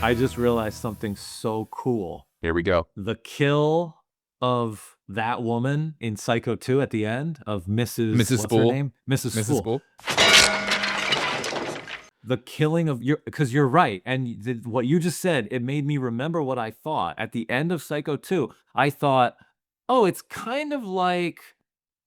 I just realized something so cool. Here we go. The kill of that woman in Psycho 2 at the end of Mrs. Mrs. What's her Spool. name? Mrs. Mrs. Spool. Spool. The killing of because you're right. And what you just said, it made me remember what I thought at the end of Psycho 2. I thought, oh, it's kind of like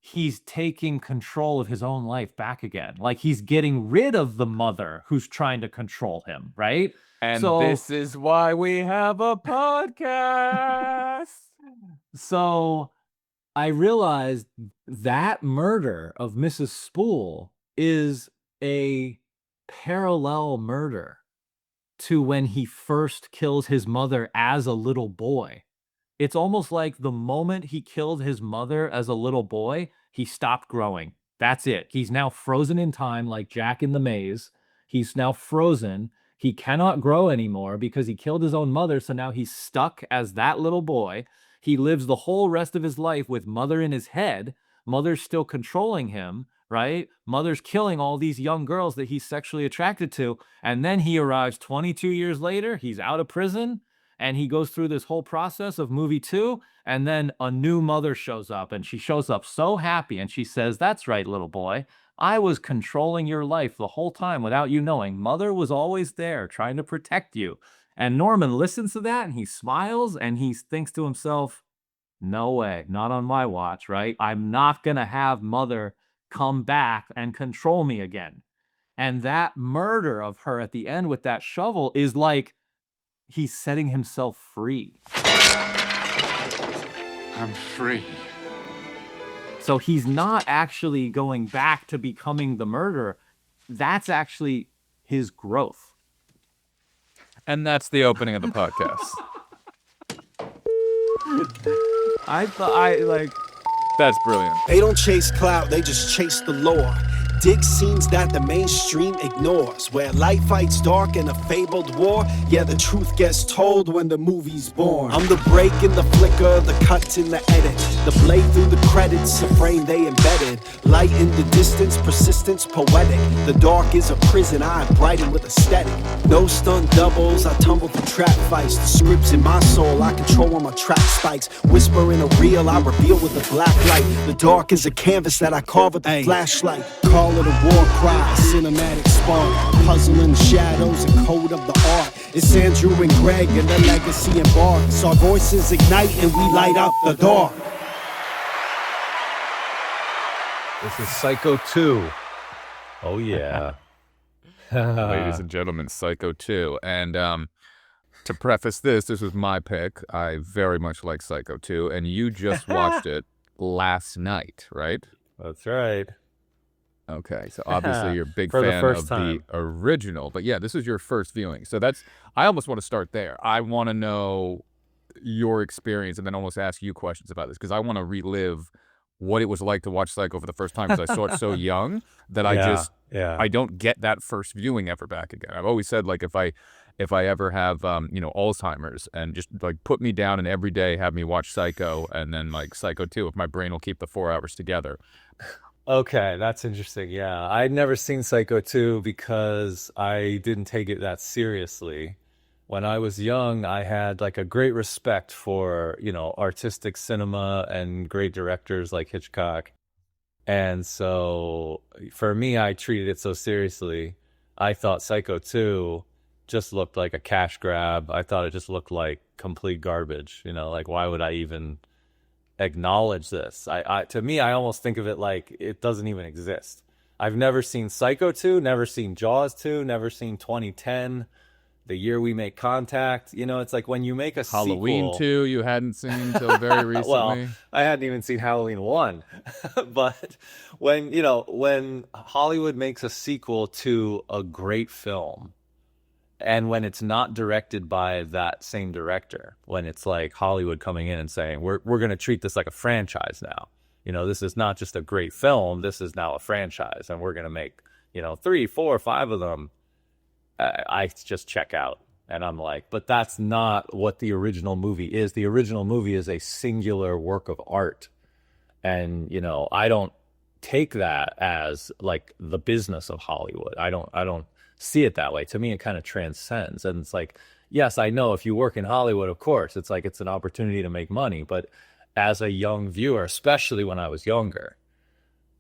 he's taking control of his own life back again. Like he's getting rid of the mother who's trying to control him, right? And So- this is why we have a podcast. So I realized that murder of Mrs. Spool is a parallel murder to when he first kills his mother as a little boy. It's almost like the moment he killed his mother as a little boy, he stopped growing. That's it. He's now frozen in time like Jack in the Maze. He's now frozen. He cannot grow anymore because he killed his own mother, so now he's stuck as that little boy. He lives the whole rest of his life with mother in his head. Mother's still controlling him, right? Mother's killing all these young girls that he's sexually attracted to. And then he arrives 22 years later. He's out of prison. And he goes through this whole process of movie 2, and then a new mother shows up, and she shows up so happy, and she says, "That's right, little boy. I was controlling your life the whole time without you knowing. Mother was always there trying to protect you." And Norman listens to that, and he smiles, and he thinks to himself, no way, not on my watch, right? I'm not going to have mother come back and control me again. And that murder of her at the end with that shovel is like, he's setting himself free. I'm free. So he's not actually going back to becoming the murderer. That's actually his growth. And that's the opening of the podcast. That's brilliant. They don't chase clout, they just chase the lore. Dig scenes that the mainstream ignores. Where light fights dark in a fabled war. Yeah, the truth gets told when the movie's born. I'm the break in the flicker, the cut in the edit. The blade through the credits, a frame they embedded. Light in the distance, persistence poetic. The dark is a prison, I brighten with aesthetic. No stunt doubles, I tumble through trap fights. The scripts in my soul, I control when my track spikes. Whisper in a reel, I reveal with a black light. The dark is a canvas that I carve with a flashlight. Call it a war cry, cinematic spark. Puzzle in the shadows, a code of the art. It's Andrew and Greg and the legacy embarks. Our voices ignite and we light up the dark. This is Psycho 2. Oh, yeah. Ladies and gentlemen, Psycho 2. And to preface this was my pick. I very much like Psycho 2. And you just watched it last night, right? That's right. Okay, so obviously you're a big For the fan first of time. the original. But yeah, this is your first viewing. So I almost want to start there. I want to know your experience and then almost ask you questions about this because I want to relive what it was like to watch Psycho for the first time because I saw it so young that I don't get that first viewing ever back again. I've always said, like, if I ever have Alzheimer's and just like put me down and every day have me watch Psycho and then like Psycho 2, if my brain will keep the 4 hours together. Okay, that's interesting. Yeah, I'd never seen Psycho 2 because I didn't take it that seriously. When I was young, I had like a great respect for, artistic cinema and great directors like Hitchcock. And so for me, I treated it so seriously. I thought Psycho 2 just looked like a cash grab. I thought it just looked like complete garbage. Like, why would I even acknowledge this? To me, I almost think of it like it doesn't even exist. I've never seen Psycho 2, never seen Jaws 2, never seen 2010, The Year We Make Contact. It's like when you make a Halloween sequel, 2 you hadn't seen until very recently. well, I hadn't even seen Halloween 1. But when Hollywood makes a sequel to a great film, and when it's not directed by that same director, when it's like Hollywood coming in and saying, we're going to treat this like a franchise now. This is not just a great film. This is now a franchise, and we're going to make, 3, 4, 5 of them. I just check out, and I'm like, but that's not what the original movie is. The original movie is a singular work of art. And, I don't take that as like the business of Hollywood. I don't see it that way. To me, it kind of transcends. And it's like, yes, I know if you work in Hollywood, of course, it's like it's an opportunity to make money. But as a young viewer, especially when I was younger,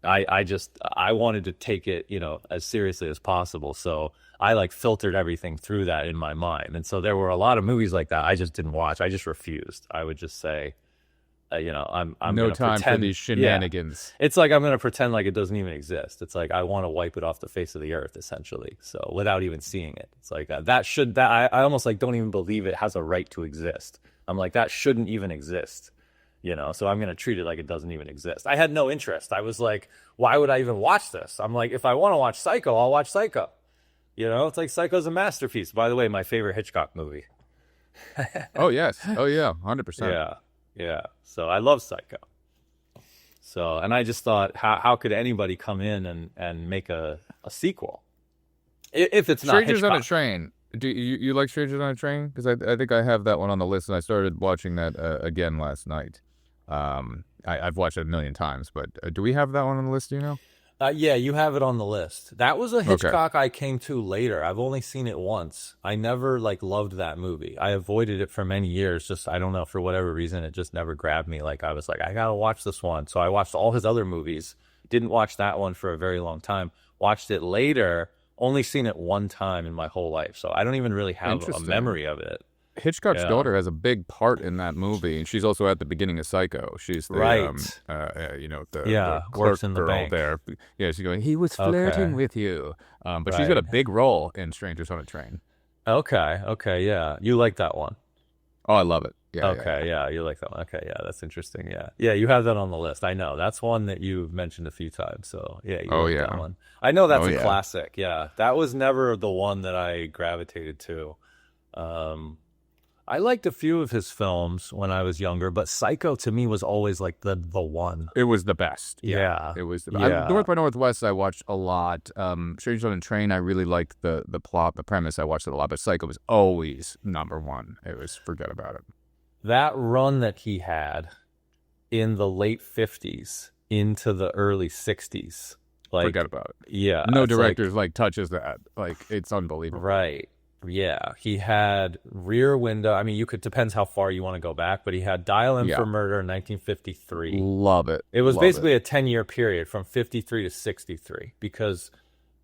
I wanted to take it, as seriously as possible. So I like filtered everything through that in my mind. And so there were a lot of movies like that I just didn't watch. I just refused. I would just say, I'm No gonna time for pretend. these Yeah, shenanigans. it's like I'm gonna pretend like it doesn't even exist. It's like I want to wipe it off the face of the earth, essentially. So without even seeing it, it's like I almost like don't even believe it has a right to exist. I'm like that shouldn't even exist. So I'm going to treat it like it doesn't even exist. I had no interest. I was like, why would I even watch this? I'm like, if I want to watch Psycho, I'll watch Psycho. It's like Psycho's a masterpiece. By the way, my favorite Hitchcock movie. Oh, yes. Oh, yeah. 100%. Yeah. Yeah. So I love Psycho. So, and I just thought, how could anybody come in and make a sequel? If it's not Strangers on a Hitchcock. Train. Do you like Strangers on a Train? Because I think I have that one on the list, and I started watching that again last night. I've watched it a million times, but do we have that one on the list? Do you know? Yeah, you have it on the list. That was a Okay. Hitchcock I came to later. I've only seen it once. I never loved that movie. I avoided it for many years. Just I don't know, for whatever reason, it just never grabbed me. Like I was like, I gotta watch this one. So I watched all his other movies. Didn't watch that one for a very long time. Watched it later. Only seen it one time in my whole life. So I don't even really have a Interesting. memory of it. Hitchcock's Yeah. daughter has a big part in that movie, and she's also at the beginning of Psycho. She's the, Right. the Works clerk in the girl bank. there. Yeah, she's going, he was flirting Okay. with you. But she's got a Right. big role in Strangers on a Train. Okay, yeah. You like that one. Oh, I love it. Yeah. Okay, yeah, you like that one. Okay, yeah, that's interesting. Yeah, you have that on the list. I know that's one that you've mentioned a few times. So yeah, you like that one. I know that's a classic. Yeah, that was never the one that I gravitated to. I liked a few of his films when I was younger, but Psycho to me was always like the one. It was the best. Yeah. It was the Yeah. North by Northwest I watched a lot. Strangers on a Train, I really liked the plot, the premise. I watched it a lot, but Psycho was always number one. It was forget about it. That run that he had in the late 50s into the early 60s. Forget about it. Yeah. No it's directors touches that. Like it's unbelievable. Right. Yeah. He had Rear Window. I mean, depends how far you want to go back, but he had Dial M for Murder in 1953. Love it. It was basically a 10-year period from 53 to 63 because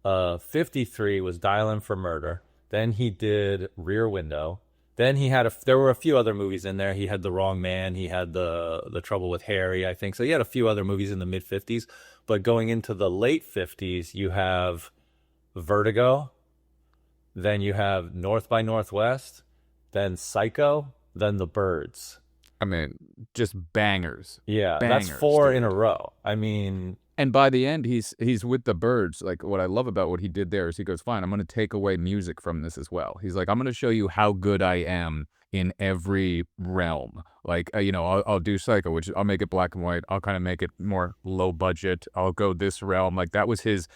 53 was Dial M for Murder. Then he did Rear Window. Then he had there were a few other movies in there. He had The Wrong Man. He had the Trouble with Harry, I think. So he had a few other movies in the mid 50s. But going into the late 50s, you have Vertigo. Then you have North by Northwest. Then Psycho. Then The Birds. I mean, just bangers. Yeah, Bangers, that's 4 dude. in a row. I mean, and by the end, he's with the Birds. Like what I love about what he did there is he goes, fine, I'm going to take away music from this as well. He's like, I'm going to show you how good I am in every realm. Like, I'll do Psycho, which I'll make it black and white. I'll kind of make it more low budget. I'll go this realm. Like that was his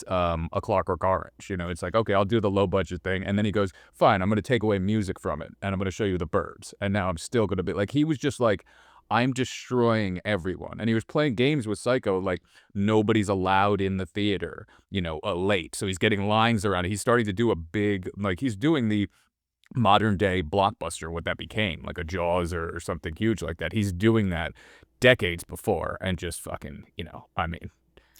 A Clockwork Orange. It's like, okay, I'll do the low budget thing. And then he goes, fine, I'm going to take away music from it. And I'm going to show you the Birds. And now I'm still going to be like, he was just like, I'm destroying everyone. And he was playing games with Psycho, like nobody's allowed in the theater, late. So he's getting lines around it. He's starting to do a big, like he's doing the modern day blockbuster, what that became, like a Jaws or something huge like that. He's doing that decades before and just fucking,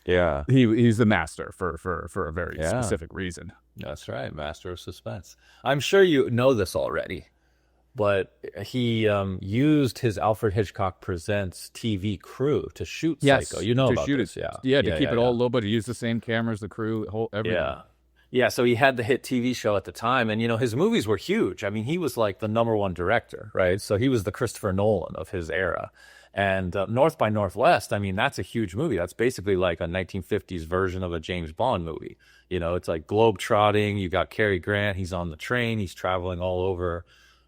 yeah. He's the master for a very Yeah. specific reason. That's right, master of suspense. I'm sure you know this already, but he used his Alfred Hitchcock Presents TV crew to shoot Psycho. You know to about shoot this, it. yeah. Yeah, to keep it all low budget, use the same cameras, the crew, everything. Yeah. Yeah, so he had the hit TV show at the time, and his movies were huge. I mean, he was like the number one director, right? So he was the Christopher Nolan of his era. And North by Northwest, I mean, that's a huge movie. That's basically like a 1950s version of a James Bond movie. It's like globe-trotting. You got Cary Grant. He's on the train. He's traveling all over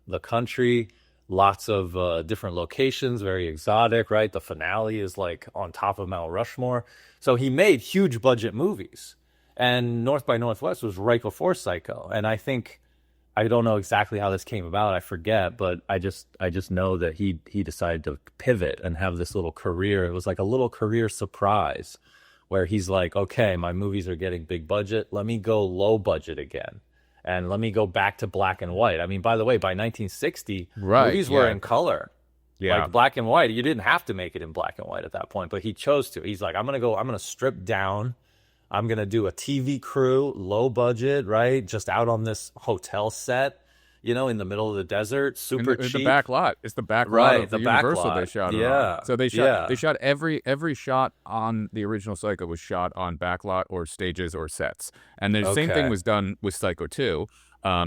the country. Lots of different locations, very exotic, right? The finale is like on top of Mount Rushmore. So he made huge budget movies. And North by Northwest was right before Psycho. And I think, I don't know exactly how this came about, I forget, but I just know that he decided to pivot and have this little career. It was like a little career surprise where he's like, okay, my movies are getting big budget. Let me go low budget again. and let me go back to black and white. I mean, by the way, by 1960, Right, movies were yeah. in color. Yeah. Like black and white, you didn't have to make it in black and white at that point, but he chose to. He's like, I'm gonna strip down. I'm gonna do a TV crew, low budget, right? Just out on this hotel set, in the middle of the desert, super In the cheap. back lot. It's the back lot Right, of the the back Universal they lot. shot it Yeah, on. So they yeah. shot every shot on the original Psycho was shot on back lot or stages or sets. And the same thing Okay. was done with Psycho 2,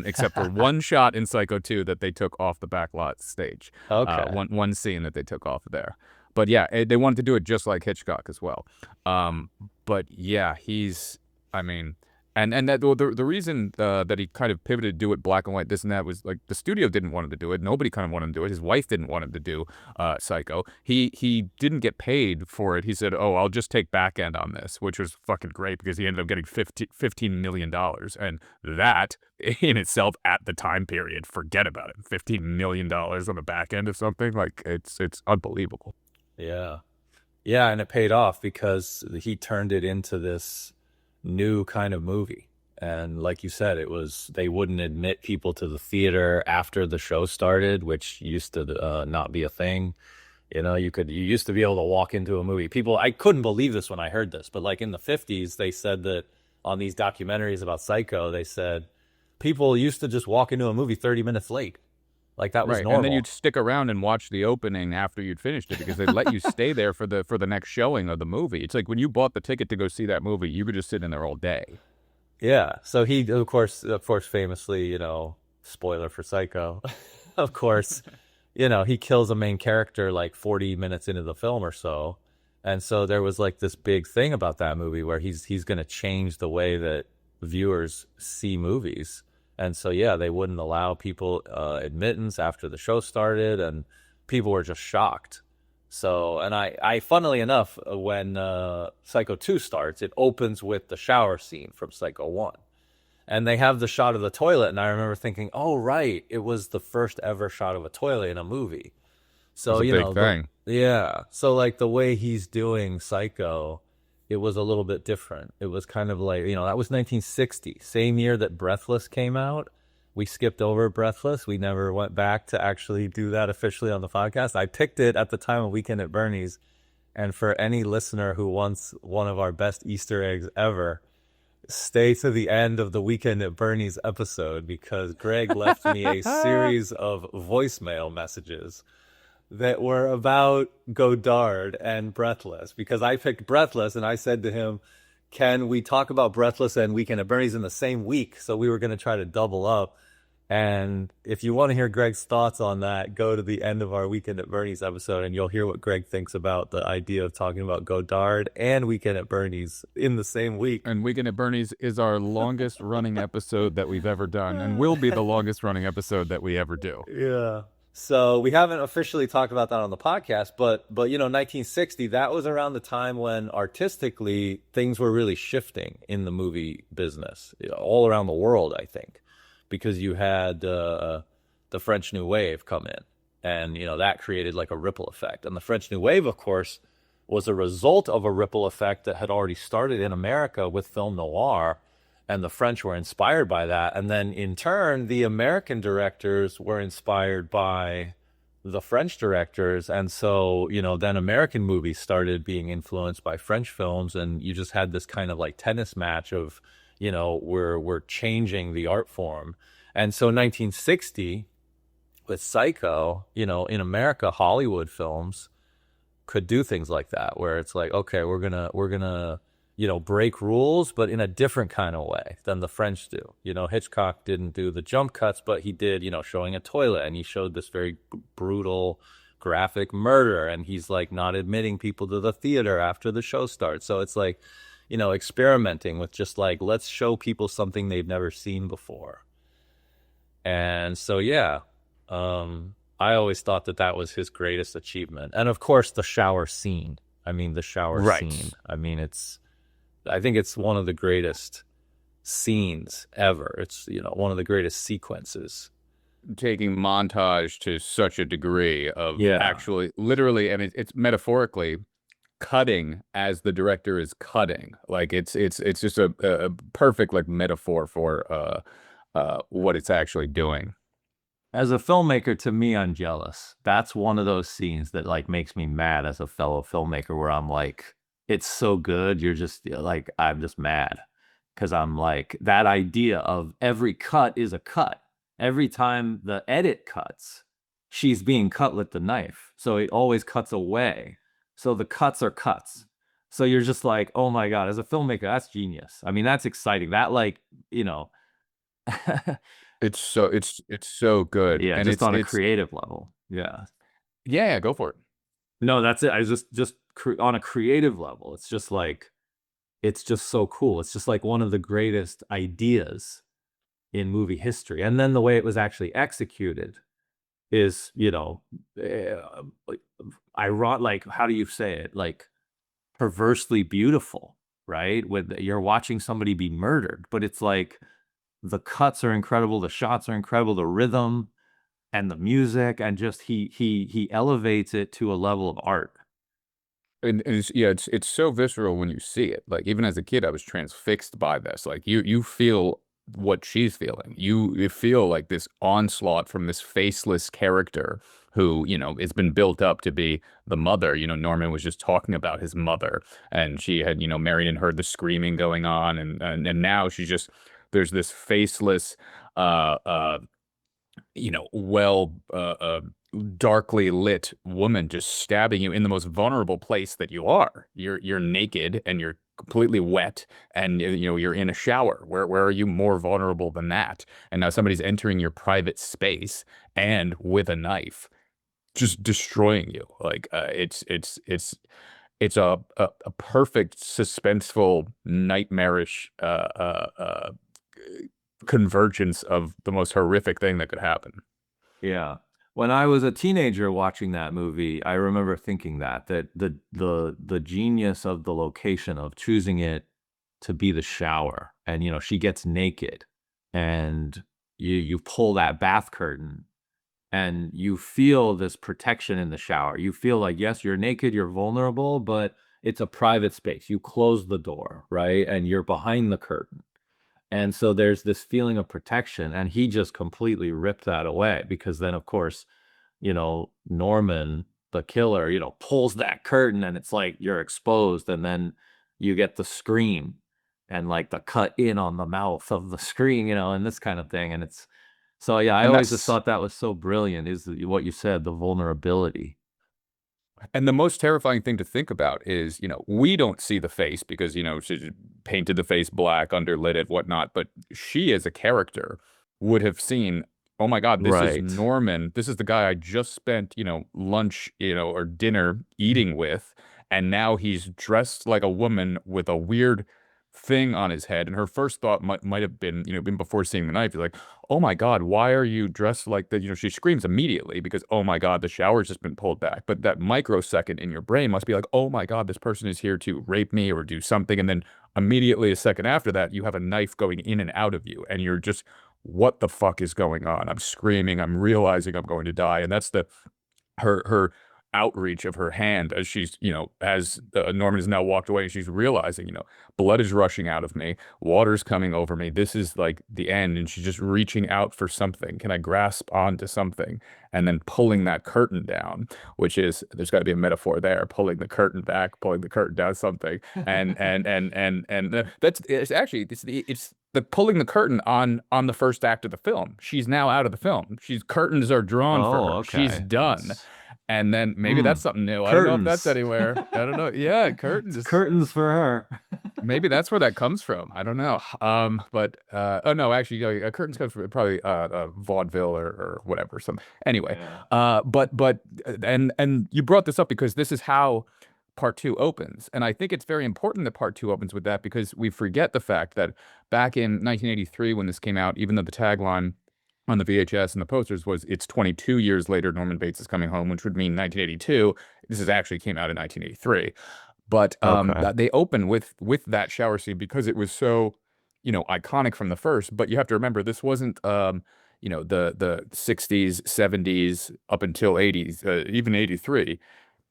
except for one shot in Psycho 2 that they took off the back lot stage. Okay. One scene that they took off of there. But yeah, they wanted to do it just like Hitchcock as well. But yeah, I mean, and that the reason that he kind of pivoted to do it black and white, this and that, was like the studio didn't want him to do it. Nobody kind of wanted him to do it. His wife didn't want him to do Psycho. He didn't get paid for it. He said, "Oh, I'll just take back end on this," which was fucking great because he ended up getting $15 million, and that in itself at the time period, forget about it. $15 million on the back end of something, like it's unbelievable. Yeah. Yeah, and it paid off because he turned it into this new kind of movie. And like you said, they wouldn't admit people to the theater after the show started, which used to not be a thing. You used to be able to walk into a movie. I couldn't believe this when I heard this, but like in the 50s, they said that on these documentaries about Psycho, they said people used to just walk into a movie 30 minutes late. Like that was Right, normal. and then you'd stick around and watch the opening after you'd finished it because they'd let you stay there for the next showing of the movie. It's like when you bought the ticket to go see that movie, you could just sit in there all day. Yeah. So he, of course, famously, spoiler for Psycho, of course, he kills a main character like 40 minutes into the film or so. And so there was like this big thing about that movie where he's going to change the way that viewers see movies. And so, yeah, they wouldn't allow people admittance after the show started, and people were just shocked. So, and I funnily enough, when Psycho 2 starts, it opens with the shower scene from Psycho 1. And they have the shot of the toilet, and I remember thinking, oh, right, it was the first ever shot of a toilet in a movie. So, It's a big thing. yeah. So, like, the way he's doing Psycho, it was a little bit different. It was kind of like, that was 1960, same year that Breathless came out. We skipped over Breathless. We never went back to actually do that officially on the podcast. I picked it at the time of Weekend at Bernie's. And for any listener who wants one of our best Easter eggs ever, stay to the end of the Weekend at Bernie's episode, because Greg left me a series of voicemail messages that were about Godard and Breathless, because I picked Breathless and I said to him, can we talk about Breathless and Weekend at Bernie's in the same week? So we were going to try to double up. And if you want to hear Greg's thoughts on that, go to the end of our Weekend at Bernie's episode and you'll hear what Greg thinks about the idea of talking about Godard and Weekend at Bernie's in the same week. And Weekend at Bernie's is our longest running episode that we've ever done, and will be the longest running episode that we ever do. Yeah. So we haven't officially talked about that on the podcast, but 1960, that was around the time when artistically things were really shifting in the movie business, all around the world, I think, because you had the French New Wave come in, and that created like a ripple effect. And the French New Wave, of course, was a result of a ripple effect that had already started in America with film noir. And the French were inspired by that. And then in turn, the American directors were inspired by the French directors. And so, then American movies started being influenced by French films. And you just had this kind of like tennis match of, we're changing the art form. And so 1960 with Psycho, in America, Hollywood films could do things like that, where it's like, okay, we're gonna break rules, but in a different kind of way than the French do. Hitchcock didn't do the jump cuts, but he did, showing a toilet, and he showed this very brutal, graphic murder, and he's like not admitting people to the theater after the show starts. So it's like, experimenting with just like, let's show people something they've never seen before. And so, yeah, I always thought that was his greatest achievement. And of course, the shower scene. The shower scene. I think it's one of the greatest scenes ever. It's, one of the greatest sequences. Taking montage to such a degree of actually, literally, and it's metaphorically cutting as the director is cutting. Like it's just a perfect like metaphor for what it's actually doing. As a filmmaker, to me, I'm jealous. That's one of those scenes that like makes me mad as a fellow filmmaker where I'm like, it's so good. You're just like, I'm just mad because I'm like, that idea of every cut is a cut. Every time the edit cuts, she's being cut with the knife. So it always cuts away. So the cuts are cuts. So you're just like, oh my God, as a filmmaker, that's genius. I mean, that's exciting. That like, you know, It's so good, yeah, and just on a it's creative level. Yeah. yeah, yeah, go for it. No, that's it. I just on a creative level, it's just like it's just so cool. It's just like one of the greatest ideas in movie history. And then the way it was actually executed is, like like how do you say it? Like perversely beautiful, right? With you're watching somebody be murdered, but it's like the cuts are incredible, the shots are incredible, the rhythm and the music, and just he elevates it to a level of art. And it's yeah, it's so visceral when you see it. Like, even as a kid, I was transfixed by this. Like, you feel what she's feeling. You feel like this onslaught from this faceless character who, it's been built up to be the mother. Norman was just talking about his mother, and she had, married and heard the screaming going on, and now she's just there's this faceless well, darkly lit woman just stabbing you in the most vulnerable place that you are. You're naked and you're completely wet, and you're in a shower. Where are you more vulnerable than that? And now somebody's entering your private space and with a knife, just destroying you. Like, it's a perfect suspenseful, nightmarish convergence of the most horrific thing that could happen. Yeah. When I was a teenager watching that movie, I remember thinking that the genius of the location of choosing it to be the shower, and she gets naked, and you pull that bath curtain, and you feel this protection in the shower. You feel like, yes, you're naked, you're vulnerable, but it's a private space. You close the door, right? And you're behind the curtain. And so there's this feeling of protection, and he just completely ripped that away because then, of course, Norman, the killer, pulls that curtain and it's like you're exposed, and then you get the scream and like the cut in on the mouth of the screen, and this kind of thing. And it's so yeah, I And always just that's thought that was so brilliant is what you said, the vulnerability. And the most terrifying thing to think about is, we don't see the face because, she painted the face black, underlit it, whatnot. But she, as a character, would have seen, oh my God, this is Right. Norman. This is the guy I just spent, lunch, or dinner eating with. And now he's dressed like a woman with a weird thing on his head. And her first thought might have been, been before seeing the knife, you're like, oh my God, why are you dressed like that? She screams immediately because, oh my God, the shower's just been pulled back. But that microsecond in your brain must be like, oh my God, this person is here to rape me or do something. And then immediately a second after that, you have a knife going in and out of you. And you're just, what the fuck is going on? I'm screaming. I'm realizing I'm going to die. And that's her outreach of her hand as she's, as Norman has now walked away, and she's realizing, blood is rushing out of me, water's coming over me. This is like the end, and she's just reaching out for something. Can I grasp onto something? And then pulling that curtain down, which is there's got to be a metaphor there, pulling the curtain back, pulling the curtain down, something. And that's it's actually it's the pulling the curtain on the first act of the film. She's now out of the film. She's curtains are drawn for Oh, her. She's okay. done. That's And then maybe that's mm, something new. I don't know if that's curtains. anywhere. I don't know. Yeah, It's curtains. curtains for her. Maybe that's where that comes from. I don't know. But oh no, actually, curtains comes from probably vaudeville or whatever. Some anyway. Yeah. But and you brought this up because this is how part two opens, and I think it's very important that part two opens with that because we forget the fact that back in 1983 when this came out, even though the tagline on the VHS and the posters was it's 22 years later Norman Bates is coming home, which would mean 1982. This is actually came out in 1983. But Okay. they open with that shower scene because it was so, iconic from the first. But you have to remember this wasn't the 60s, 70s up until 80s, even 83.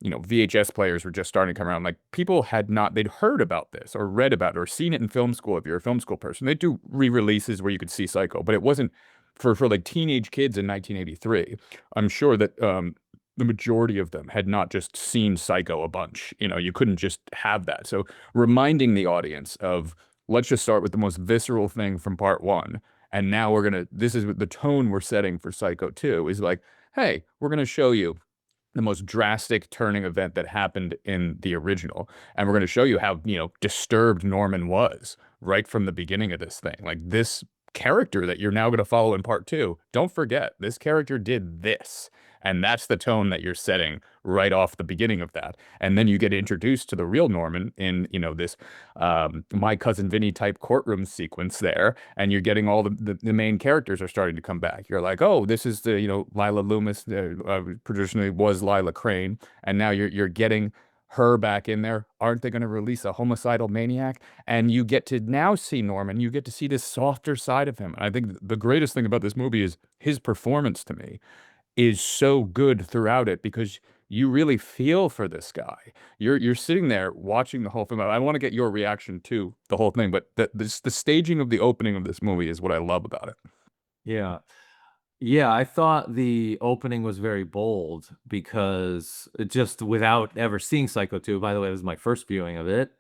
VHS players were just starting to come around. Like people they'd heard about this or read about it or seen it in film school. If you're a film school person, they do re-releases where you could see Psycho, but it wasn't for like teenage kids in 1983. I'm sure that the majority of them had not just seen Psycho a bunch. You couldn't just have that. So reminding the audience of, let's just start with the most visceral thing from part one. And now this is the tone we're setting for Psycho 2 is like, hey, we're going to show you the most drastic turning event that happened in the original. And we're going to show you how, disturbed Norman was right from the beginning of this thing. Like this character that you're now going to follow in part 2, don't forget, this character did this. And that's the tone that you're setting right off the beginning of that. And then you get introduced to the real Norman in, this My Cousin Vinny type courtroom sequence there. And you're getting all the main characters are starting to come back. You're like, oh, this is the, Lila Loomis, traditionally was Lila Crane. And now you're getting her back in there. Aren't they going to release a homicidal maniac? And you get to now see Norman. You get to see this softer side of him. And I think the greatest thing about this movie is his performance to me is so good throughout it because you really feel for this guy. You're sitting there watching the whole film. I want to get your reaction to the whole thing, but the staging of the opening of this movie is what I love about it. Yeah. Yeah, I thought the opening was very bold because just without ever seeing Psycho 2, by the way, it was my first viewing of it.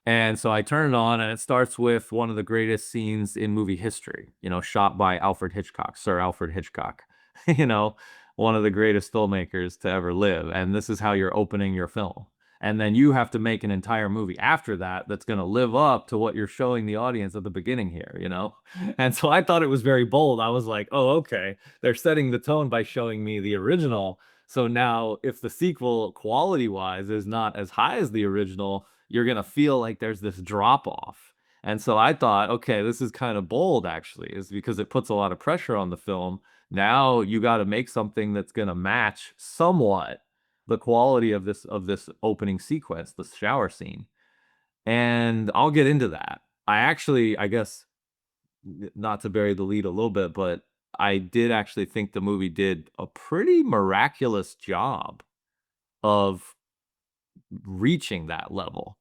And so I turned it on and it starts with one of the greatest scenes in movie history, shot by Alfred Hitchcock, Sir Alfred Hitchcock, you know, one of the greatest filmmakers to ever live. And this is how you're opening your film. And then you have to make an entire movie after that that's going to live up to what you're showing the audience at the beginning here. And so I thought it was very bold. I was like, oh, okay, they're setting the tone by showing me the original. So now if the sequel quality wise is not as high as the original, you're going to feel like there's this drop off. And so I thought, okay, this is kind of bold actually, is because it puts a lot of pressure on the film. Now you got to make something that's going to match somewhat the quality of this opening sequence, the shower scene. And I'll get into that. I guess, not to bury the lead a little bit, but I did actually think the movie did a pretty miraculous job of reaching that level.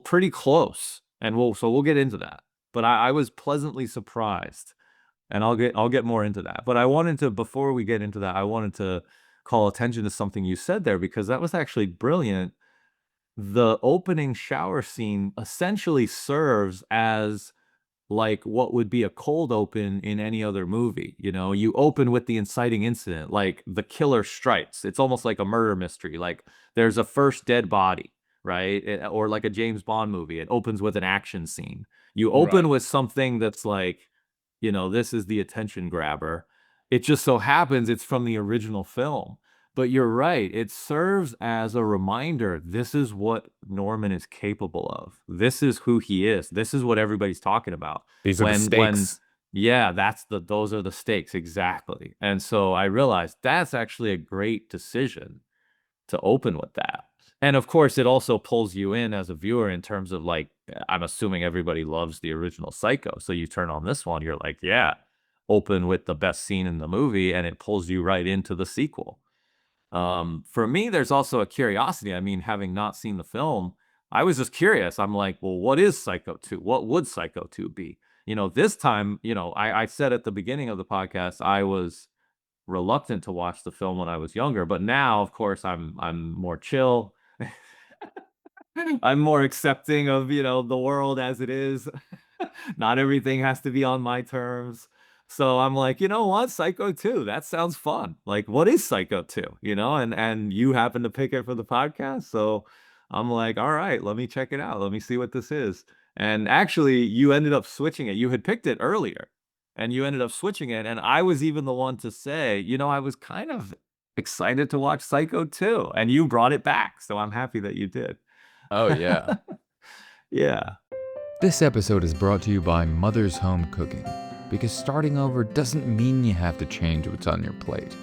Pretty close. And we'll get into that. But I was pleasantly surprised. And I'll get more into that. But before we get into that, I wanted to call attention to something you said there because that was actually brilliant. The opening shower scene essentially serves as like what would be a cold open in any other movie. You open with the inciting incident, like the killer strikes. It's almost like a murder mystery. Like there's a first dead body, right? Or like a James Bond movie. It opens with an action scene. You open Right. with something that's like, this is the attention grabber. It just so happens it's from the original film. But you're right. It serves as a reminder. This is what Norman is capable of. This is who he is. This is what everybody's talking about. These are the stakes. Yeah, those are the stakes. Exactly. And so I realized that's actually a great decision to open with that. And of course, it also pulls you in as a viewer in terms of like, I'm assuming everybody loves the original Psycho. So you turn on this one, you're like, yeah, open with the best scene in the movie, and it pulls you right into the sequel. For me, there's also a curiosity. I mean, having not seen the film, I was just curious. I'm like, well, what is Psycho 2? What would Psycho 2 be? This time, I said at the beginning of the podcast, I was reluctant to watch the film when I was younger, but now, of course, I'm more chill. I'm more accepting of, the world as it is. Not everything has to be on my terms. So I'm like, you know what? Psycho 2, that sounds fun. Like, what is Psycho 2? And you happen to pick it for the podcast. So I'm like, all right, let me check it out. Let me see what this is. And actually, you ended up switching it. You had picked it earlier and you ended up switching it. And I was even the one to say, I was kind of excited to watch Psycho 2. And you brought it back. So I'm happy that you did. Oh, yeah. Yeah. This episode is brought to you by Mother's Home Cooking, because starting over doesn't mean you have to change what's on your plate.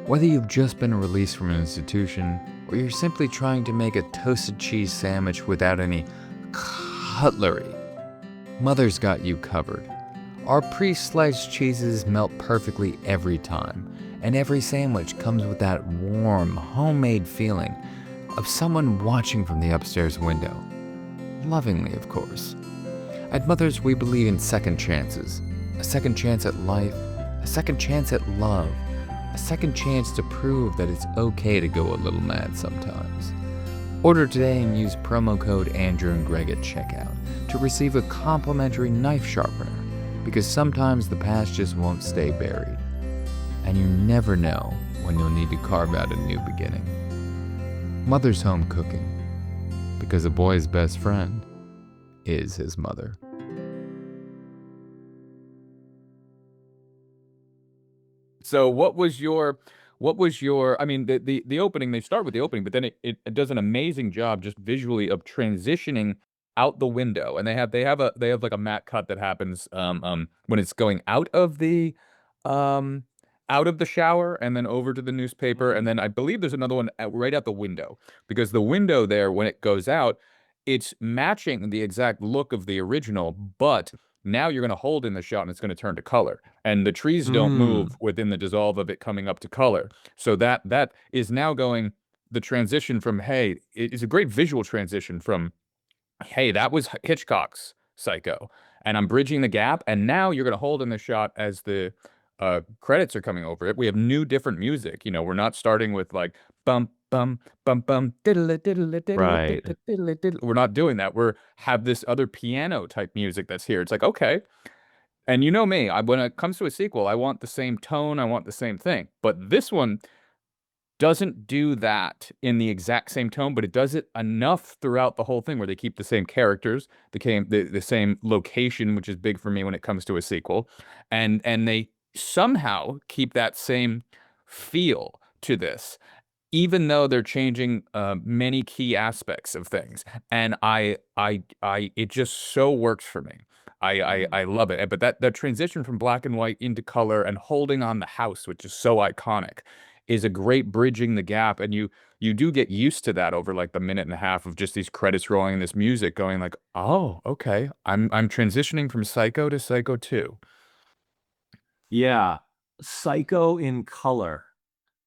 Whether you've just been released from an institution, or you're simply trying to make a toasted cheese sandwich without any cutlery, Mother's got you covered. Our pre-sliced cheeses melt perfectly every time, and every sandwich comes with that warm, homemade feeling of someone watching from the upstairs window. Lovingly, of course. At Mothers, we believe in second chances. A second chance at life, a second chance at love, a second chance to prove that it's okay to go a little mad sometimes. Order today and use promo code Andrew and Greg at checkout to receive a complimentary knife sharpener, because sometimes the past just won't stay buried. And you never know when you'll need to carve out a new beginning. Mother's Home Cooking, because a boy's best friend is his mother. So what was your I mean, the opening, they start with the opening, but then it does an amazing job just visually of transitioning out the window. And they have like a matte cut that happens when it's going um out of the shower and then over to the newspaper. And then I believe there's another one right out the window, because the window there, when it goes out, it's matching the exact look of the original, but now you're going to hold in the shot and it's going to turn to color, and the trees don't move within the dissolve of it coming up to color. So that is now going, the transition from, hey, it is a great visual transition from, hey, that was Hitchcock's Psycho, and I'm bridging the gap, and now you're going to hold in the shot as the credits are coming over it. We have new different music. You know, we're not starting with like bum bum bum bum diddle it diddle it diddle it Right. diddle it diddle it diddle. We're not doing that. We're have this other piano type music that's here. It's like, okay. And you know me, when it comes to a sequel, I want the same tone, I want the same thing. But this one doesn't do that in the exact same tone, but it does it enough throughout the whole thing where they keep the same characters, the same location, which is big for me when it comes to a sequel, and they somehow keep that same feel to this, even though they're changing many key aspects of things. And it just so works for me. I love it. But that transition from black and white into color and holding on the house, which is so iconic, is a great bridging the gap. And you do get used to that over like the minute and a half of just these credits rolling and this music going like, oh, okay, I'm transitioning from Psycho to Psycho 2. Yeah. Psycho in color.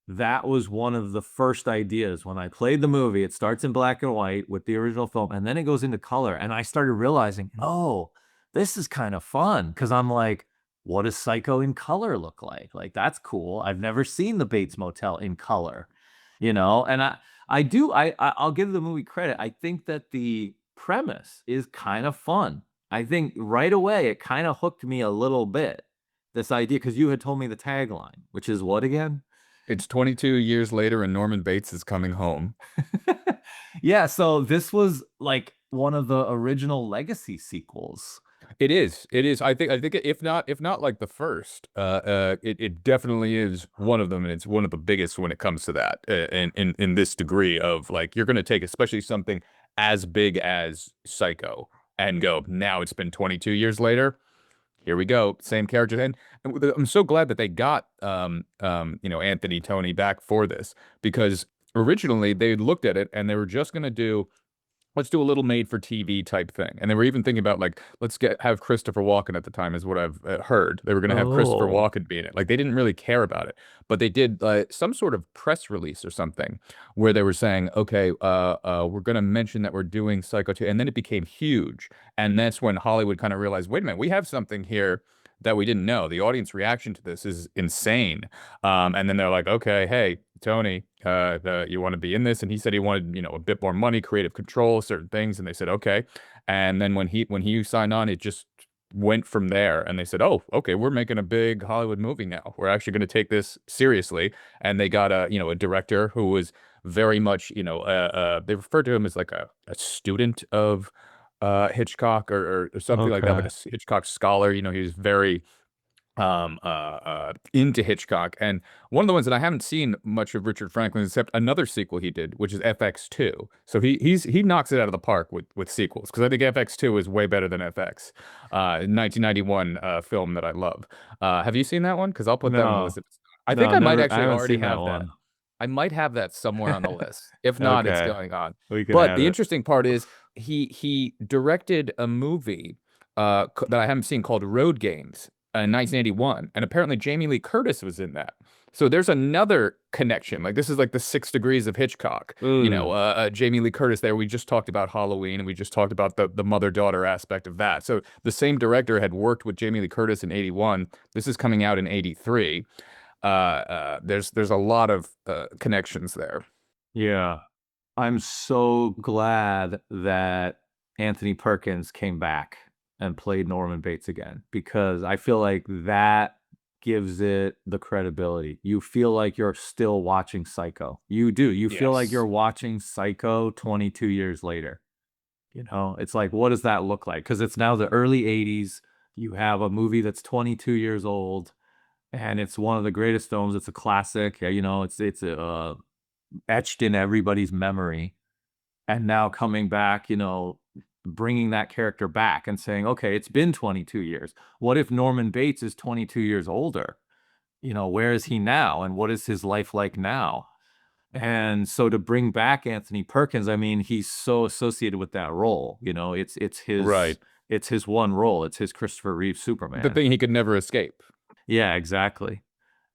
That was one of the first ideas when I played the movie. It starts in black and white with the original film, and then it goes into color. And I started realizing, oh, this is kind of fun, because I'm like, what does Psycho in color look like? Like, that's cool. I've never seen the Bates Motel in color, you know? And I'll give the movie credit. I think that the premise is kind of fun. I think right away it kind of hooked me a little bit, this idea, because you had told me the tagline, which is what again? It's 22 years later and Norman Bates is coming home. Yeah, so this was like one of the original legacy sequels. It is. It is. I think if not like the first, it definitely is one of them, and it's one of the biggest when it comes to that. In this degree of like, you're going to take especially something as big as Psycho and go, now it's been 22 years later. Here we go, same characters, and I'm so glad that they got Anthony Tony back for this, because originally they looked at it and they were just going to do, let's do a little made for TV type thing. And they were even thinking about like, let's have Christopher Walken at the time, is what I've heard. They were going to have Christopher Oh. Walken be in it. Like, they didn't really care about it, but they did some sort of press release or something where they were saying, okay, we're going to mention that we're doing Psycho 2. And then it became huge. And that's when Hollywood kind of realized, wait a minute, we have something here that we didn't know. The audience reaction to this is insane. And then they're like, okay, hey, Tony, you want to be in this? And he said he wanted, a bit more money, creative control, certain things. And they said, okay. And then when he signed on, it just went from there. And they said, oh, okay, we're making a big Hollywood movie now. We're actually going to take this seriously. And they got a director who was very much, they referred to him as like a student of Hitchcock, or something like that, like Okay. a Hitchcock scholar. He was very into Hitchcock. And one of the ones that I haven't seen much of Richard Franklin, except another sequel he did, which is FX2. So he knocks it out of the park with sequels, because I think FX2 is way better than FX. 1991 film that I love. Have you seen that one? Because I'll put that on the list. No. I think No, I might never. I actually haven't already seen that have that. one. I might have that somewhere on the list. If not, it's Okay. going on. We can But add the it. interesting part is he directed a movie that I haven't seen, called Road Games. in 1981, and apparently Jamie Lee Curtis was in that. So there's another connection. Like this is like the 6 degrees of Hitchcock. Ooh. Jamie Lee Curtis there. We just talked about Halloween, and we just talked about the mother-daughter aspect of that. So the same director had worked with Jamie Lee Curtis in 81. This is coming out in 83. There's a lot of connections there. Yeah. I'm so glad that Anthony Perkins came back and played Norman Bates again, because I feel like that gives it the credibility. You feel like you're still watching Psycho. You do. You feel like you're Yes. watching Psycho 22 years later. You know, it's like, what does that look like? Because it's now the early 80s. You have a movie that's 22 years old, and it's one of the greatest films. It's a classic. You know, it's etched in everybody's memory. And now coming back, you know, bringing that character back and saying, okay, it's been 22 years. What if Norman Bates is 22 years older? You know, where is he now? And what is his life like now? And so to bring back Anthony Perkins, I mean, he's so associated with that role. You know, Right. it's his one role. It's his Christopher Reeve The Superman. thing he could never escape. Yeah, exactly.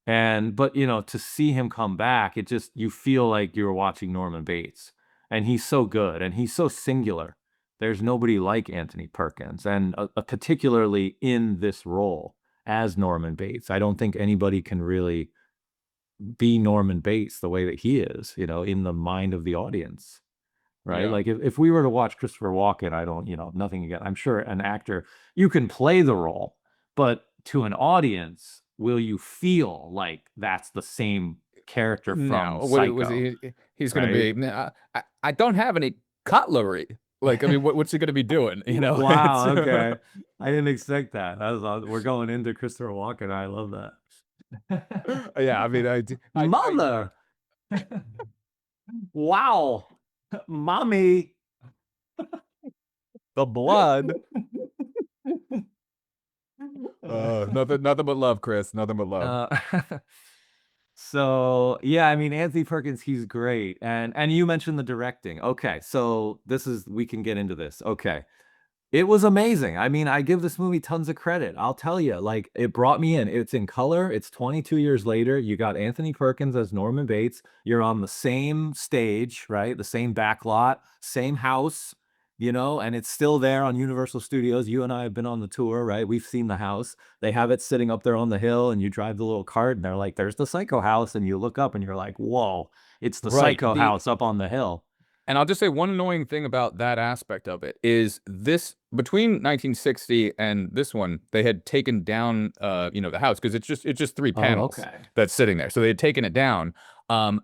And but you know, to see him come back, it just you feel like you're watching Norman Bates. And he's so good and he's so singular. There's nobody like Anthony Perkins, and particularly in this role as Norman Bates. I don't think anybody can really be Norman Bates the way that he is, you know, in the mind of the audience, right? Yeah. Like if we were to watch Christopher Walken, I don't, you know, nothing again. I'm sure an actor, you can play the role, but to an audience, will you feel like that's the same character from No, what was Psycho, he's gonna right? be? "Nah, I don't have any cutlery." Like, I mean, what's he gonna be doing? You know, it's Wow, okay. I didn't expect that. We're going into Christopher Walken. I love that. yeah. I mean, Mother, wow, mommy. the blood. Nothing but love, Chris. Nothing but love. Uh, so yeah, I mean Anthony Perkins, he's great. And you mentioned the directing. Okay, so this is we can get into this. Okay. It was amazing. I mean, I give this movie tons of credit. I'll tell you, like, it brought me in. It's in color. It's 22 years later. You got Anthony Perkins as Norman Bates. You're on the same stage, right? The same back lot, same house, you know, and it's still there on Universal Studios. You and I have been on the tour, right? We've seen the house. They have it sitting up there on the hill, and you drive the little cart, and they're like, there's the Psycho house. And you look up and you're like, whoa, it's the Right. Psycho house up on the hill. And I'll just say one annoying thing about that aspect of it is this between 1960 and this one, they had taken down the house because it's just three Oh, panels okay. that's sitting there. So they had taken it down.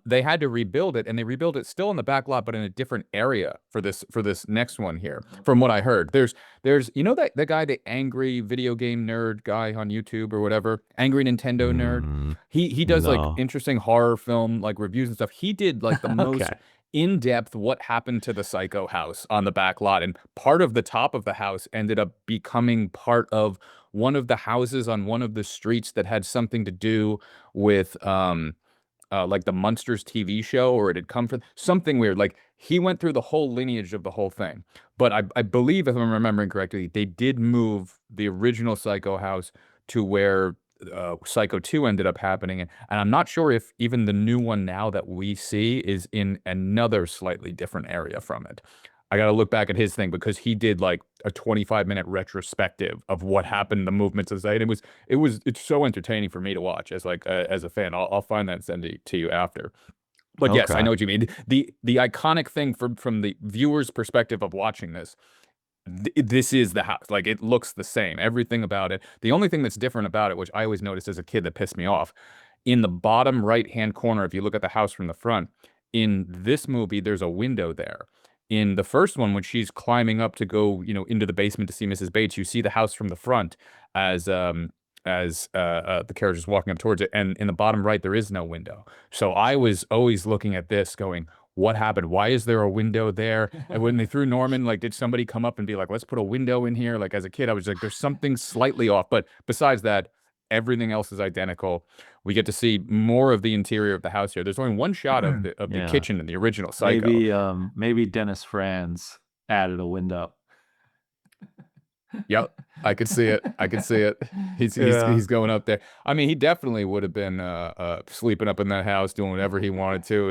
They had to rebuild it, and they rebuilt it still in the back lot, but in a different area for this next one here. From what I heard, there's that guy, the angry video game nerd guy on YouTube or whatever, angry Nintendo nerd. Mm, He does like no. interesting horror film like reviews and stuff. He did like the most Okay. in-depth what happened to the Psycho house on the back lot, and part of the top of the house ended up becoming part of one of the houses on one of the streets that had something to do with like the Munsters TV show, or it had come from something weird. Like he went through the whole lineage of the whole thing. But I believe, if I'm remembering correctly, they did move the original Psycho house to where Psycho 2 ended up happening. And I'm not sure if even the new one now that we see is in another slightly different area from it. I got to look back at his thing because he did like a 25-minute retrospective of what happened, the movements of the site. It's so entertaining for me to watch as like as a fan. I'll find that and send it to you after. But yes, I Okay. know what you mean. The iconic thing from the viewer's perspective of watching this, this is the house. Like it looks the same. Everything about it. The only thing that's different about it, which I always noticed as a kid that pissed me off, in the bottom right-hand corner, if you look at the house from the front, in this movie, there's a window there. In the first one, when she's climbing up to go, into the basement to see Mrs. Bates, you see the house from the front as the carriage is walking up towards it, and in the bottom right, there is no window. So I was always looking at this, going, "What happened? Why is there a window there?" And when they threw Norman, like, did somebody come up and be like, "Let's put a window in here"? Like as a kid, I was like, "There's something slightly off." But besides that, everything else is identical. We get to see more of the interior of the house here. There's only one shot of the Yeah. kitchen in the original Psycho. Maybe Dennis Franz added a window. Yep, I could see it. I could see it. Yeah. He's going up there. I mean, he definitely would have been sleeping up in that house, doing whatever he wanted to.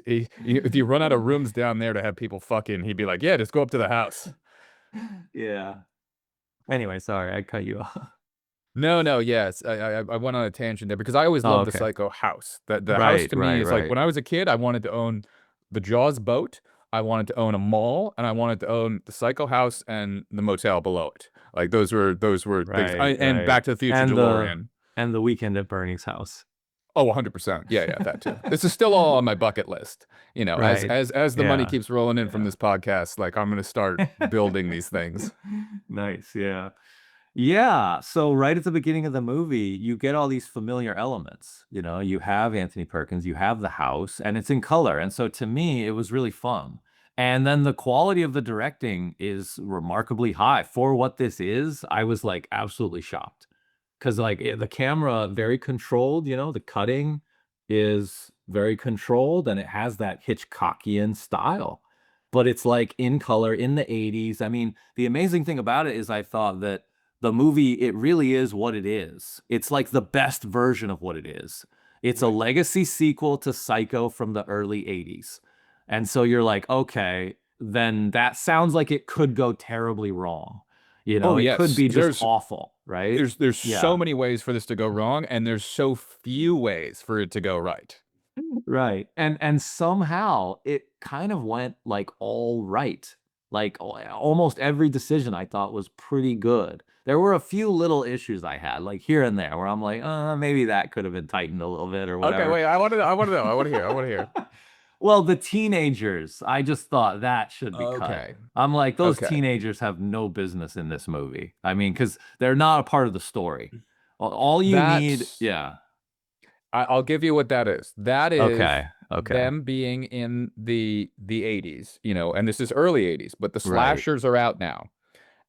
If you run out of rooms down there to have people fucking, he'd be like, yeah, just go up to the house. Yeah. Anyway, sorry, I cut you off. No, no, yes, I went on a tangent there because I always Oh, loved the okay. Psycho house. The house Right, to me right, is like right. when I was a kid, I wanted to own the Jaws boat, I wanted to own a mall, and I wanted to own the Psycho house and the motel below it. Like those were things. Right, And right. Back to the Future And the DeLorean. and the Weekend at Bernie's house. Oh, 100%. Yeah, yeah, that too. This is still all on my bucket list. You know, Right. as the money Yeah. keeps rolling in from Yeah. this podcast, like I'm gonna start building these things. Nice, yeah. Yeah, so right at the beginning of the movie, you get all these familiar elements. You know, you have Anthony Perkins, you have the house, and it's in color. And so to me, it was really fun. And then the quality of the directing is remarkably high. For what this is, I was like absolutely shocked. Because like the camera very controlled, you know, the cutting is very controlled and it has that Hitchcockian style. But it's like in color in the 80s. I mean, the amazing thing about it is I thought that the movie, it really is what it is. It's like the best version of what it is. It's a Right. legacy sequel to Psycho from the early 80s. And so you're like, okay, then that sounds like it could go terribly wrong. You Oh know, it could yes, be just awful, right? there's so Yeah. many ways for this to go wrong, and there's so few ways for it to go right. Right. And somehow it kind of went like all right. Like almost every decision I thought was pretty good. There were a few little issues I had, like here and there, where I'm like, maybe that could have been tightened a little bit or Okay, whatever. wait, I want to know. I want to hear. I want to hear. Well, the teenagers, I just thought that should be cut. Okay. I'm like, those Okay. teenagers have no business in this movie. I mean, because they're not a part of the story. All you need, That's yeah. I'll give you what that is. That is Okay. Okay. them being in the 80s, you know, and this is early 80s, but the Right. slashers are out now.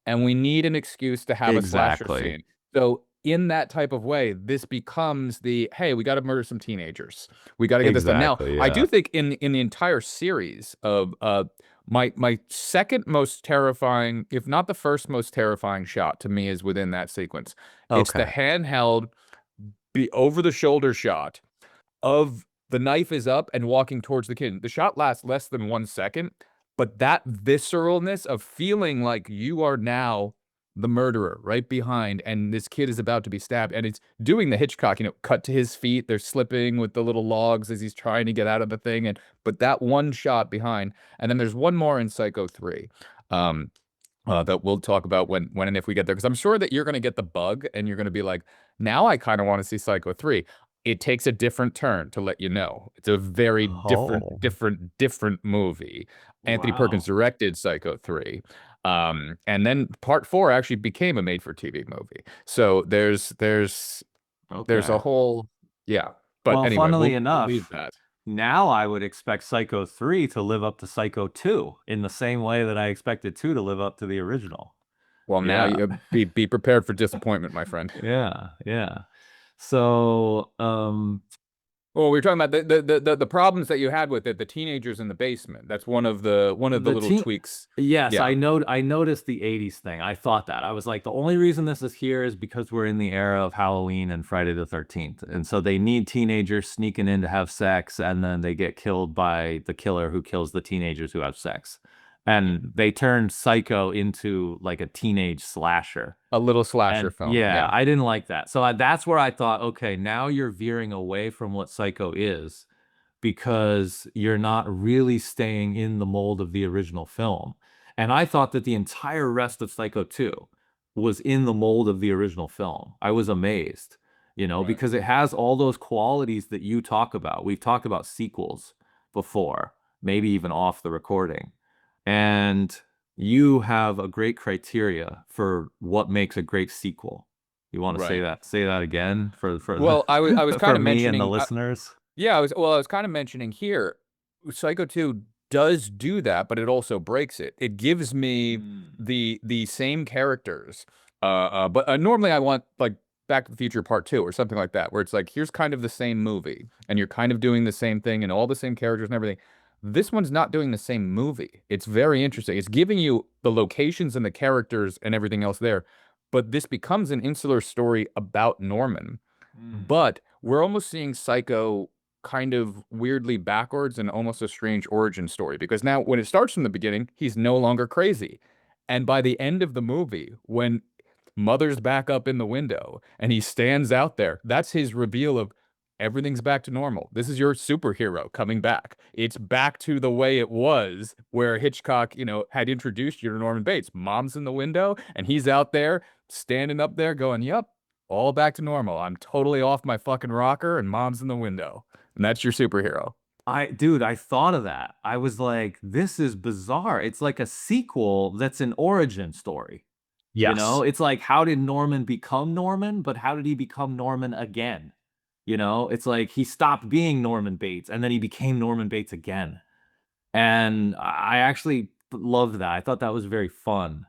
And we need an excuse to have a slasher Exactly. scene. So in that type of way, this becomes the hey, we got to murder some teenagers. We got to get this done. Now, Exactly. I Yeah. do think in the entire series of my second most terrifying, if not the first most terrifying shot to me is within that sequence. It's the Okay. handheld be over the shoulder shot of the knife is up and walking towards the kid. The shot lasts less than 1 second, but that visceralness of feeling like you are now the murderer right behind, and this kid is about to be stabbed, and it's doing the Hitchcock, you know, cut to his feet. They're slipping with the little logs as he's trying to get out of the thing, and but that one shot behind, and then there's one more in Psycho 3. Um, that we'll talk about when and if we get there, because I'm sure that you're going to get the bug and you're going to be like, now I kind of want to see Psycho 3. It takes a different turn to let you know. It's a very Oh, different movie. Anthony Perkins wow. directed Psycho 3. And then part 4 actually became a made-for-TV movie. So there's a Okay. whole yeah. But Well, anyway, funnily we'll leave enough, that. now I would expect Psycho 3 to live up to Psycho 2 in the same way that I expected 2 to live up to the original. Well, now Yeah. you be prepared for disappointment, my friend. Yeah. Yeah. So, Well, we were talking about the problems that you had with it, the teenagers in the basement. That's one of the the little teen tweaks. yes, Yeah. I noticed the 80s thing. I thought that. I was like, the only reason this is here is because we're in the era of Halloween and Friday the 13th. And so they need teenagers sneaking in to have sex, and then they get killed by the killer who kills the teenagers who have sex. And they turned Psycho into like a teenage slasher. A little slasher And film. yeah, Yeah. I didn't like that. So that's where I thought, okay, now you're veering away from what Psycho is because you're not really staying in the mold of the original film. And I thought that the entire rest of Psycho 2 was in the mold of the original film. I was amazed, you know, Right. because it has all those qualities that you talk about. We've talked about sequels before, maybe even off the recording. And you have a great criteria for what makes a great sequel. You want to Right. say that again for Well, I was kind for of me and the mentioning listeners? yeah, I was kind of mentioning here Psycho 2 does do that, but it also breaks it. It gives me Mm. the same characters. But normally I want like Back to the Future Part 2 or something like that, where it's like here's kind of the same movie and you're kind of doing the same thing and all the same characters and everything. This one's not doing the same movie. It's very interesting. It's giving you the locations and the characters and everything else there, but this becomes an insular story about Norman. Mm. But we're almost seeing Psycho kind of weirdly backwards and almost a strange origin story because now when it starts from the beginning, he's no longer crazy. And by the end of the movie, when Mother's back up in the window and he stands out there, that's his reveal of everything's back to normal. This is your superhero coming back. It's back to the way it was where Hitchcock, had introduced you to Norman Bates. Mom's in the window and he's out there standing up there going, "Yep, all back to normal. I'm totally off my fucking rocker and mom's in the window." And that's your superhero. Dude, I thought of that. I was like, this is bizarre. It's like a sequel that's an origin story. Yes. It's like, how did Norman become Norman, but how did he become Norman again? It's like he stopped being Norman Bates and then he became Norman Bates again. And I actually loved that. I thought that was very fun.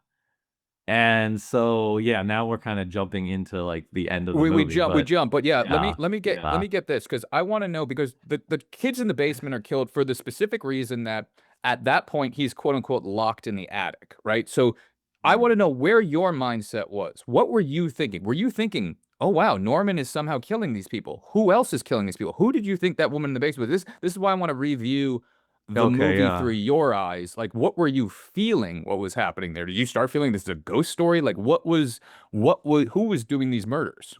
And so, yeah, now we're kind of jumping into like the end of the We movie, jump, but but yeah, let me yeah, let me get let yeah. me get this because I want to know because the kids in the basement are killed for the specific reason that at that point he's quote unquote locked in the attic, right? So I want to know where your mindset was. What were you thinking? Were you thinking, "Oh wow, Norman is somehow killing these people. Who else is killing these people? Who did you think that woman in the basement was?" This is why I want to review the Okay, movie through yeah. your eyes. Like, what were you feeling? What was happening there? Did you start feeling this is a ghost story? Like, who was doing these murders?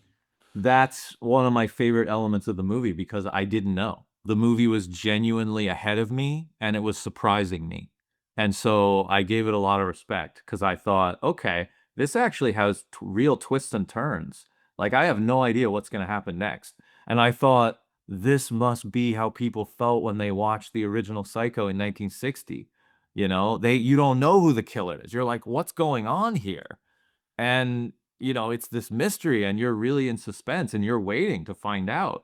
That's one of my favorite elements of the movie because I didn't know. The movie was genuinely ahead of me and it was surprising me. And so I gave it a lot of respect because I thought, okay, this actually has real twists and turns. Like, I have no idea what's going to happen next. And I thought, this must be how people felt when they watched the original Psycho in 1960. You don't know who the killer is. You're like, what's going on here? And it's this mystery and you're really in suspense and you're waiting to find out.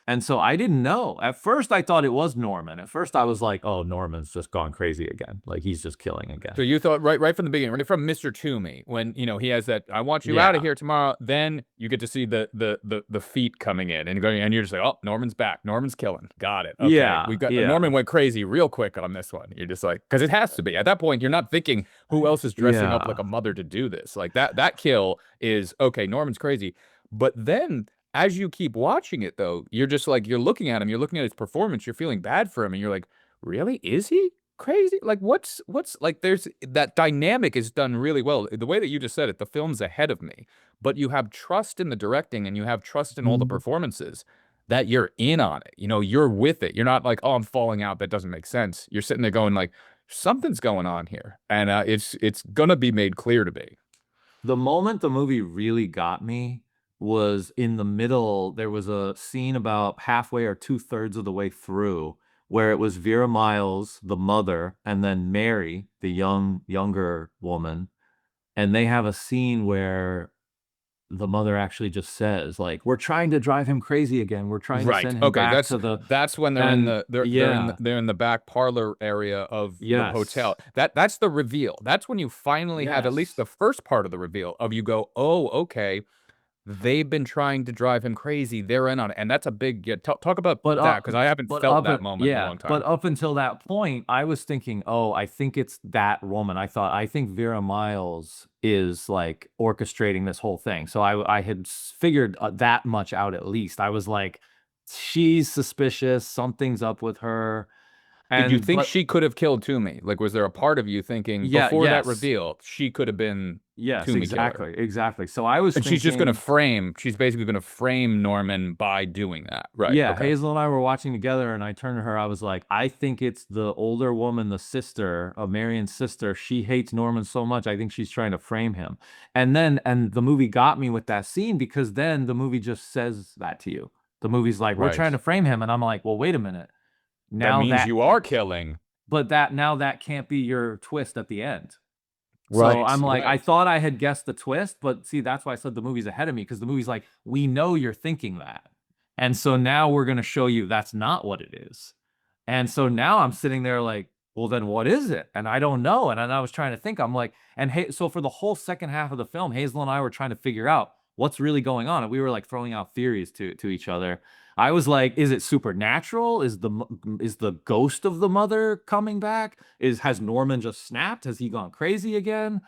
And so I didn't know. At first I thought it was Norman. At first I was like, oh, Norman's just gone crazy again. Like he's just killing again. So you thought right from the beginning, right from Mr. Toomey, when he has that "I want you out of Yeah. here tomorrow," then you get to see the feet coming in and going, and you're just like, "Oh, Norman's back. Norman's killing. Got it. Okay, we Yeah. got Yeah. Norman went crazy real quick on this one." You're just like, because it has to be at that point. You're not thinking who else is dressing up like Yeah. a mother to do this. Like that kill is okay. Norman's crazy, but then as you keep watching it though, you're just like you're looking at him, you're looking at his performance, you're feeling bad for him, and you're like, really, is he crazy? Like what's like there's that dynamic is done really well. The way that you just said it, the film's ahead of me, but you have trust in the directing and you have trust in all the Mhm. performances that you're in on it. You're with it. You're not like, "Oh, I'm falling out. That doesn't make sense." You're sitting there going like, something's going on here. And it's gonna be made clear to me. The moment the movie really got me was in the middle. There was a scene about halfway or two-thirds of the way through where it was Vera Miles, the mother, and then Mary, the younger woman. And they have a scene where the mother actually just says, like, "We're trying to drive him crazy again. We're trying to Right. send him Okay. back That's to the." that's when they're in And the they're in yeah, they're in the back parlor area of the yes, hotel. That's the reveal. That's when you finally have at least yes. the first part of the reveal of you go, "Oh, okay. They've been trying to drive him crazy. They're in on it." And that's a big yeah, talk about But that because I haven't felt that moment in a long but time. up until that point, I was thinking, "Oh, I think it's that woman." I think Vera Miles is like orchestrating this whole thing. So I had figured that much out at least. I was like, she's suspicious. Something's up with her. Did you And think but she could have killed Toomey? Like, was there a part of you thinking yeah, before that yes. reveal she could have been Yes, Toomey killer? exactly. Exactly. So I was And she's just gonna thinking, frame. She's basically gonna frame Norman by doing that. Right. yeah, Okay. Hazel and I were watching together, and I turned to her. I was like, I think it's the older woman, the sister of Marion's sister. She hates Norman so much. I think she's trying to frame him. And the movie got me with that scene because then the movie just says that to you. The movie's like, we're trying Right. to frame him. And I'm like, well, wait a minute. That Now means that, you are killing. but that can't be your twist at the end. So Right, I'm like, I right. thought I had guessed the twist, but see, that's why I said the movie's ahead of me because the movie's like, we know you're thinking that. And so now we're going to show you that's not what it is. And so now I'm sitting there like, well, then what is it? And I don't know. And I was trying to think, I'm like, and hey, so for the whole second half of the film, Hazel and I were trying to figure out, what's really going on? And we were like throwing out theories to each other. I was like, is it supernatural? Is the ghost of the mother coming back? Has Norman just snapped? Has he gone crazy again?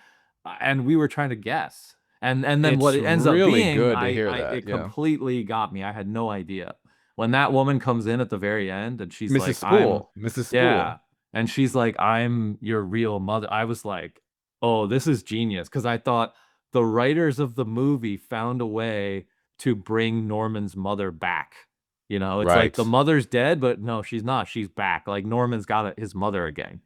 And we were trying to guess. And then what It's it ends up really being, good to hear that, it yeah. completely got me. I had no idea. When that woman comes in at the very end and she's Mrs. like, I'm, Spool. Mrs. yeah. Spool. And she's like, I'm your real mother. I was like, oh, this is genius. Because I thought the writers of the movie found a way to bring Norman's mother back. You know, it's like the Right. mother's dead, but no, she's not. She's back. Like Norman's got his mother again.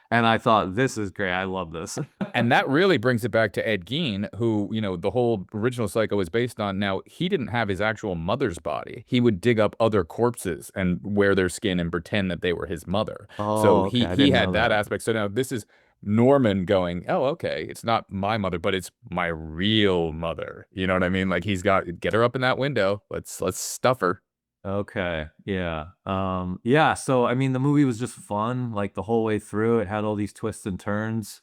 And I thought, this is great. I love this. And that really brings it back to Ed Gein, who, the whole original Psycho is based on. Now, he didn't have his actual mother's body. He would dig up other corpses and wear their skin and pretend that they were his mother. So Oh, okay. he I he didn't had know that that. aspect. So now this is Norman going, oh, okay, it's not my mother, but it's my real mother. You know what I mean? Like he's got get her up in that window. Let's stuff her. Okay. Yeah. Yeah, so I mean the movie was just fun like the whole way through. It had all these twists and turns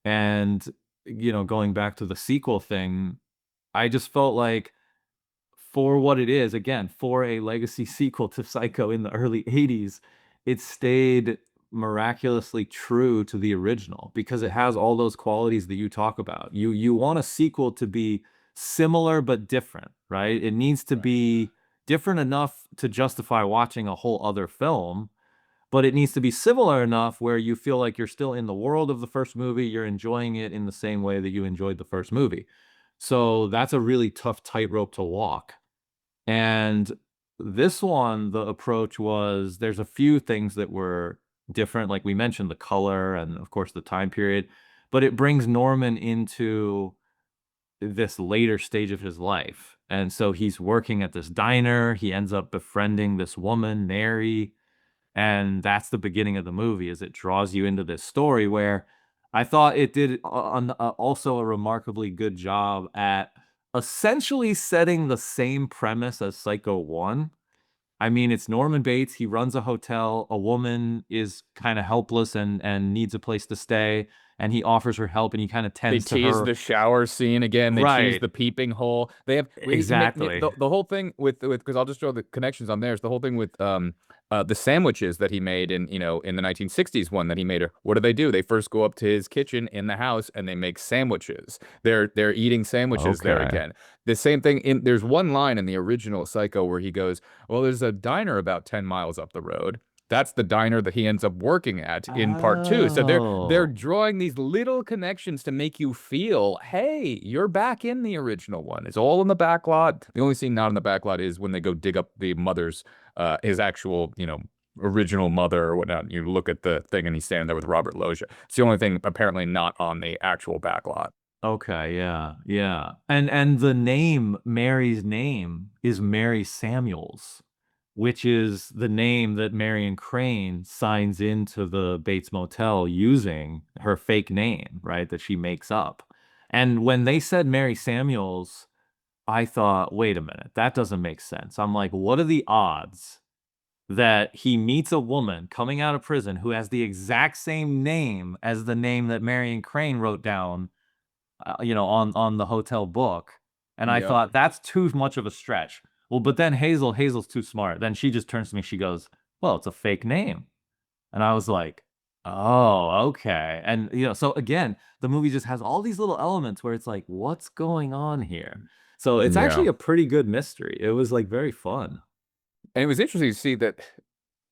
and going back to the sequel thing, I just felt like for what it is, again, for a legacy sequel to Psycho in the early 80s, it stayed miraculously true to the original because it has all those qualities that you talk about. You want a sequel to be similar but different, right? It needs to Right. be different enough to justify watching a whole other film, but it needs to be similar enough where you feel like you're still in the world of the first movie, you're enjoying it in the same way that you enjoyed the first movie. So that's a really tough tightrope to walk. And this one, the approach was there's a few things that were different, like we mentioned the color and of course the time period, but it brings Norman into this later stage of his life. And so he's working at this diner, he ends up befriending this woman, Mary, and that's the beginning of the movie as it draws you into this story where I thought it did also a remarkably good job at essentially setting the same premise as Psycho 1. I mean, it's Norman Bates. He runs a hotel. A woman is kind of helpless and needs a place to stay, and he offers her help, and he kind of They tends to tease her. the shower scene again. They tease Right. the peeping hole. They have he make Exactly. the whole thing with because I'll just draw the connections on there. Is the whole thing with the sandwiches that he made in the 1960s one that he made. What do? They first go up to his kitchen in the house and they make sandwiches. They're eating sandwiches there Okay. again. The same thing in there's one line in the original Psycho where he goes, "Well, there's a diner about 10 miles up the road." That's the diner that he ends up working at in part two. So they're Oh. drawing these little connections to make you feel, hey, you're back in the original one. It's all in the back lot. The only scene not in the back lot is when they go dig up the mother's, his actual, original mother or whatnot. And you look at the thing and he's standing there with Robert Loggia. It's the only thing apparently not on the actual back lot. Okay, yeah, yeah. And the name, Mary's name is Mary Samuels, which is the name that Marion Crane signs into the Bates Motel using her fake name, right, that she makes up. And when they said Mary Samuels, I thought, wait a minute, that doesn't make sense. I'm like, what are the odds that he meets a woman coming out of prison who has the exact same name as the name that Marion Crane wrote down on the hotel book. And I Yep. thought that's too much of a stretch. Well, but then Hazel's too smart. Then she just turns to me, she goes, "Well, it's a fake name." And I was like, "Oh, okay." And so again, the movie just has all these little elements where it's like, "What's going on here?" So it's Yeah. actually a pretty good mystery. It was like very fun. And it was interesting to see that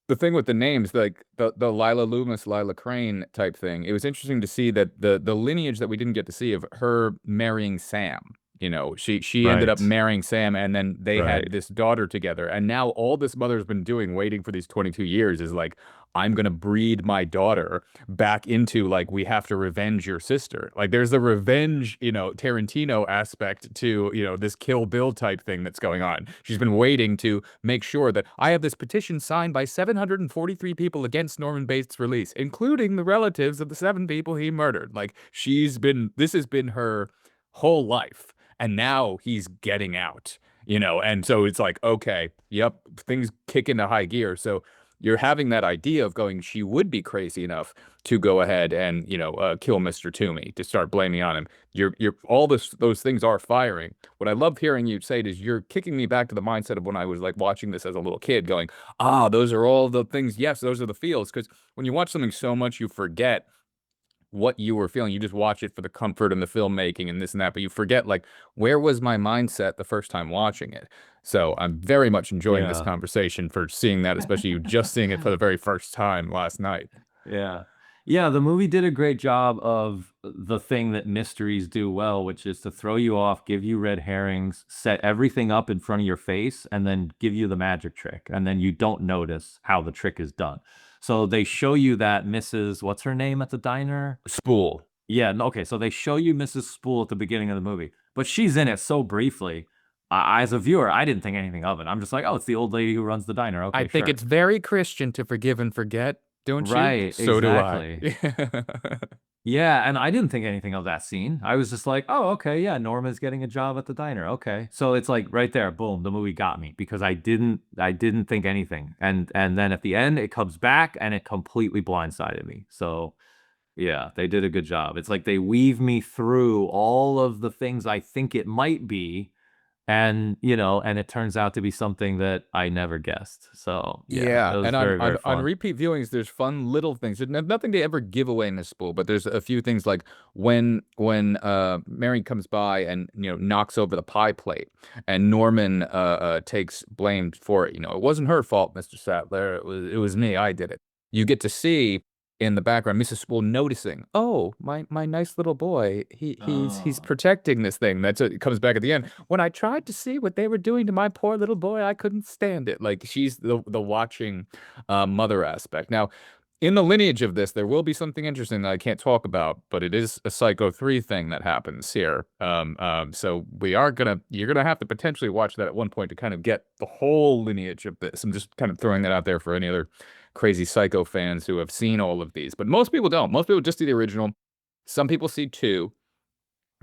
the thing with the names, like the Lila Loomis, Lila Crane type thing, it was interesting to see that the lineage that we didn't get to see of her marrying Sam. She ended up Right. marrying Sam, and then they Right. had this daughter together. And now all this mother's been doing, waiting for these 22 years, is like, I'm gonna breed my daughter back into like we have to revenge your sister. Like there's a revenge, Tarantino aspect to this Kill Bill type thing that's going on. She's been waiting to make sure that I have this petition signed by 743 people against Norman Bates' release, including the relatives of the 7 people he murdered. Like this has been her whole life, and now he's getting out. And so it's like, okay, yep, things kick into high gear. So you're having that idea of going, she would be crazy enough to go ahead and, kill Mr. Toomey, to start blaming on him. You're all those things are firing. What I love hearing you say is you're kicking me back to the mindset of when I was like watching this as a little kid, going, those are all the things. Yes, those are the feels. Because when you watch something so much, you forget what you were feeling. You just watch it for the comfort and the filmmaking and this and that, but you forget, like, where was my mindset the first time watching it? So I'm very much enjoying this Yeah. conversation for seeing that, especially you just seeing it for the very first time last night. Yeah. Yeah, the movie did a great job of the thing that mysteries do well, which is to throw you off, give you red herrings, set everything up in front of your face, and then give you the magic trick. And then you don't notice how the trick is done. So they show you that Mrs. What's her name at the diner? Spool. Yeah, no, okay. So they show you Mrs. Spool at the beginning of the movie, but she's in it so briefly. As a viewer, I didn't think anything of it. I'm just like, oh, it's the old lady who runs the diner. I Okay, think sure. it's very Christian to forgive and forget, don't you? Right, So do I. exactly. Yeah, and I didn't think anything of that scene. I was just like, oh, okay, yeah, Norma's getting a job at the diner. Okay. So it's like right there, boom, the movie got me because I didn't think anything. And then at the end it comes back and it completely blindsided me. So yeah, they did a good job. It's like they weave me through all of the things I think it might be, and it turns out to be something that I never guessed. So yeah, Yeah, it was and very, very on fun. repeat viewings, there's fun little things. There's nothing to ever give away in this spool, but there's a few things like when Mary comes by and knocks over the pie plate, and Norman takes blame for it. It wasn't her fault, Mr. Sattler. It was me. I did it. You get to see in the background Mrs. Spool noticing, oh, my nice little boy, he's Oh. protecting this thing. It comes back at the end. When I tried to see what they were doing to my poor little boy, I couldn't stand it. Like, she's the watching mother aspect. Now, in the lineage of this, there will be something interesting that I can't talk about, but it is a Psycho 3 thing that happens here. So you're gonna have to potentially watch that at one point to kind of get the whole lineage of this. I'm just kind of throwing that out there for any other crazy Psycho fans who have seen all of these, but most people don't. Most people just see the original. Some people see 2.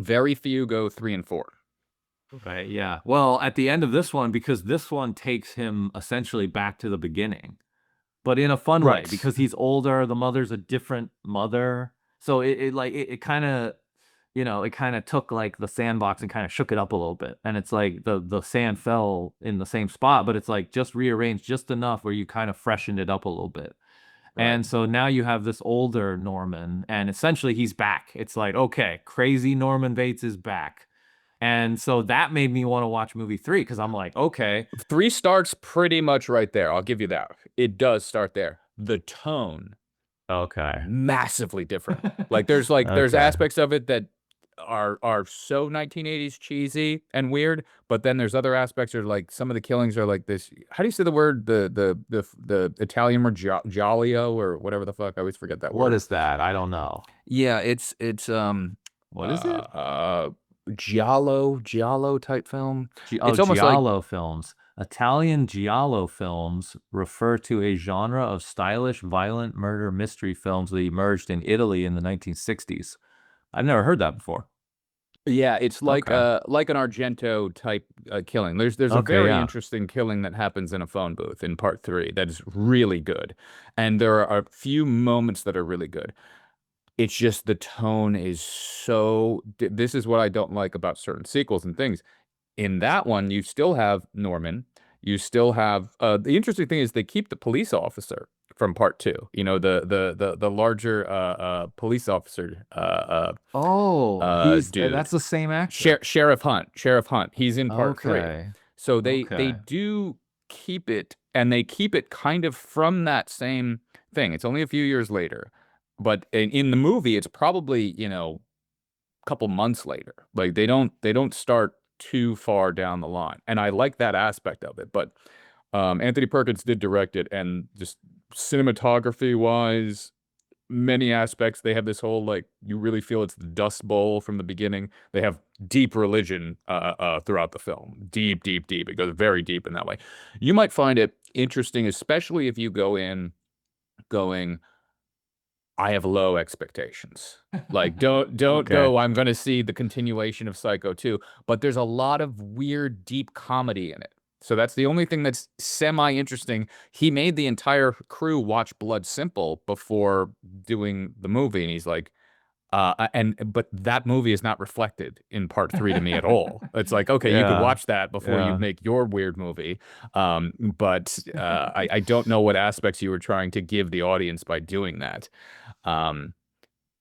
Very few go 3 and 4. Right, yeah. Well, at the end of this one, because this one takes him essentially back to the beginning, but in a fun way, Right. because he's older, the mother's a different mother. So it kind of, it kind of took like the sandbox and kind of shook it up a little bit. And it's like the sand fell in the same spot, but it's like just rearranged just enough where you kind of freshened it up a little bit. Right. And so now you have this older Norman, and essentially he's back. It's like, okay, crazy Norman Bates is back. And so that made me want to watch movie 3 because I'm like, okay, 3 starts pretty much right there. I'll give you that. It does start there. The tone, okay, massively different. There's okay. aspects of it that are so 1980s cheesy and weird, but then there's other aspects are like some of the killings are like this. How do you say the word? The Italian word giallo or whatever the fuck. I always forget that What word. is that? I don't know. Yeah, it's What is it? uh giallo type film. Oh, It's almost like giallo films. Italian giallo films refer to a genre of stylish, violent murder mystery films that emerged in Italy in the 1960s. I've never heard that before. yeah, it's Okay. like an Argento type killing. There's a Okay, very yeah. interesting killing that happens in a phone booth in part 3 that is really good. And there are a few moments that are really good. It's just the tone is this is what I don't like about certain sequels and things. In that one, you still have Norman. You still have the interesting thing is they keep the police officer from part 2. The larger police officer Oh, dude. that's the same actor. Sheriff Hunt. Sheriff Hunt. He's in part 3. Okay. So they Okay. do keep it, and they keep it kind of from that same thing. It's only a few years later, but in the movie, it's probably couple months later. Like they don't start too far down the line, and I like that aspect of it. But Anthony Perkins did direct it, and just cinematography wise, many aspects. They have this whole like you really feel it's the Dust Bowl from the beginning. They have deep religion throughout the film, deep, deep, deep. It goes very deep in that way. You might find it interesting, especially if you go in going, I have low expectations. Like, don't Okay. go, I'm gonna see the continuation of Psycho 2, but there's a lot of weird, deep comedy in it. So that's the only thing that's semi-interesting. He made the entire crew watch Blood Simple before doing the movie, and he's like, but that movie is not reflected in part 3 to me at all. It's like, okay, you could Yeah. watch that before you Yeah. make your weird movie. But I don't know what aspects you were trying to give the audience by doing that. Um,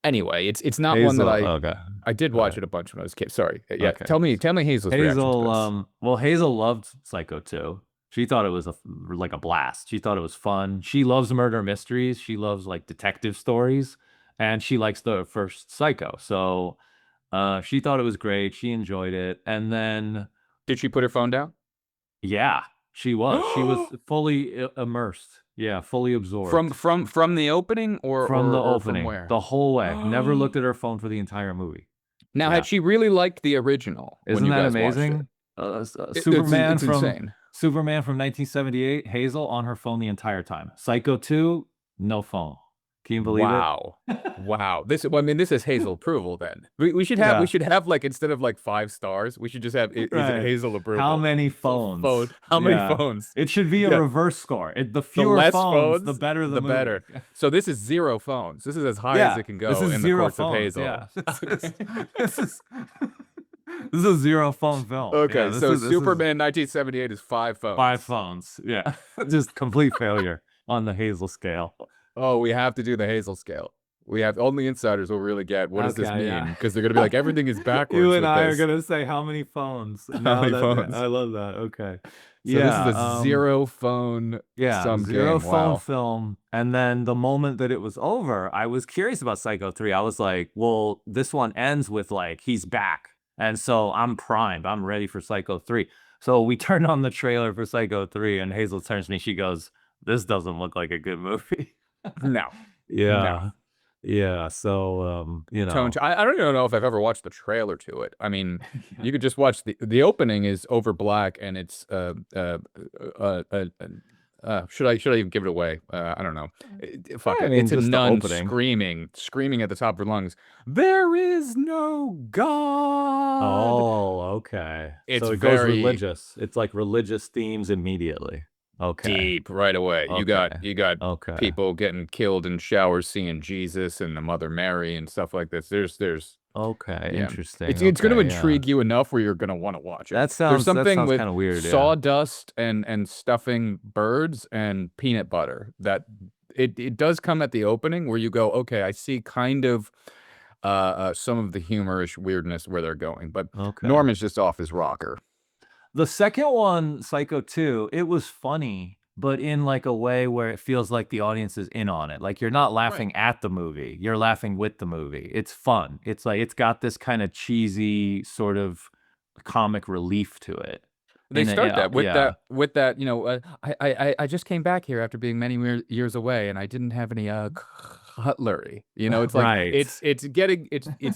anyway, it's not one that Hazel. Okay. I did Go watch ahead. it a bunch when I was a kid. Sorry. Yeah, Okay. tell me Hazel's reaction to Hazel, this. well, Hazel loved Psycho 2. She thought it was like a blast. She thought it was fun. She loves murder mysteries. She loves like detective stories, and she likes the first Psycho. So, she thought it was great. She enjoyed it. And then, Did she put her phone down? yeah, she was. She was fully immersed. Yeah, fully absorbed From the opening from the or from opening, where? the whole way. Never looked at her phone for the entire movie. Now, Yeah. had she really liked the original when Isn't you that guys watched it? amazing? Superman It's from insane. 1978, Hazel on her phone the entire time. Psycho 2, no phone. Can you believe it? Wow. Wow. Well, I mean, this is Hazel approval then. We should Yeah. have like, instead of like 5 stars, we should just have, is it Right. Hazel approval? How many phones? How many Yeah. phones? It should be a Yeah. reverse score. The The fewer less phones, the phones, better the movie. better. So this is 0 phones. This is as high as Yeah, it can go this is in the zero courts phones. of Hazel. Yeah. This is this is a zero phone film. Okay, Yeah, so this is Superman 1978 is 5 phones. 5 phones. Yeah. Just complete failure on the Hazel scale. Oh, we have to do the Hazel scale. We have only insiders will really get what does this Okay, mean? yeah. Because they're gonna be like everything is backwards. You and with I this. are gonna say how many phones. How Now many that- phones? I love that. Okay. So Yeah. this is a 0 phone sum zero game. phone Wow. film. And then the moment that it was over, I was curious about Psycho 3. I was like, well, this one ends with like he's back. And so I'm primed. I'm ready for Psycho 3. So we turned on the trailer for Psycho 3, and Hazel turns to me, she goes, "This doesn't look like a good movie." No. Yeah. Yeah. So you know. I don't even know if I've ever watched the trailer to it. I mean, you could just watch the opening is over black and it's should I even give it away? I don't know. Fuck I it. mean, It's a just the nun opening. screaming at the top of her lungs. There is no God. Oh, okay. It's So it goes very religious. It's like religious themes immediately. Okay. deep right away. You got Okay. people getting killed in showers, seeing Jesus and the Mother Mary and stuff like this. There's Okay. yeah. Interesting. It's going to Okay, yeah. intrigue you enough where you're going to want to watch it. That There's sounds something with kind of weird. Yeah. sawdust and stuffing birds and peanut butter that it does come at the opening where you go, okay, I see kind of some of the humorish weirdness where they're going, but Okay. Norman's just off his rocker. The second one, Psycho 2, it was funny, but in like a way where it feels like the audience is in on it. Like you're not laughing at the movie, you're laughing with the movie. It's fun. It's like it's got this kind of cheesy sort of comic relief to it. They start that with yeah. that, you know, I just came back here after being many years away and I didn't have any cutlery. You know, it's like Right. it's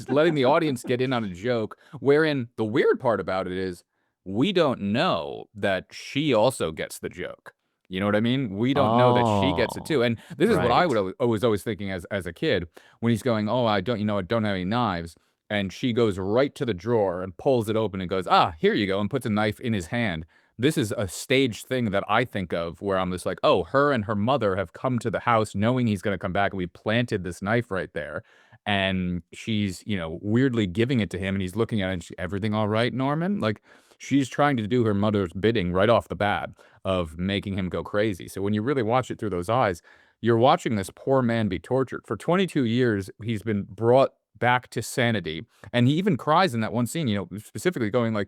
letting the audience get in on a joke, wherein the weird part about it is we don't know that she also gets the joke. You know what I mean? We don't know that she gets it too. And this is what I right. was always thinking as a kid when he's going, "Oh, I don't have any knives." And she goes right to the drawer and pulls it open and goes, "Ah, here you go," and puts a knife in his hand. This is a staged thing that I think of where I'm just like, oh, her and her mother have come to the house knowing he's going to come back, and we planted this knife right there. And she's, you know, weirdly giving it to him, and he's looking at it, and everything all right, Norman? Like, she's trying to do her mother's bidding right off the bat of making him go crazy. So when you really watch it through those eyes, you're watching this poor man be tortured. For 22 years, he's been brought back to sanity. And he even cries in that one scene, you know, specifically going like,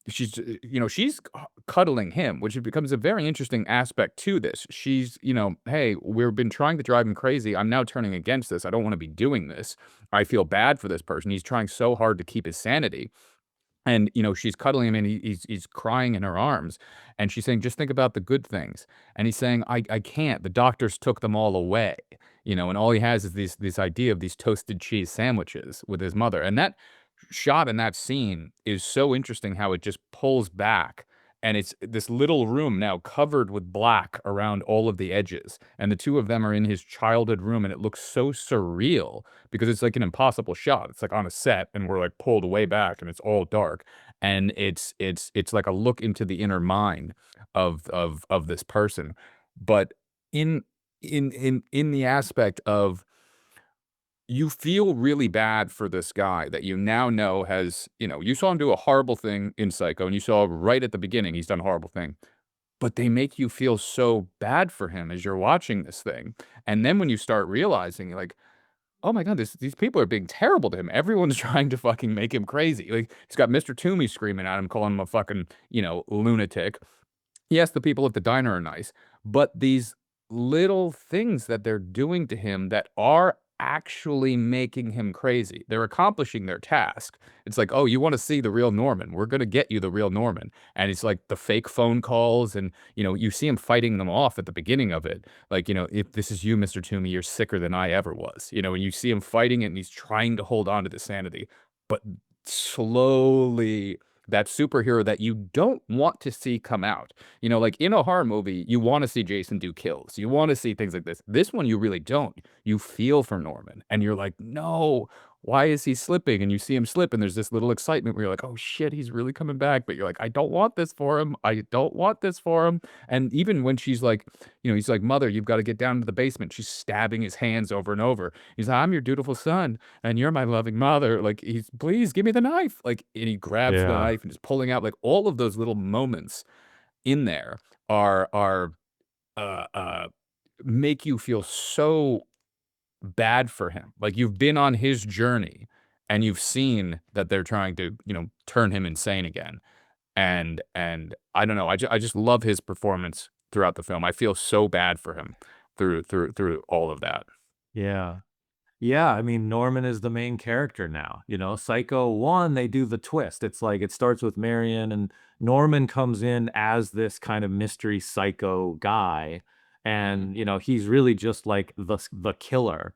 she's cuddling him, which becomes a very interesting aspect to this. She's, you know, hey, we've been trying to drive him crazy. I'm now turning against this. I don't want to be doing this. I feel bad for this person. He's trying so hard to keep his sanity. And, you know, she's cuddling him and he's crying in her arms. And she's saying, just think about the good things. And he's saying, I can't. The doctors took them all away. You know, and all he has is this idea of these toasted cheese sandwiches with his mother. And that shot in that scene is so interesting how it just pulls back and it's this little room now covered with black around all of the edges, and the two of them are in his childhood room, and it looks so surreal because it's like an impossible shot. It's like on a set, and we're like pulled way back, and it's all dark, and it's like a look into the inner mind of this person, but in in the aspect of you feel really bad for this guy that you now know has, you saw him do a horrible thing in Psycho, and you saw right at the beginning he's done a horrible thing, but they make you feel so bad for him as you're watching this thing. And then when you start realizing, like, oh my God, these people are being terrible to him. Everyone's trying to fucking make him crazy. Like, he's got Mr. Toomey screaming at him, calling him a fucking, lunatic. Yes, the people at the diner are nice, but these little things that they're doing to him that are actually making him crazy. They're accomplishing their task. It's like, "Oh, you wanna see the real Norman? We're gonna get you the real Norman." And it's like the fake phone calls and, you see him fighting them off at the beginning of it. Like, "If this is you, Mr. Toomey, you're sicker than I ever was." And you see him fighting it, and he's trying to hold on to the sanity. But slowly, that superhero that you don't want to see come out. Like in a horror movie, you want to see Jason do kills. You want to see things like this. This one, you really don't. You feel for Norman and you're like, no, why is he slipping? And you see him slip, and there's this little excitement where you're like, oh shit, he's really coming back. But you're like, I don't want this for him. I don't want this for him. And even when she's like, he's like, mother, you've got to get down to the basement. She's stabbing his hands over and over. He's like, I'm your dutiful son, and you're my loving mother. Like, please give me the knife. Like, and he grabs the Yeah. knife and is pulling out. Like, all of those little moments in there are uh uh make you feel so bad for him. Like, you've been on his journey and you've seen that they're trying to, turn him insane again. And I don't know, I just love his performance throughout the film. I feel so bad for him through all of that. Yeah. Yeah, I mean, Norman is the main character now. Psycho 1, they do the twist. It's like it starts with Marion, and Norman comes in as this kind of mystery psycho guy. And, he's really just like the killer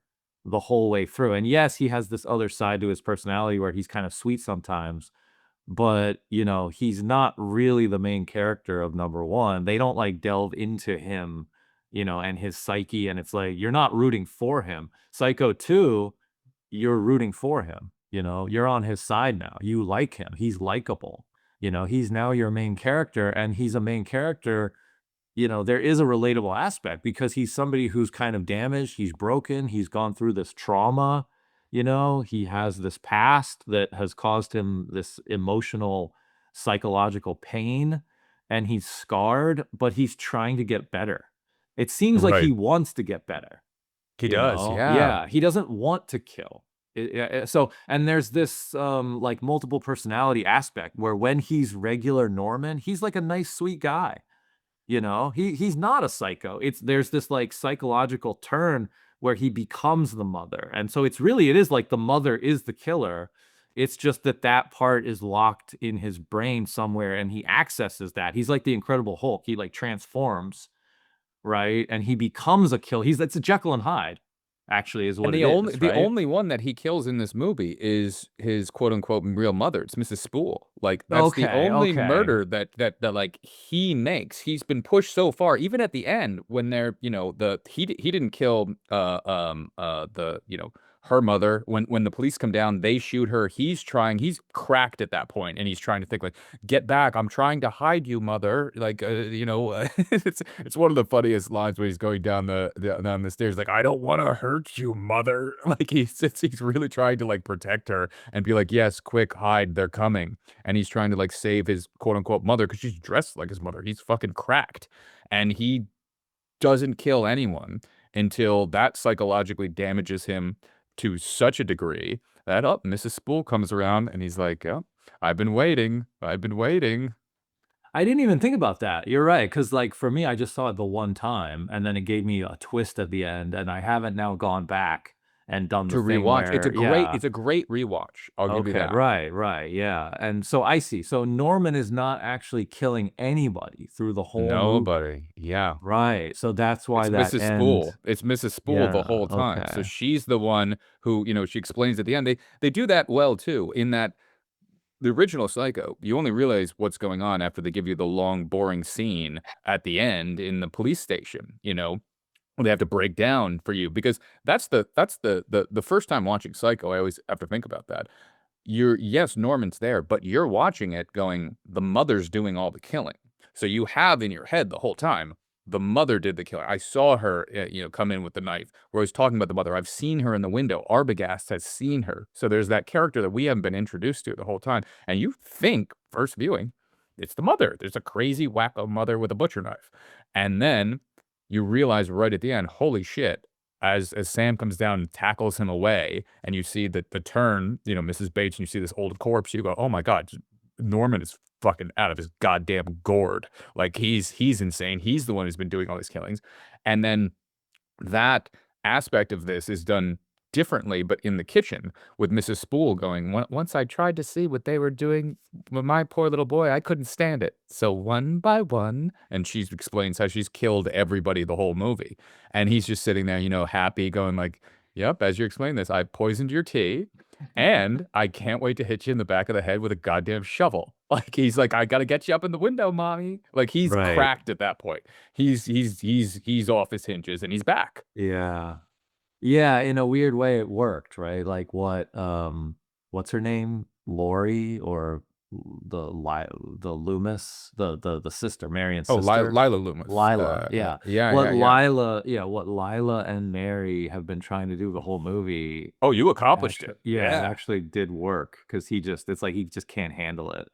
the whole way through. And yes, he has this other side to his personality where he's kind of sweet sometimes, but, he's not really the main character of number 1. They don't like delve into him, and his psyche, and it's like you're not rooting for him. Psycho 2, you're rooting for him, you're on his side now. You like him. He's likable. He's now your main character, and he's a main character. There is a relatable aspect because he's somebody who's kind of damaged, he's broken, he's gone through this trauma, he has this past that has caused him this emotional, psychological pain, and he's scarred, but he's trying to get better. It seems like he Right. wants to get better. He does, yeah. Yeah, he doesn't want to kill. So, and there's this like multiple personality aspect where when he's regular Norman, he's like a nice, sweet guy. He's not a psycho. There's this like psychological turn where he becomes the mother. And so it is like the mother is the killer. It's just that part is locked in his brain somewhere, and he accesses that. He's like the Incredible Hulk. He like transforms, right? And he becomes a killer. It's a Jekyll and Hyde, actually, is And what it the only is, the right? only one that he kills in this movie is his quote unquote real mother. It's Mrs. Spool. Like, that's the Okay, only okay. murder that like he makes. He's been pushed so far, even at the end when they're, he didn't kill the, her mother. When the police come down, they shoot her. He's cracked at that point, and he's trying to think like, get back. I'm trying to hide you, mother. Like, it's one of the funniest lines when he's going down the stairs, like, I don't want to hurt you, mother. Like, he's really trying to like protect her and be like, yes, quick, hide, they're coming. And he's trying to like save his quote unquote mother because she's dressed like his mother. He's fucking cracked, and he doesn't kill anyone until that psychologically damages him to such a degree that, oh, Mrs. Spool comes around, and he's like, oh, I've been waiting. I've been waiting I didn't even think about that. You're right, because like for me, I just saw it the one time, and then it gave me a twist at the end, and I haven't now gone back and done the to thing rewatch. where, yeah, It's a great rewatch. I'll give you okay, that. right, right, yeah. And so I see. So Norman is not actually killing anybody through the whole movie. Nobody. Yeah. Right. So that's why It's that Mrs. end. Spool. It's Mrs. Spool the Yeah, whole time. So okay. she's the one who, she explains at the end. They do that well too, in that the original Psycho, you only realize what's going on after they give you the long, boring scene at the end in the police station, you know? They have to break down for you because that's the first time watching Psycho, I always have to think about that. Yes, Norman's there, but you're watching it going, the mother's doing all the killing. So you have in your head the whole time, the mother did the killing. I saw her, come in with the knife. We're always talking about the mother. I've seen her in the window. Arbogast has seen her. So there's that character that we haven't been introduced to the whole time. And you think, first viewing, it's the mother. There's a crazy wacko mother with a butcher knife. And then you realize right at the end, holy shit, as Sam comes down and tackles him away, and you see the turn, Mrs. Bates, and you see this old corpse, you go, "Oh my god, Norman is fucking out of his goddamn gourd." Like, he's insane. He's the one who's been doing all these killings. And then that aspect of this is done differently, but in the kitchen with Mrs. Spool going, Once I tried to see what they were doing with my poor little boy, I couldn't stand it. So one by one," and she explains how she's killed everybody the whole movie. And he's just sitting there, happy, going like, "Yep, as you explain this, I poisoned your tea, and I can't wait to hit you in the back of the head with a goddamn shovel." Like, he's like, "I gotta get you up in the window, mommy." Like, he's Right. cracked at that point. He's off his hinges, and he's back. Yeah. Yeah, in a weird way, it worked, right? Like what's her name? Lori or the Loomis, the sister, Marion's Oh, sister, Lila Loomis. Lila. Yeah, Yeah, yeah. what Lila and Mary have been trying to do the whole movie. Oh, you accomplished Actually, it. yeah, it Yeah. actually did work because it's like he just can't handle it.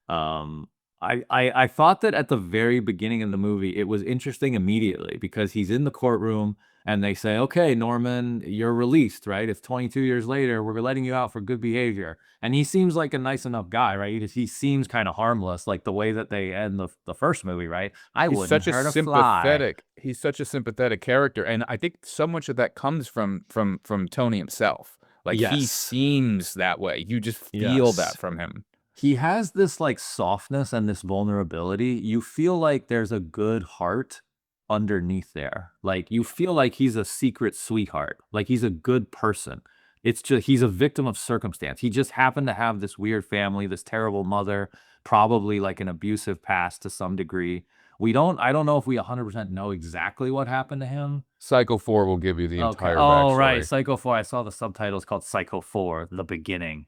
Um, I thought that at the very beginning of the movie, it was interesting immediately because he's in the courtroom and they say, "Okay, Norman, you're released, right? It's 22 years later. We're letting you out for good behavior." And he seems like a nice enough guy, right? He seems kind of harmless, like the way that they end the first movie, right? I wouldn't hurt a fly. He's such a sympathetic character, and I think so much of that comes from Tony himself. Like, he Yes. seems that way. You just feel that Yes. from him. He has this like softness and this vulnerability. You feel like there's a good heart underneath there. Like you feel like he's a secret sweetheart. Like he's a good person. It's just he's a victim of circumstance. He just happened to have this weird family, this terrible mother, probably like an abusive past to some degree. I don't know if we 100% know exactly what happened to him. Psycho 4 will give you the Okay. entire Oh, right. backstory. Psycho 4. I saw the subtitles called Psycho 4, The Beginning.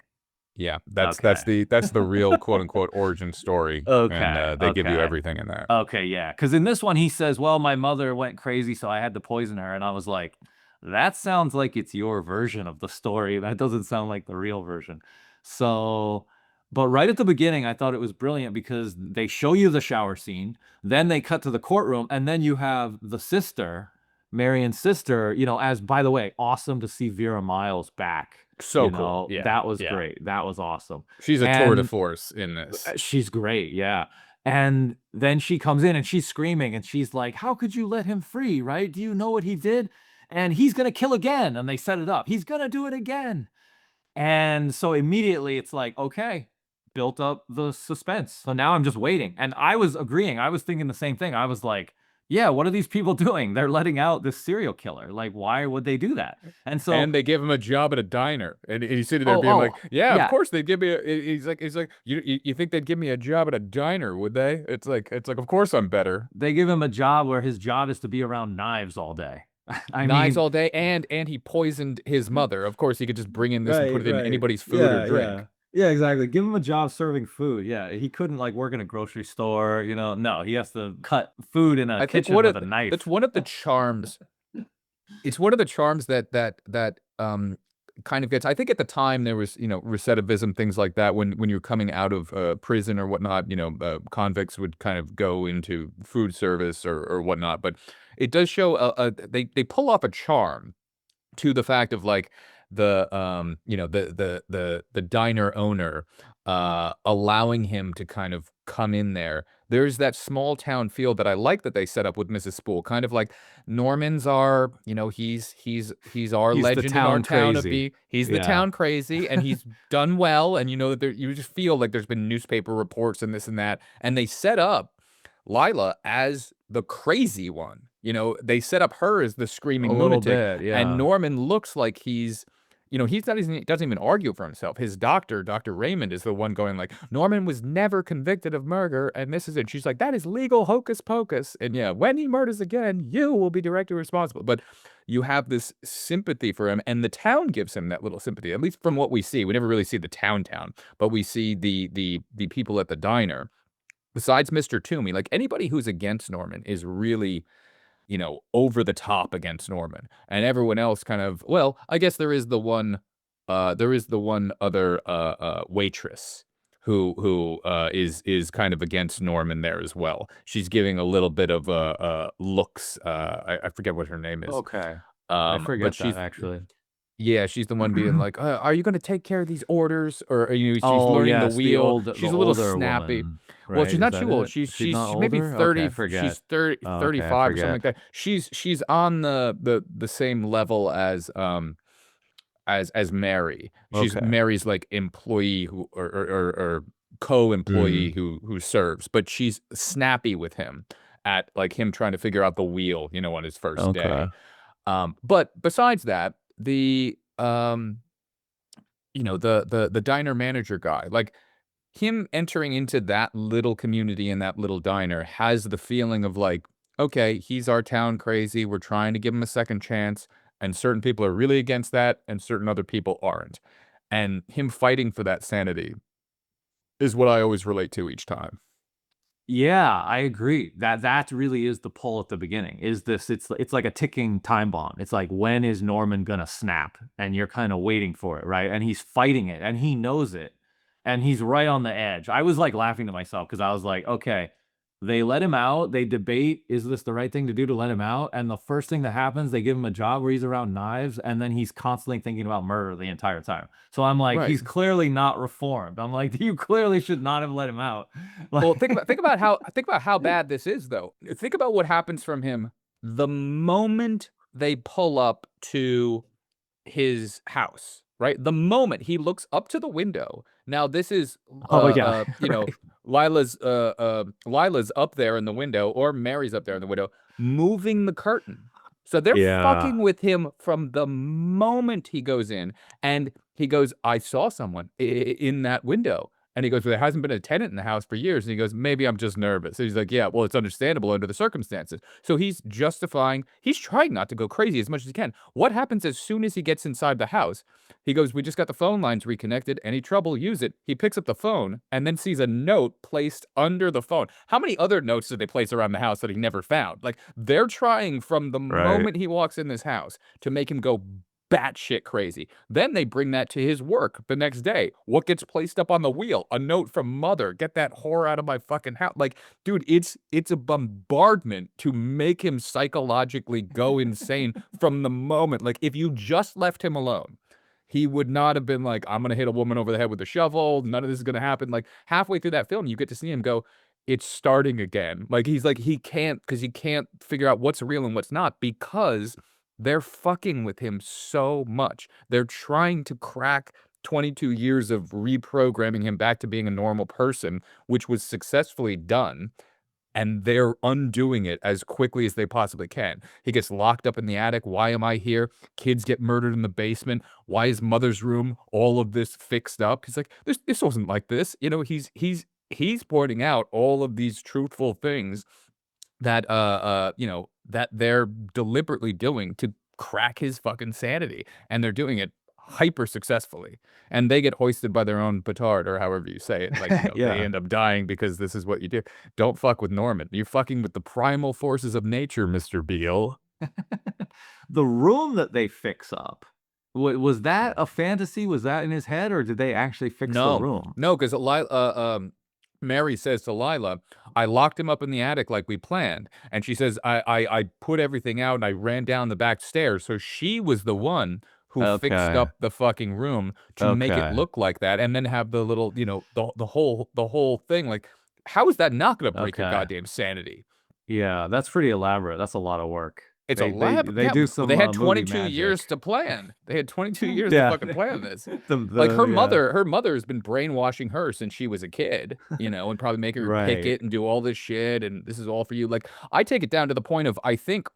Yeah, Okay. that's the real quote unquote origin story, and Okay. they give you Okay. everything in that. Okay, yeah, because in this one, he says, "Well, my mother went crazy, so I had to poison her," and I was like, "That sounds like it's your version of the story. That doesn't sound like the real version." So, but right at the beginning, I thought it was brilliant because they show you the shower scene, then they cut to the courtroom, and then you have the sister, Marion's sister, as by the way, awesome to see Vera Miles back. So cool. Yeah, That was yeah. great. That was awesome. She's a tour de And force in this. she's great, yeah. And then she comes in and she's screaming and she's like, "How could you let him free, right? Do you know what he did? And he's gonna kill again." And they set it up. He's gonna do it again. And so immediately it's like, okay, built up the suspense. So now I'm just waiting. And I was agreeing. I was thinking the same thing. I was like, yeah, what are these people doing? They're letting out this serial killer. Like, why would they do that? And so, And they give him a job at a diner, and he's sitting there oh, being like, oh, "Yeah, of yeah, course they'd give me." He's like, you think they'd give me a job at a diner, would they? It's like, of course I'm better. they give him a job where his job is to be around knives all day. I Knives mean, all day, and he poisoned his mother. Of course, he could just bring in this and put right, it in right. anybody's food or Yeah, yeah. drink. Yeah, exactly. Give him a job serving food. Yeah, he couldn't like work in a grocery store, No, he has to cut food in a I think kitchen what with it a that's knife. one of the charms. It's one of the charms that kind of gets. I think at the time there was, recidivism, things like that. When you're coming out of prison or whatnot, convicts would kind of go into food service or whatnot. But it does show they pull off a charm to the fact of like the diner owner allowing him to kind of come in there. There's that small town feel that I like that they set up with Mrs. Spool. Kind of like Norman's our, he's our He's the legend in our town town of crazy. be he's the Yeah. town crazy and he's done well, and that you just feel like there's been newspaper reports and this and that, and they set up Lila as the crazy one. They set up her as the A screaming little lunatic, bit, and yeah. Norman looks like he's you know, doesn't even argue for himself. His doctor, Dr. Raymond, is the one going like, Norman was never convicted of murder, and this is it. She's like, that is legal hocus pocus. And yeah, when he murders again, you will be directly responsible. But you have this sympathy for him, and the town gives him that little sympathy, at least from what we see. We never really see the town, but we see the people at the diner. Besides Mr. Toomey, like anybody who's against Norman is really, you know, over the top against Norman. And everyone else kind of, well, I guess there is the one other waitress who is kind of against Norman there as well. She's giving a little bit of looks. I forget what her name is. Okay. I But forget that she's actually. yeah, she's the one being like, "Are you gonna take care of these orders?" Or, you know, she's Oh, learning the yes, wheel. the She's a little older snappy. woman, Well, right? she's Is not that too old. it? She's not She's maybe older? Okay, I 30, forget. she's 30, Oh, okay, I 35 or something forget. like that. She's on the same level as Mary. She's Okay. Mary's like employee who or co-employee Mm, who serves, but she's snappy with him at like him trying to figure out the wheel, you know, on his first okay. day. But besides that, you know, the diner manager guy, like him entering into that little community in that little diner has the feeling of like, okay, he's our town crazy. We're trying to give him a second chance. And certain people are really against that, and certain other people aren't. And him fighting for that sanity is what I always relate to each time. Yeah, I agree. That really is the pull at the beginning. Is this it's like a ticking time bomb. It's like when is Norman gonna snap? And you're kind of waiting for it, right? And he's fighting it and he knows it. And he's right on the edge. I was like laughing to myself because I was like, okay, they let him out, they debate, is this the right thing to do to let him out? And the first thing that happens, they give him a job where he's around knives, and then he's constantly thinking about murder the entire time. So I'm like, Right. he's clearly not reformed. I'm like, you clearly should not have let him out. Well, Like think about how bad this is though. Think about what happens from him the moment they pull up to his house, right? The moment he looks up to the window. Now this is oh yeah, you know, right. Lila's up there in the window or Mary's up there in the window moving the curtain. So they're Yeah. fucking with him from the moment he goes in and he goes, "I saw someone in that window." And he goes, "Well, there hasn't been a tenant in the house for years." And he goes, "Maybe I'm just nervous." And he's like, "Yeah, well, it's understandable under the circumstances." So he's justifying, he's trying not to go crazy as much as he can. What happens as soon as he gets inside the house? He goes, "We just got the phone lines reconnected. Any trouble, use it." He picks up the phone and then sees a note placed under the phone. How many other notes did they place around the house that he never found? Like, they're trying from the Right. moment he walks in this house to make him go batshit crazy. Then they bring that to his work the next day. What gets placed up on the wheel? A note from mother. Get that whore out of my fucking house. Like, dude, it's a bombardment to make him psychologically go insane from the moment. Like, if you just left him alone, he would not have been like, I'm gonna hit a woman over the head with a shovel. None of this is gonna happen. Like halfway through that film, you get to see him go, it's starting again. Like he's like, because he can't figure out what's real and what's not because they're fucking with him so much. They're trying to crack 22 years of reprogramming him back to being a normal person, which was successfully done. And they're undoing it as quickly as they possibly can. He gets locked up in the attic. Why am I here? Kids get murdered in the basement. Why is mother's room all of this fixed up? He's like, this wasn't like this. You know, he's pointing out all of these truthful things that you know, that they're deliberately doing to crack his fucking sanity, and they're doing it hyper successfully. And they get hoisted by their own petard, or however you say it. Like, you know, they Yeah. end up dying because this is what you do. Don't fuck with Norman. You're fucking with the primal forces of nature, Mr. Beale. The room that they fix up, was that a fantasy? Was that in his head, or did they actually fix the No, room? no, because Mary says to Lila, "I locked him up in the attic like we planned," and she says, "I put everything out and I ran down the back stairs." So she was the one who fixed Okay. up the fucking room to make it Okay. look like that, and then have the little, you know, the whole thing. Like, how is that not going to break your Okay. goddamn sanity? Yeah, that's pretty elaborate. That's a lot of work. It's a lab. They Yeah, do well, they some had movie 22 magic. years to plan. They had 22 years to Yeah. fucking plan this. Like The yeah. her mother has been brainwashing her since she was a kid, you know, and probably making her pick Right. it and do all this shit. And this is all for you. Like, I take it down to the point of, I think,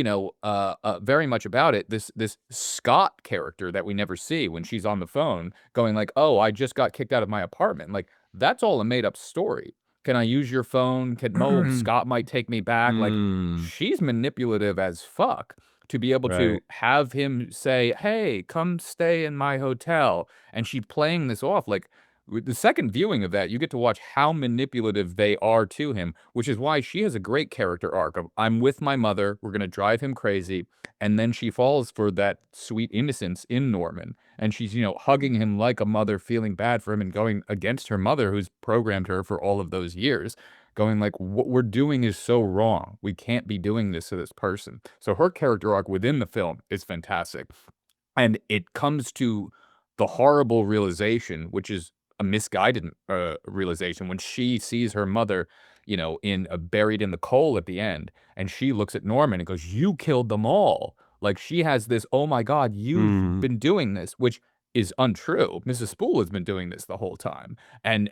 very much about it, this Scott character that we never see when she's on the phone going like, "Oh, I just got kicked out of my apartment." Like, that's all a made up story. "Can I use your phone? Can Mo Scott might take me back." Like, Mm, she's manipulative as fuck to be able Right. to have him say, "Hey, come stay in my hotel," and she playing this off like with the second viewing of that, you get to watch how manipulative they are to him, which is why she has a great character arc of, "I'm with my mother, we're gonna drive him crazy," and then she falls for that sweet innocence in Norman, and she's, hugging him like a mother, feeling bad for him and going against her mother who's programmed her for all of those years, going like, "What we're doing is so wrong. We can't be doing this to this person." So her character arc within the film is fantastic. And it comes to the horrible realization, which is a misguided, realization when she sees her mother, buried in the coal at the end, and she looks at Norman and goes, "You killed them all." Like, she has this, "Oh my god, you've mm, been doing this," which is untrue. Mrs. Spool has been doing this the whole time, and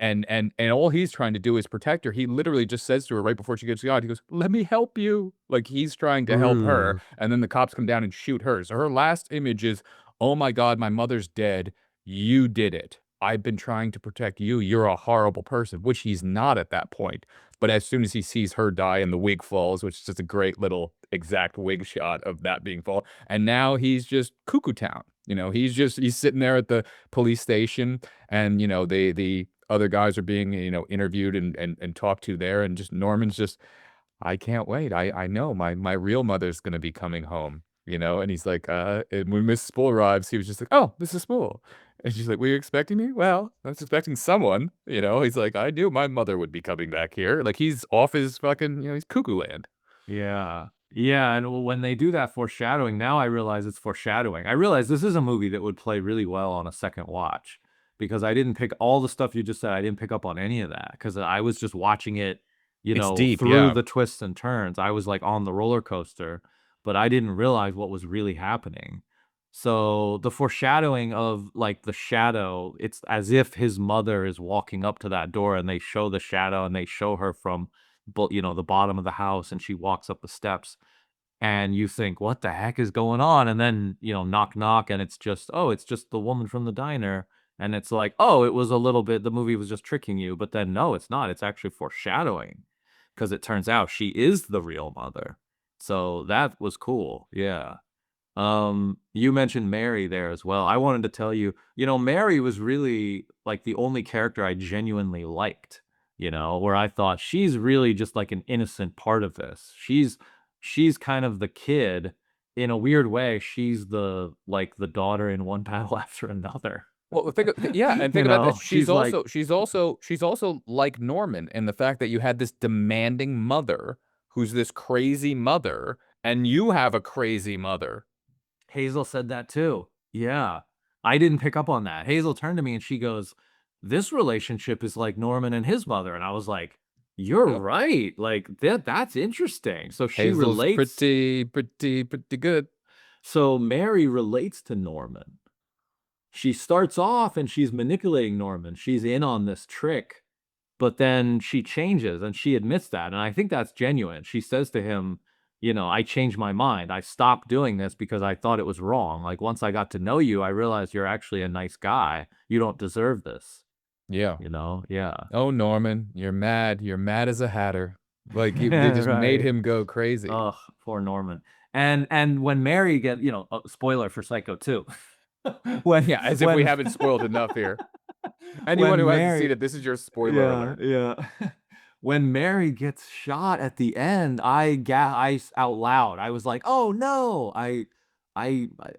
all he's trying to do is protect her. He literally just says to her right before she gets shot, he goes, "Let me help you." Like, he's trying to help her, mm. and then the cops come down and shoot her. So her last image is, "Oh my god, my mother's dead. You did it. I've been trying to protect you. You're a horrible person," which he's not at that point. But as soon as he sees her die and the wig falls, which is just a great little exact wig shot of that being fall, and now he's just cuckoo town. He's sitting there at the police station, and the other guys are being interviewed and talked to there, and just Norman's just, "I can't wait. I know my real mother's gonna be coming home," and he's like, and when Mrs. Spool arrives, he was just like, "Oh, Mrs. Spool." And she's like, "Were you expecting me?" "Well, I was expecting someone," he's like, "I knew my mother would be coming back here." Like, he's off his fucking, he's cuckoo land. Yeah. Yeah, and when they do that foreshadowing, now I realize it's foreshadowing. I realize this is a movie that would play really well on a second watch because I didn't pick all the stuff you just said. I didn't pick up on any of that because I was just watching it, It's deep, through yeah. the twists and turns. I was like on the roller coaster, but I didn't realize what was really happening. So the foreshadowing of like the shadow, it's as if his mother is walking up to that door and they show the shadow and they show her from the bottom of the house and she walks up the steps and you think, "What the heck is going on?" And then, knock, knock, and it's just the woman from the diner. And it's like, "Oh, it was a little bit the movie was just tricking you." But then, no, it's not. It's actually foreshadowing because it turns out she is the real mother. So that was cool. Yeah. You mentioned Mary there as well. I wanted to tell you, Mary was really like the only character I genuinely liked, where I thought she's really just like an innocent part of this. She's kind of the kid in a weird way. She's the daughter in one battle after another. Well, yeah, and think about this. She's She's like also she's also she's also like Norman in the fact that you had this demanding mother who's this crazy mother, and you have a crazy mother. Hazel said that too. Yeah. I didn't pick up on that. Hazel turned to me and she goes, "This relationship is like Norman and his mother." And I was like, "You're Yep. right. Like that's interesting." So she Hazel's relates. pretty good. So Mary relates to Norman. She starts off and she's manipulating Norman. She's in on this trick, but then she changes and she admits that. And I think that's genuine. She says to him, "I changed my mind. I stopped doing this because I thought it was wrong. Like once I got to know you, I realized you're actually a nice guy. You don't deserve this." Yeah. Yeah. Oh, Norman, you're mad. You're mad as a hatter. Like, they Yeah, just made right. him go crazy. Ugh, poor Norman. And when Mary spoiler for Psycho 2. when Yeah, as if we when haven't spoiled enough here. Anyone when who hasn't seen Mary it, this is your spoiler Yeah, alert. yeah. When Mary gets shot at the end, out loud. I was like, "Oh no."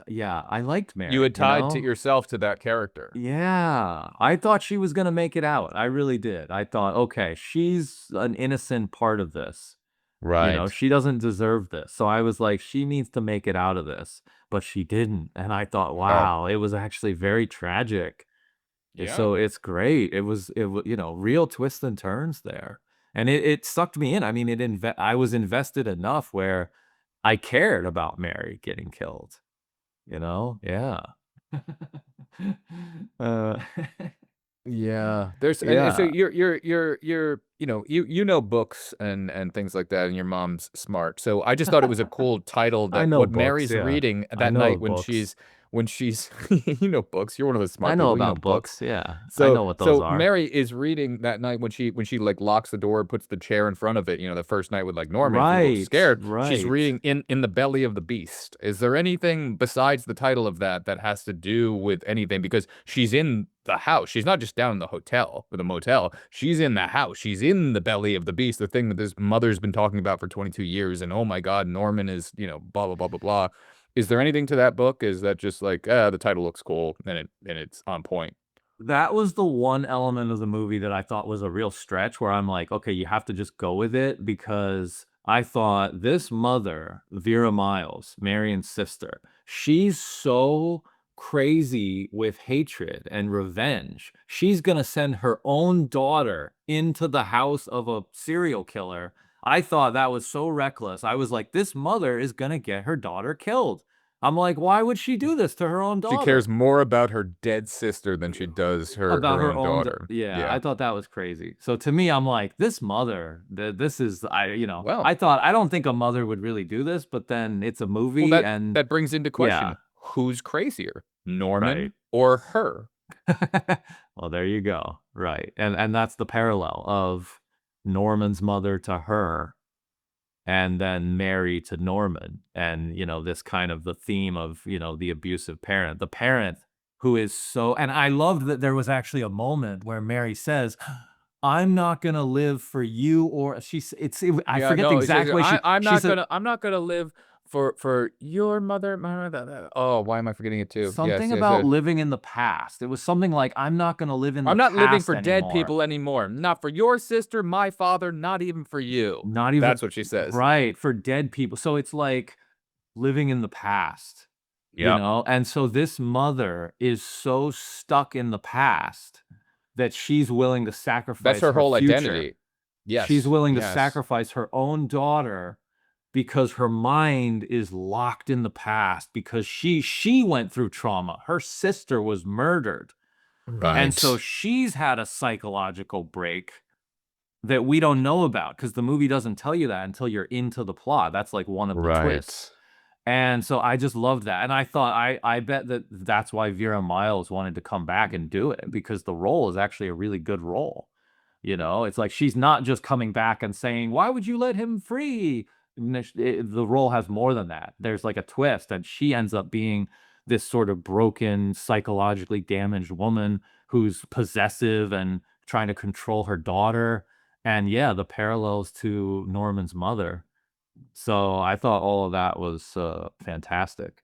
Yeah, I liked You Mary, had tied to yourself to that character. Yeah. I thought she was gonna make it out. I really did. I thought, "Okay, she's an innocent part of this." Right. She doesn't deserve this. So I was like, "She needs to make it out of this." But she didn't. And I thought, Oh, "Wow, it was actually very tragic." yeah. So it's great. Real twists and turns there. And it sucked me in. I mean, I was invested enough where I cared about Mary getting killed, you know? Yeah. Uh, Yeah, there's and so Yeah, you're you know books and things like that, and your mom's smart. So I just thought it was a cool title I that know what books. Mary's Yeah, reading I that know night books. when she's you know books. You're one of the I smart know people. You know about books. books. Yeah, I So know what those so are. Mary is reading that night when she like locks the door, puts the chair in front of it. You know, the first night with like Norman, and people look Right, scared. She's right. reading in the belly of the beast. Is there anything besides the title of that that has to do with anything? Because she's in the house. She's not just down in the hotel or the motel. She's in the house. She's in the belly of the beast, the thing that this mother's been talking about for 22 years. And oh my God, Norman is, you know, blah, blah, blah, blah, blah. Is there anything to that book? Is that just like, the title looks cool and it's on point? That was the one element of the movie that I thought was a real stretch where I'm like, okay, you have to just go with it because I thought this mother, Vera Miles, Marion's sister, she's so crazy with hatred and revenge. She's gonna send her own daughter into the house of a serial killer. I thought that was so reckless. I was like, this mother is gonna get her daughter killed. I'm like, why would she do this to her own She cares daughter? more about her dead sister than she does About her her own own daughter. yeah, Yeah. I thought that was crazy. So to me, I'm like, this mother, this is Well, I thought I don't think a mother would really do this, but then it's a well, movie and that brings into yeah, question who's crazier, right. Norman or her? Well, there you go. Right. And that's the parallel of Norman's mother to her and then Mary to Norman. And, this kind of the theme of, the abusive parent. The parent who is so, and I loved that there was actually a moment where Mary says, I'm not gonna live for you or I Yeah, forget the no, it says exact way she said I'm not gonna live for your mother. Oh, why am I forgetting it too? Yes, something yes, about living in the past. It was something like, I'm not gonna live in the I'm not living past for dead anymore. people anymore. Not for your sister, my father, not even for you. Not even That's what she says. right for dead people. So it's like living in the past, Yep. And so this mother is so stuck in the past that she's willing to That's sacrifice her her whole future. identity. She's Yes, willing to yes. sacrifice her own daughter because her mind is locked in the past because she went through trauma. Her sister was murdered. And so Right. she's had a psychological break that we don't know about because the movie doesn't tell you that until you're into the plot. That's like one of the twists. Right. And so I just loved that. And I thought I bet that that's why Vera Miles wanted to come back and do it because the role is actually a really good role. It's like she's not just coming back and saying, "Why would you let him free?" The role has more than that. There's like a twist, and she ends up being this sort of broken, psychologically damaged woman who's possessive and trying to control her daughter. And yeah, the parallels to Norman's mother. So I thought all of that was fantastic.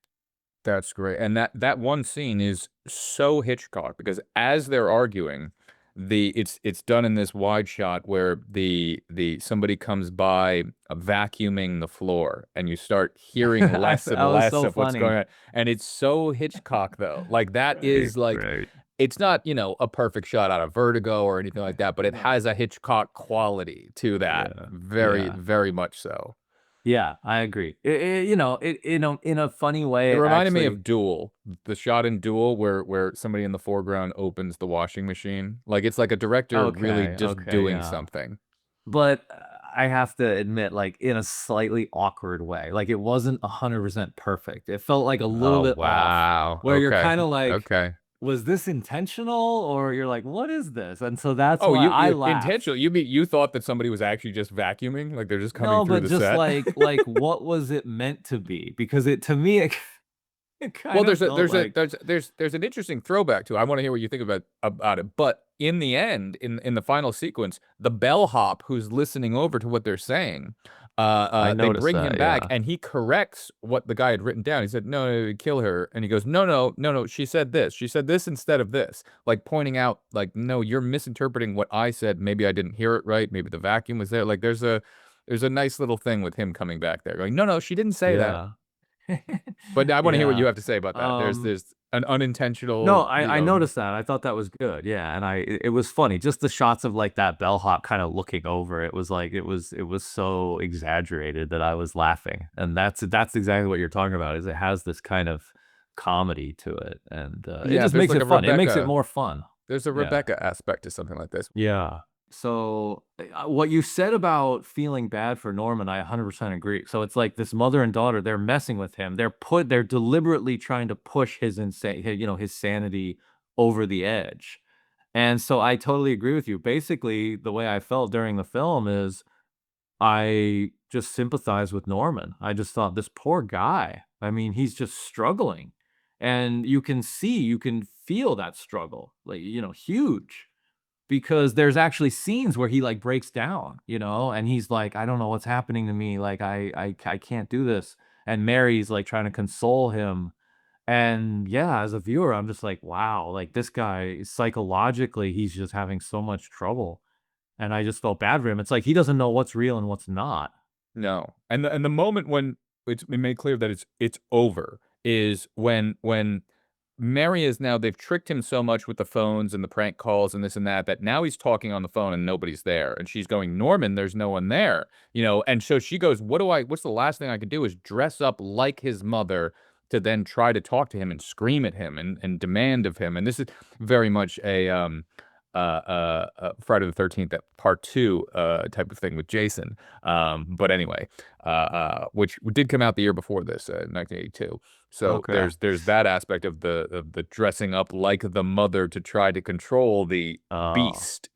That's great. And that one scene is so Hitchcock because as they're arguing, it's done in this wide shot where the somebody comes by vacuuming the floor and you start hearing less That and was less so of what's funny. going on. And it's so Hitchcock though. Like that Right, is like right. it's not, a perfect shot out of Vertigo or anything like that, but it No. has a Hitchcock quality to that. Yeah, Very, yeah, very much so. yeah. I agree. In a funny way, It it reminded me actually. of Duel, the shot in Duel where somebody in the foreground opens the washing machine. Like it's like a director really Okay, just okay, doing yeah. something. But I have to admit, like in a slightly awkward way, like it wasn't 100% perfect. It felt like a little Oh bit off, wow. where you're Okay. kind of like, Okay. was this intentional? Or you're like, what is this? And so that's Oh, why I you laughed. intentional. You mean you thought that somebody was actually just vacuuming, like they're just coming No, through but the just set? like what was it meant to be? Because to me, it Well, kind of felt like, there's an interesting throwback to it. I want to hear what you think about it. But in the end, in the final sequence, the bellhop who's listening over to what they're saying, I they noticed bring him that, back yeah. and he corrects what the guy had written down. He said, "No, no, kill her," and he goes, "No, no, no, no. She said this. She said this instead of this." Like pointing out, like, "No, you're misinterpreting what I said. Maybe I didn't hear it right. Maybe the vacuum was there." Like there's a nice little thing with him coming back there, going, "No, no, she didn't say that." Yeah. But I want to hear what Yeah. you have to say about that. Um, There's an no, unintentional, I noticed that. I thought that was good. Yeah, and it was funny. Just the shots of like that bellhop kind of looking over. It was like it was so exaggerated that I was laughing. And that's exactly what you're talking about. Is it has this kind of comedy to it, and it yeah, just there's makes like it a fun. It makes it Rebecca. more fun. There's a Yeah. Rebecca aspect to something like this. Yeah. So, what you said about feeling bad for Norman, I 100% agree. So it's like this mother and daughter, they're messing with him. They're deliberately trying to push his insane, his sanity over the edge. And so I totally agree with you. Basically, the way I felt during the film is I just sympathize with Norman. I just thought this poor guy. I mean, he's just struggling. And you can feel that struggle, like, huge, because there's actually scenes where he like breaks down, and he's like, I don't know what's happening to me. Like, I can't do this. And Mary's like trying to console him. And yeah, as a viewer, I'm just like, wow, like this guy psychologically, he's just having so much trouble. And I just felt bad for him. It's like he doesn't know what's real and what's not. No, and the moment when it's been made clear that it's over is when Mary is now they've tricked him so much with the phones and the prank calls and this and that, that now he's talking on the phone and nobody's there, and she's going, "Norman, there's no one there," and so she goes, what's the last thing I could do is dress up like his mother to then try to talk to him and scream at him and demand of him, and this is very much a, Friday the 13th, that part 2, type of thing with Jason, but anyway, which did come out the year before this, 1982. So Okay. there's that aspect of the dressing up like the mother to try to control the Oh. beast,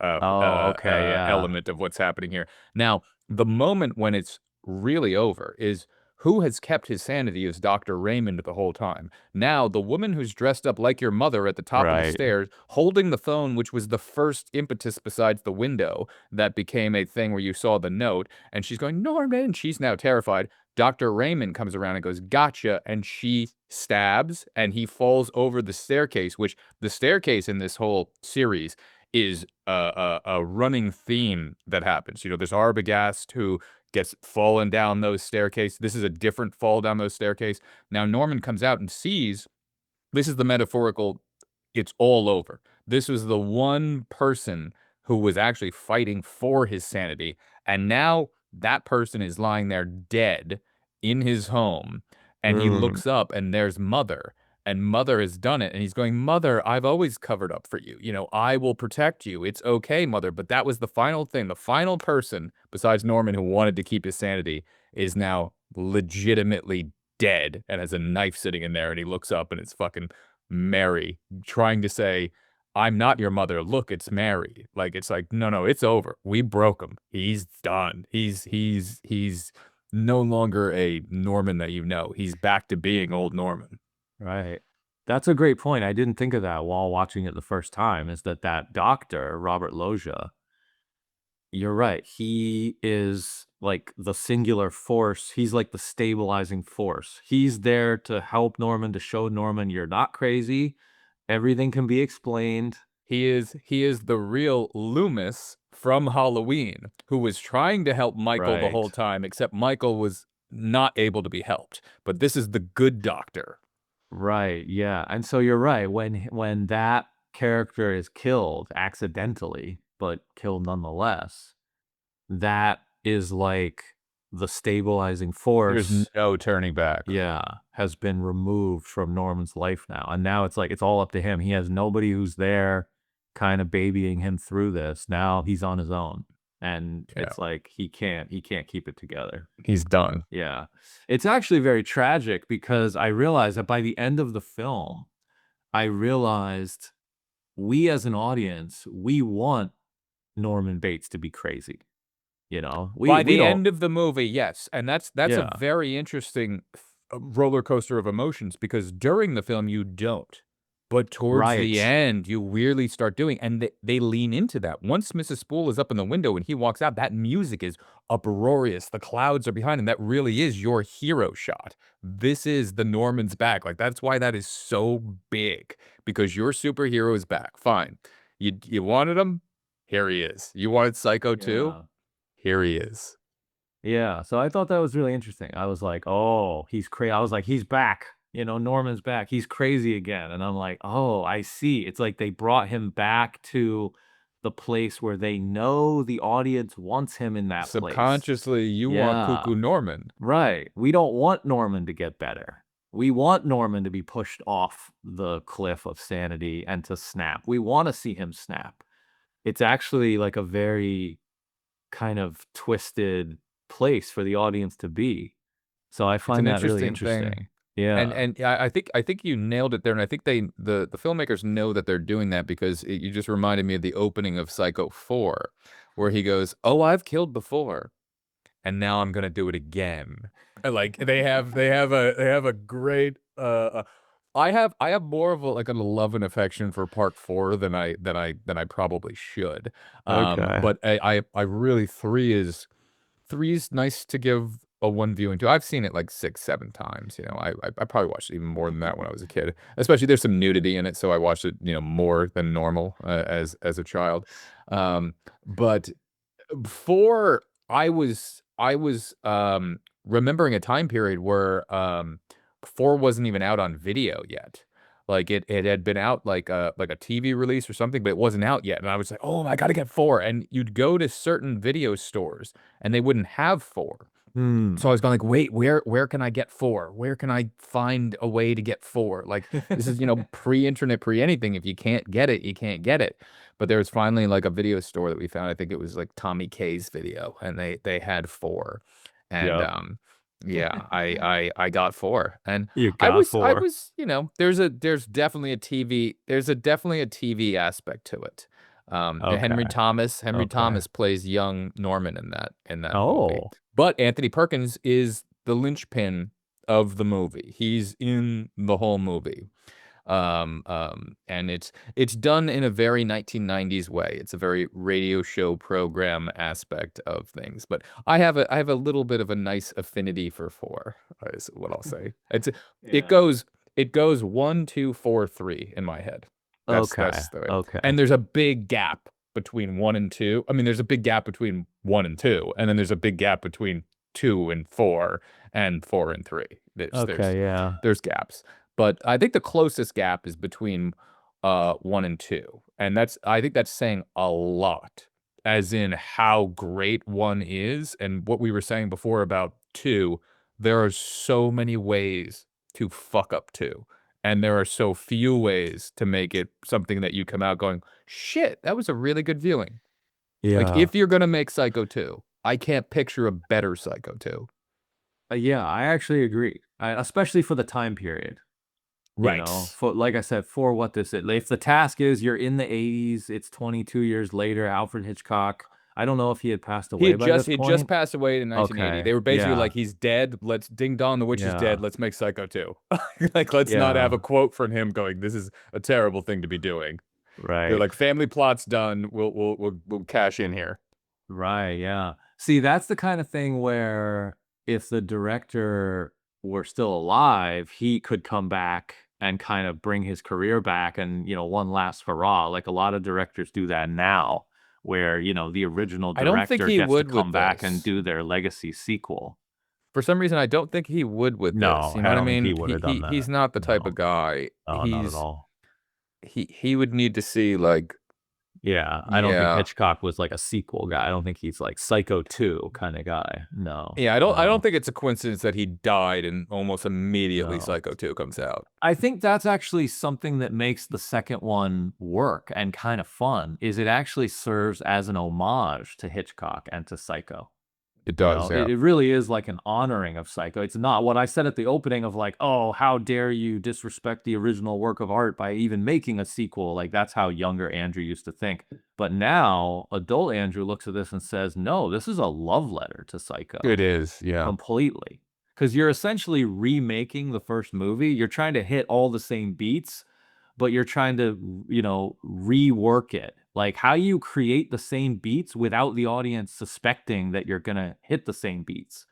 Oh, okay, yeah. element of what's happening here. Now, the moment when it's really over is who has kept his sanity is Dr. Raymond the whole time. Now, the woman who's dressed up like your mother at the top of the Right. stairs, holding the phone, which was the first impetus besides the window that became a thing where you saw the note, and she's going, Norman, she's now terrified. Dr. Raymond comes around and goes, gotcha, and she stabs, and he falls over the staircase, which the staircase in this whole series is a running theme that happens. There's Arbogast who gets fallen down those staircases. This is a different fall down those staircase. Now Norman comes out and sees this is the metaphorical, it's all over. This was the one person who was actually fighting for his sanity, and now that person is lying there dead in his home, and he Mm, looks up and there's Mother, and Mother has done it, and he's going, "Mother, I've always covered up for you. I will protect you. It's okay, Mother." But that was the final thing. The final person besides Norman who wanted to keep his sanity is now legitimately dead and has a knife sitting in there, and he looks up and it's fucking Mary trying to say, "I'm not your mother. Look, it's Mary." Like, it's like, "No, no, it's over. We broke him. He's done. He's no longer a Norman that you know. He's back to being old Norman." right. That's a great point. I didn't think of that while watching it the first time, is that doctor, Robert Loggia, you're right. He is like the singular force. He's like the stabilizing force. He's there to help Norman, to show Norman you're not crazy. Everything can be explained. He is the real Loomis from Halloween, who was trying to help Michael the whole Right. time, except Michael was not able to be helped. But this is the good doctor. Right, yeah, and so you're right, when that character is killed accidentally, but killed nonetheless, that is like the stabilizing There's force, no turning back. yeah, has been removed from Norman's life now, and now it's like it's all up to him. He has nobody who's there kinda babying him through this. Now he's on his own, and Yeah, it's like he can't keep it together. he's done. Yeah. It's actually very tragic because I realized that by the end of the film, I realized we as an audience, we want Norman Bates to be crazy, you know? We By we the don't. end of the movie, yes, and that's a Yeah. very interesting roller coaster of emotions because during the film you don't, but towards the Right. end you weirdly start doing, and they lean into that. Once Mrs. Spool is up in the window and he walks out, that music is uproarious. The clouds are behind him. That really is your hero shot. This is the Norman's back. Like that's why that is so big because your superhero is back. Fine, you wanted him, here he is. You wanted Psycho too. Yeah. Here he is. Yeah, so I thought that was really interesting. I was like, "Oh, he's crazy." I was like, "He's back." Norman's back. He's crazy again. And I'm like, "Oh, I see." It's like they brought him back to the place where they know the audience wants him in that place. Subconsciously, you want Yeah. Cuckoo Norman. Right. We don't want Norman to get better. We want Norman to be pushed off the cliff of sanity and to snap. We wanna see him snap. It's actually, like, a very kind of twisted place for the audience to be. So I It's find an that really interesting thing. interesting. Yeah. And I think you nailed it there, and I think the filmmakers know that they're doing that because you just reminded me of the opening of Psycho 4, where he goes, "Oh, I've killed before, and now I'm gonna do it again." Like they have a great I have more of a, like, a love and affection for part 4 than I probably should. Okay. But I really 3 is nice to give a one viewing to. I've seen it like 6, 7 times, you know, I probably watched it even more than that when I was a kid. Especially there's some nudity in it, so I watched it, more than normal, as a child. But before I was remembering a time period where, 4 wasn't even out on video yet. Like, it had been out like a TV release or something, but it wasn't out yet, and I was like, "Oh, I gotta get 4," and you'd go to certain video stores, and they wouldn't have 4. So I Hmm. was going like, "Wait, where can I get 4? Where can I find a way to get 4?" Like, this is, pre-internet, pre-anything. If you can't get it, you can't get it. But there was finally, like, a video store that we found. I think it was, like, Tommy K's Video, and they had 4. And, Yep. yeah, I got 4. And You I got was I 4. was, there's definitely a TV aspect to it. Okay. Henry Okay. Thomas plays young Norman in that movie. Oh. But Anthony Perkins is the linchpin of the movie. He's in the whole movie. And it's done in a very 1990s way. It's a very radio show program aspect of things. But I have a little bit of a nice affinity for 4, is what I'll say. It Yeah. goes it goes 1, 2, 4, 3 in my head. Okay. That's the way. Okay. And there's a big gap between 1 and 2. I mean, there's a big gap between 1 and 2, and then there's a big gap between 2 and 4 and 3. There's there's Okay, yeah. there's gaps. But I think the closest gap is between, 1 and 2, and I think that's saying a lot, as in how great 1 is, and what we were saying before about 2, there are so many ways to fuck up 2, and there are so few ways to make it something that you come out going, "Shit, that was a really good viewing." Like, Yeah. if you're gonna make Psycho 2, I can't picture a better Psycho 2. Yeah, I actually agree. Especially for the time period, Right. for like I said, for what this is. If the task is you're in the 80s, it's 22 years later, Alfred Hitchcock. I don't know if he had passed He away had by just this he had just point. passed away in 1980. Okay. They were basically Yeah. like, "He's dead. Let's ding dong, the witch is dead. Yeah. Let's make Psycho 2." Like, let's not have a Yeah. quote from him going, "This is a terrible thing to be doing." They're Right. like, "Family plot's done. We'll cash in here." Right, yeah. See, that's the kind of thing where if the director were still alive, he could come back and kind of bring his career back and, one last hurrah. Like a lot of directors do that now, where, the original I don't think director he gets to would with come back and this. do their legacy sequel. For some reason, I don't think he would with this, No, you know I what I don't think he mean? would He have done he that. he's not the type of No. guy. Oh, not at all. He would need to see, like, Yeah, I don't think yeah. Hitchcock was like a sequel guy. I don't think he's like Psycho 2 kind of guy. No, Yeah, I don't no, think it's a coincidence that he died and almost immediately no. Psycho 2 comes out. I think that's actually something that makes the second one work and kind of fun, is it actually serves as an homage to Hitchcock and to Psycho. It does, It yeah. it really is like an honoring of Psycho. It's not what I said at the opening of like, "Oh, how dare you disrespect the original work of art by even making a sequel." Like, that's how younger Andrew used to think. But now, adult Andrew looks at this and says, "No, this is a love letter to Psycho." It is, yeah. Completely, because 'cause you're essentially remaking the first movie. You're trying to hit all the same beats, but you're trying to, rework it. Like, how you create the same beats without the audience suspecting that you're gonna hit the same beats,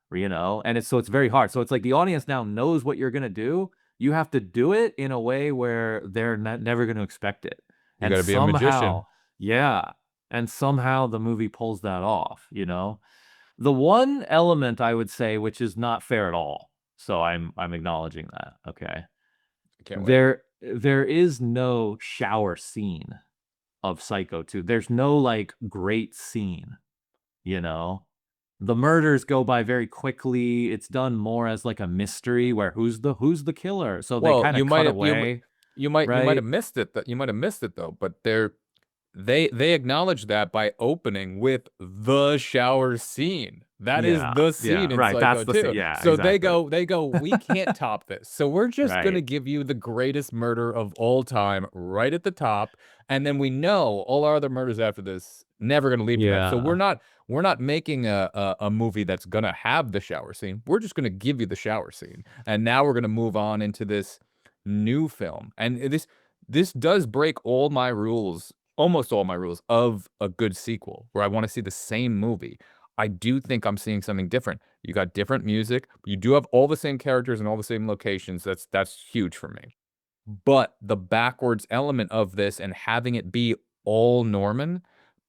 And it's very hard. So it's like the audience now knows what you're gonna do. You have to do it in a way where they're never gonna expect it. You And gotta be a magician. yeah, and somehow the movie pulls that off. The one element I would say, which is not fair at all, so I'm acknowledging that, okay? I can't wait. There is no shower scene of Psycho 2. There's no, like, great scene, you know? The murders go by very quickly. It's done more as like a mystery where who's the killer? So they Well, kind of cut away, you might right? have missed it. That you might have missed it though. But they acknowledge that by opening with the shower scene. That is Yeah, the yeah, scene in right. That's Psycho the scene. 2. Yeah, So exactly. they go, we can't top this. So we're just gonna Right. give you the greatest murder of all time right at the top, and then we know all our other murders after this never gonna lead to that. So Yeah. we're not making a movie that's gonna have the shower scene. We're just gonna give you the shower scene, and now we're gonna move on into this new film. And this does break all my rules, almost all my rules of a good sequel, where I want to see the same movie. I do think I'm seeing something different. You got different music. You do have all the same characters and all the same locations. That's huge for me. But the backwards element of this and having it be all Norman,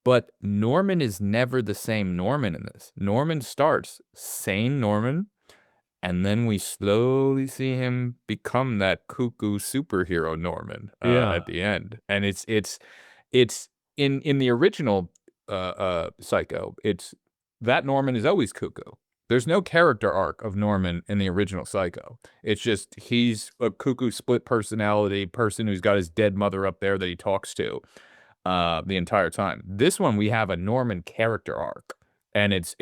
but Norman is never the same Norman in this. Norman starts sane Norman, and then we slowly see him become that cuckoo superhero Norman Yeah. at the end. And it's in the original Psycho, it's that Norman is always cuckoo. There's no character arc of Norman in the original Psycho. It's just he's a cuckoo split personality person who's got his dead mother up there that he talks to the entire time. This one we have a Norman character arc, and it's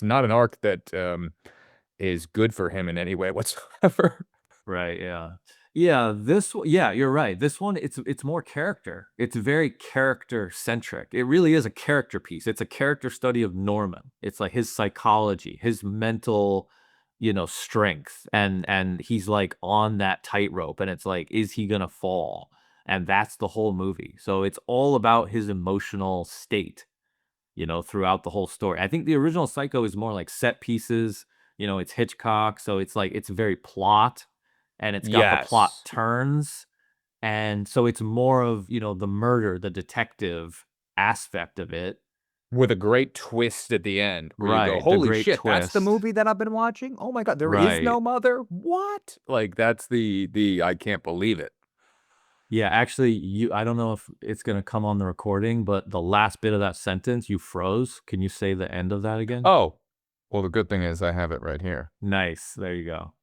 not an arc that is good for him in any way whatsoever. Right, yeah. Yeah, yeah, you're right. This one, it's more character. It's very character centric. It really is a character piece. It's a character study of Norman. It's like his psychology, his mental, strength. And he's like on that tightrope and it's like, is he gonna fall? And that's the whole movie. So it's all about his emotional state, throughout the whole story. I think the original Psycho is more like set pieces, it's Hitchcock, so it's like it's very plot and it's got the plot Yes. turns. And so it's more of, the murder, the detective aspect of it. With a great twist at the end where you go, Right. The "Holy great shit, that's the twist. movie that I've been watching? Oh my god, there is Right. no mother? What?" Like, that's the I can't believe it. Yeah, actually, I don't know if it's gonna come on the recording, but the last bit of that sentence, you froze. Can you say the end of that again? Oh, well, the good thing is I have it right here. Nice. There you go.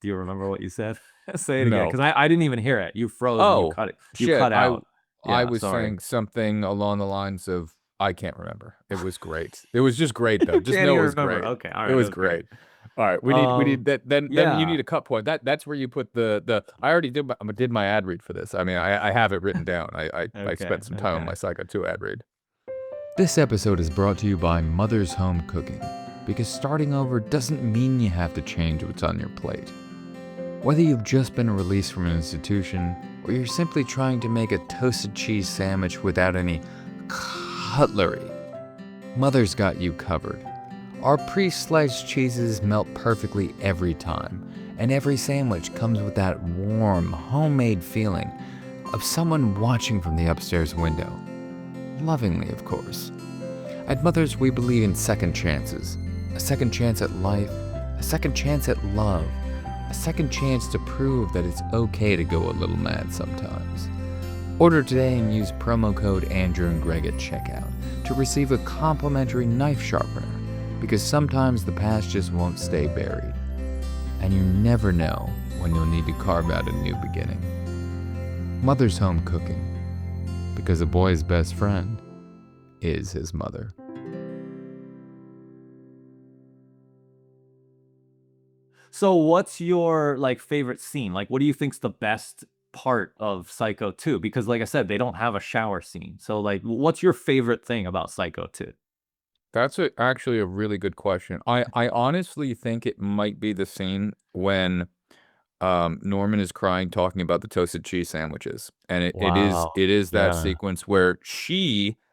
Do you remember what you said? Say it again, No. because I didn't even hear it. You froze and you Oh, cut it. You shit, cut out. I Yeah, was sorry. saying something along the lines of I can't remember. It was great. It was just great, though. Just Can't know it even was remember. great. Okay, all It right, was that's great. great. Alright, we need that then you Yeah. need a cut point. That's where you put the I already did my ad read for this. I mean, I have it written down. I Okay, spent some time on okay. my Psycho 2 ad read. This episode is brought to you by Mother's Home Cooking, because starting over doesn't mean you have to change what's on your plate. Whether you've just been released from an institution, or you're simply trying to make a toasted cheese sandwich without any cutlery, Mother's got you covered. Our pre-sliced cheeses melt perfectly every time, and every sandwich comes with that warm, homemade feeling of someone watching from the upstairs window. Lovingly, of course. At Mother's, we believe in second chances. A second chance at life, a second chance at love, a second chance to prove that it's okay to go a little mad sometimes. Order today and use promo code Andrew and Greg at checkout to receive a complimentary knife sharpener, because sometimes the past just won't stay buried. And you never know when you'll need to carve out a new beginning. Mother's Home Cooking, because a boy's best friend is his mother. So what's your like favorite scene? Like what do you think's the best part of Psycho 2? Because like I said, they don't have a shower scene. So like what's your favorite thing about Psycho 2? That's actually a really good question. I honestly think it might be the scene when Norman is crying talking about the toasted cheese sandwiches. And Wow. it is that Yeah. sequence where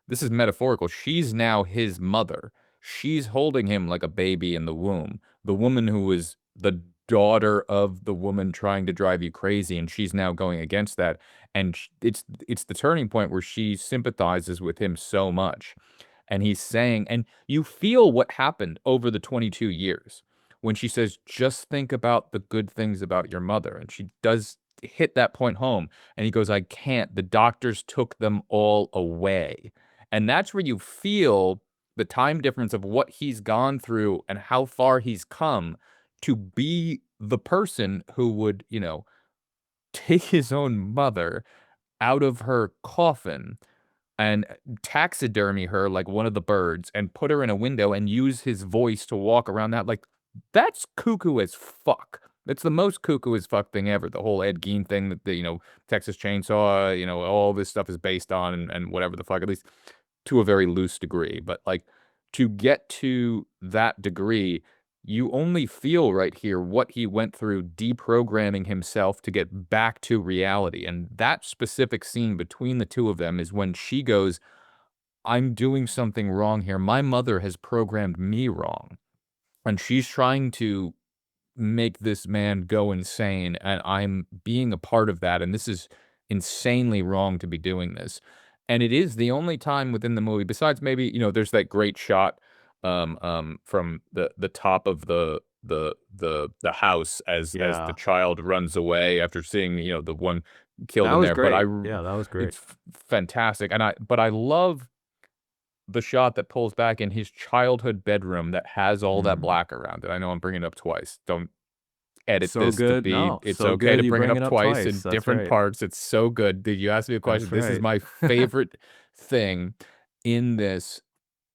this is metaphorical, she's now his mother. She's holding him like a baby in the womb. The woman who was the daughter of the woman trying to drive you crazy, and she's now going against that. And it's the turning point where she sympathizes with him so much. And he's saying, and you feel what happened over the 22 years when she says, just think about the good things about your mother. And she does hit that point home. And he goes, I can't. The doctors took them all away. And that's where you feel the time difference of what he's gone through and how far he's come to be the person who would, you know, take his own mother out of her coffin and taxidermy her like one of the birds and put her in a window and use his voice to walk around that, like, that's cuckoo as fuck. It's the most cuckoo as fuck thing ever. The whole Ed Gein thing that the, you know, Texas Chainsaw, you know, all this stuff is based on and whatever the fuck, at least to a very loose degree. But like to get to that degree, you only feel right here what he went through deprogramming himself to get back to reality. And that specific scene between the two of them is when she goes, I'm doing something wrong here. My mother has programmed me wrong. And she's trying to make this man go insane, and I'm being a part of that, and this is insanely wrong to be doing this. And it is the only time within the movie, besides maybe, you know, there's that great shot, from the top of the house as the Yeah. child runs away after seeing, you know, the one killed That in was there, but great. Yeah, that was great. it's fantastic, and I love the shot that pulls back in his childhood bedroom that has all that Mm. black around it. I know I'm bringing it up twice. Don't edit So this to good. be No, it's so okay good to you bring it bring up it up twice twice. in That's different right. parts. It's so good. Did you ask me a question? That's This is right. my favorite thing in this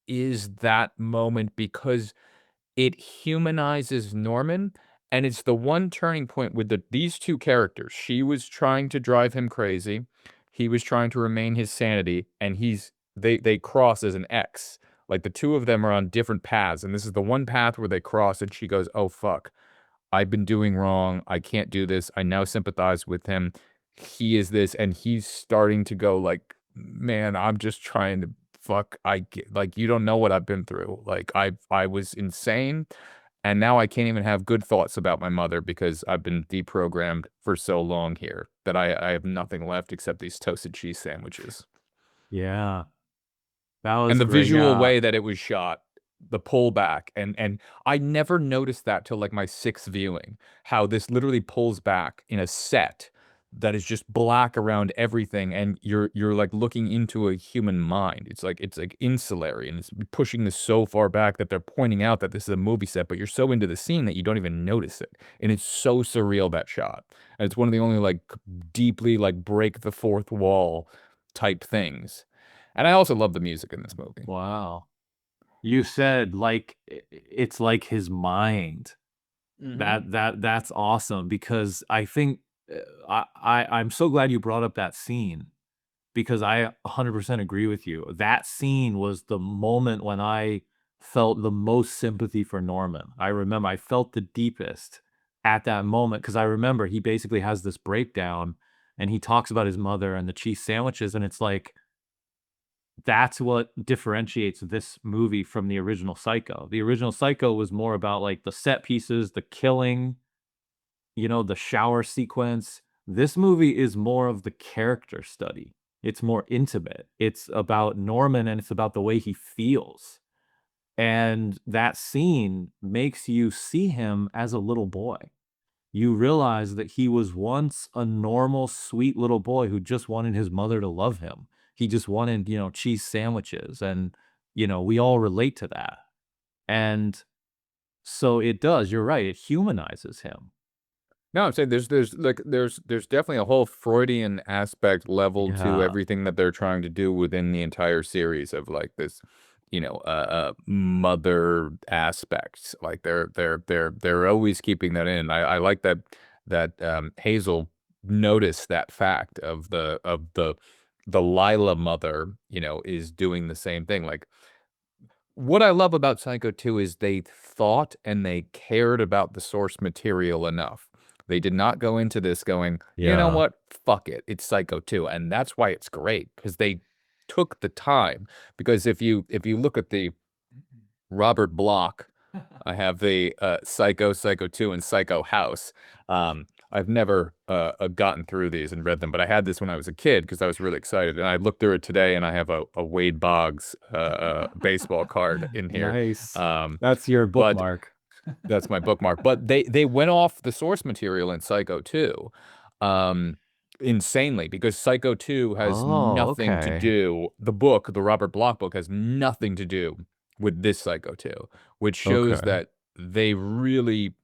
is that moment because it humanizes Norman, and it's the one turning point with these two characters. She was trying to drive him crazy. He was trying to remain his sanity, and they cross as an X. Like the two of them are on different paths, and this is the one path where they cross, and she goes, "Oh fuck. I've been doing wrong. I can't do this. I now sympathize with him. He is this," and he's starting to go like, "Man, I'm just trying to fuck. Like you don't know what I've been through. Like I was insane, and now I can't even have good thoughts about my mother because I've been deprogrammed for so long here that I have nothing left except these toasted cheese sandwiches." Yeah. That was And the great. visual Yeah. way that it was shot, the pullback, and I never noticed that till, like, my 6th viewing, how this literally pulls back in a set that is just black around everything, and you're, like, looking into a human mind. It's like insulary, and it's pushing this so far back that they're pointing out that this is a movie set, but you're so into the scene that you don't even notice it, and it's so surreal, that shot. And it's one of the only, like, deeply, like, break the fourth wall type things. And I also love the music in this movie. Wow. You said like it's like his mind. Mhm. That's awesome because I think I'm so glad you brought up that scene because I 100% agree with you. That scene was the moment when I felt the most sympathy for Norman. I remember I felt the deepest at that moment because I remember he basically has this breakdown and he talks about his mother and the cheese sandwiches and it's like that's what differentiates this movie from the original Psycho. The original Psycho was more about like the set pieces, the killing, you know, the shower sequence. This movie is more of the character study. It's more intimate. It's about Norman and it's about the way he feels. And that scene makes you see him as a little boy. You realize that he was once a normal, sweet little boy who just wanted his mother to love him. He just wanted, you know, cheese sandwiches. And, you know, we all relate to that. And so it does. You're right. It humanizes him. No, I'm saying there's definitely a whole Freudian aspect level to Yeah. everything that they're trying to do within the entire series of like this, you know, mother aspects. Like they're always keeping that in. I like that Hazel noticed that fact of the Lila mother, you know, is doing the same thing. Like what I love about Psycho 2 is they thought and they cared about the source material enough. They did not go into this going, "You know Yeah. what? Fuck it. It's Psycho 2." And that's why it's great because they took the time. Because if you look at the Robert Bloch, I have the Psycho, Psycho 2, and Psycho House. I've never gotten through these and read them, but I had this when I was a kid because I was really excited. And I looked through it today, and I have a Wade Boggs baseball card in here. Nice. Um, That's your but bookmark. that's my bookmark. But they went off the source material in Psycho 2, um, insanely because Psycho 2 has Oh, nothing to okay. do. The book, the Robert Bloch book, has nothing to do with this Psycho 2, which shows Okay. that they really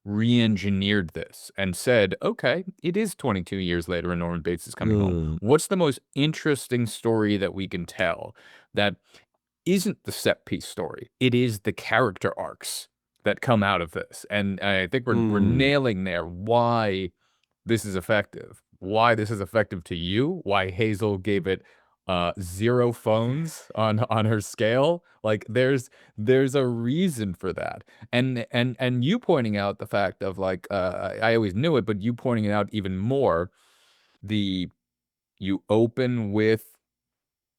re-engineered this and said, "Okay, it is 22 years later and Norman Bates is coming home. Mm, What's the most interesting story that we can tell that isn't the set piece story? It is the character arcs that come out of this." And I think we're mm, nailing there why this is effective. Why this is effective to you, why Hazel gave it, 0 phones on her scale. Like, there's a reason for that. And you pointing out the fact of, like, I always knew it, but you pointing it out even more, the you open with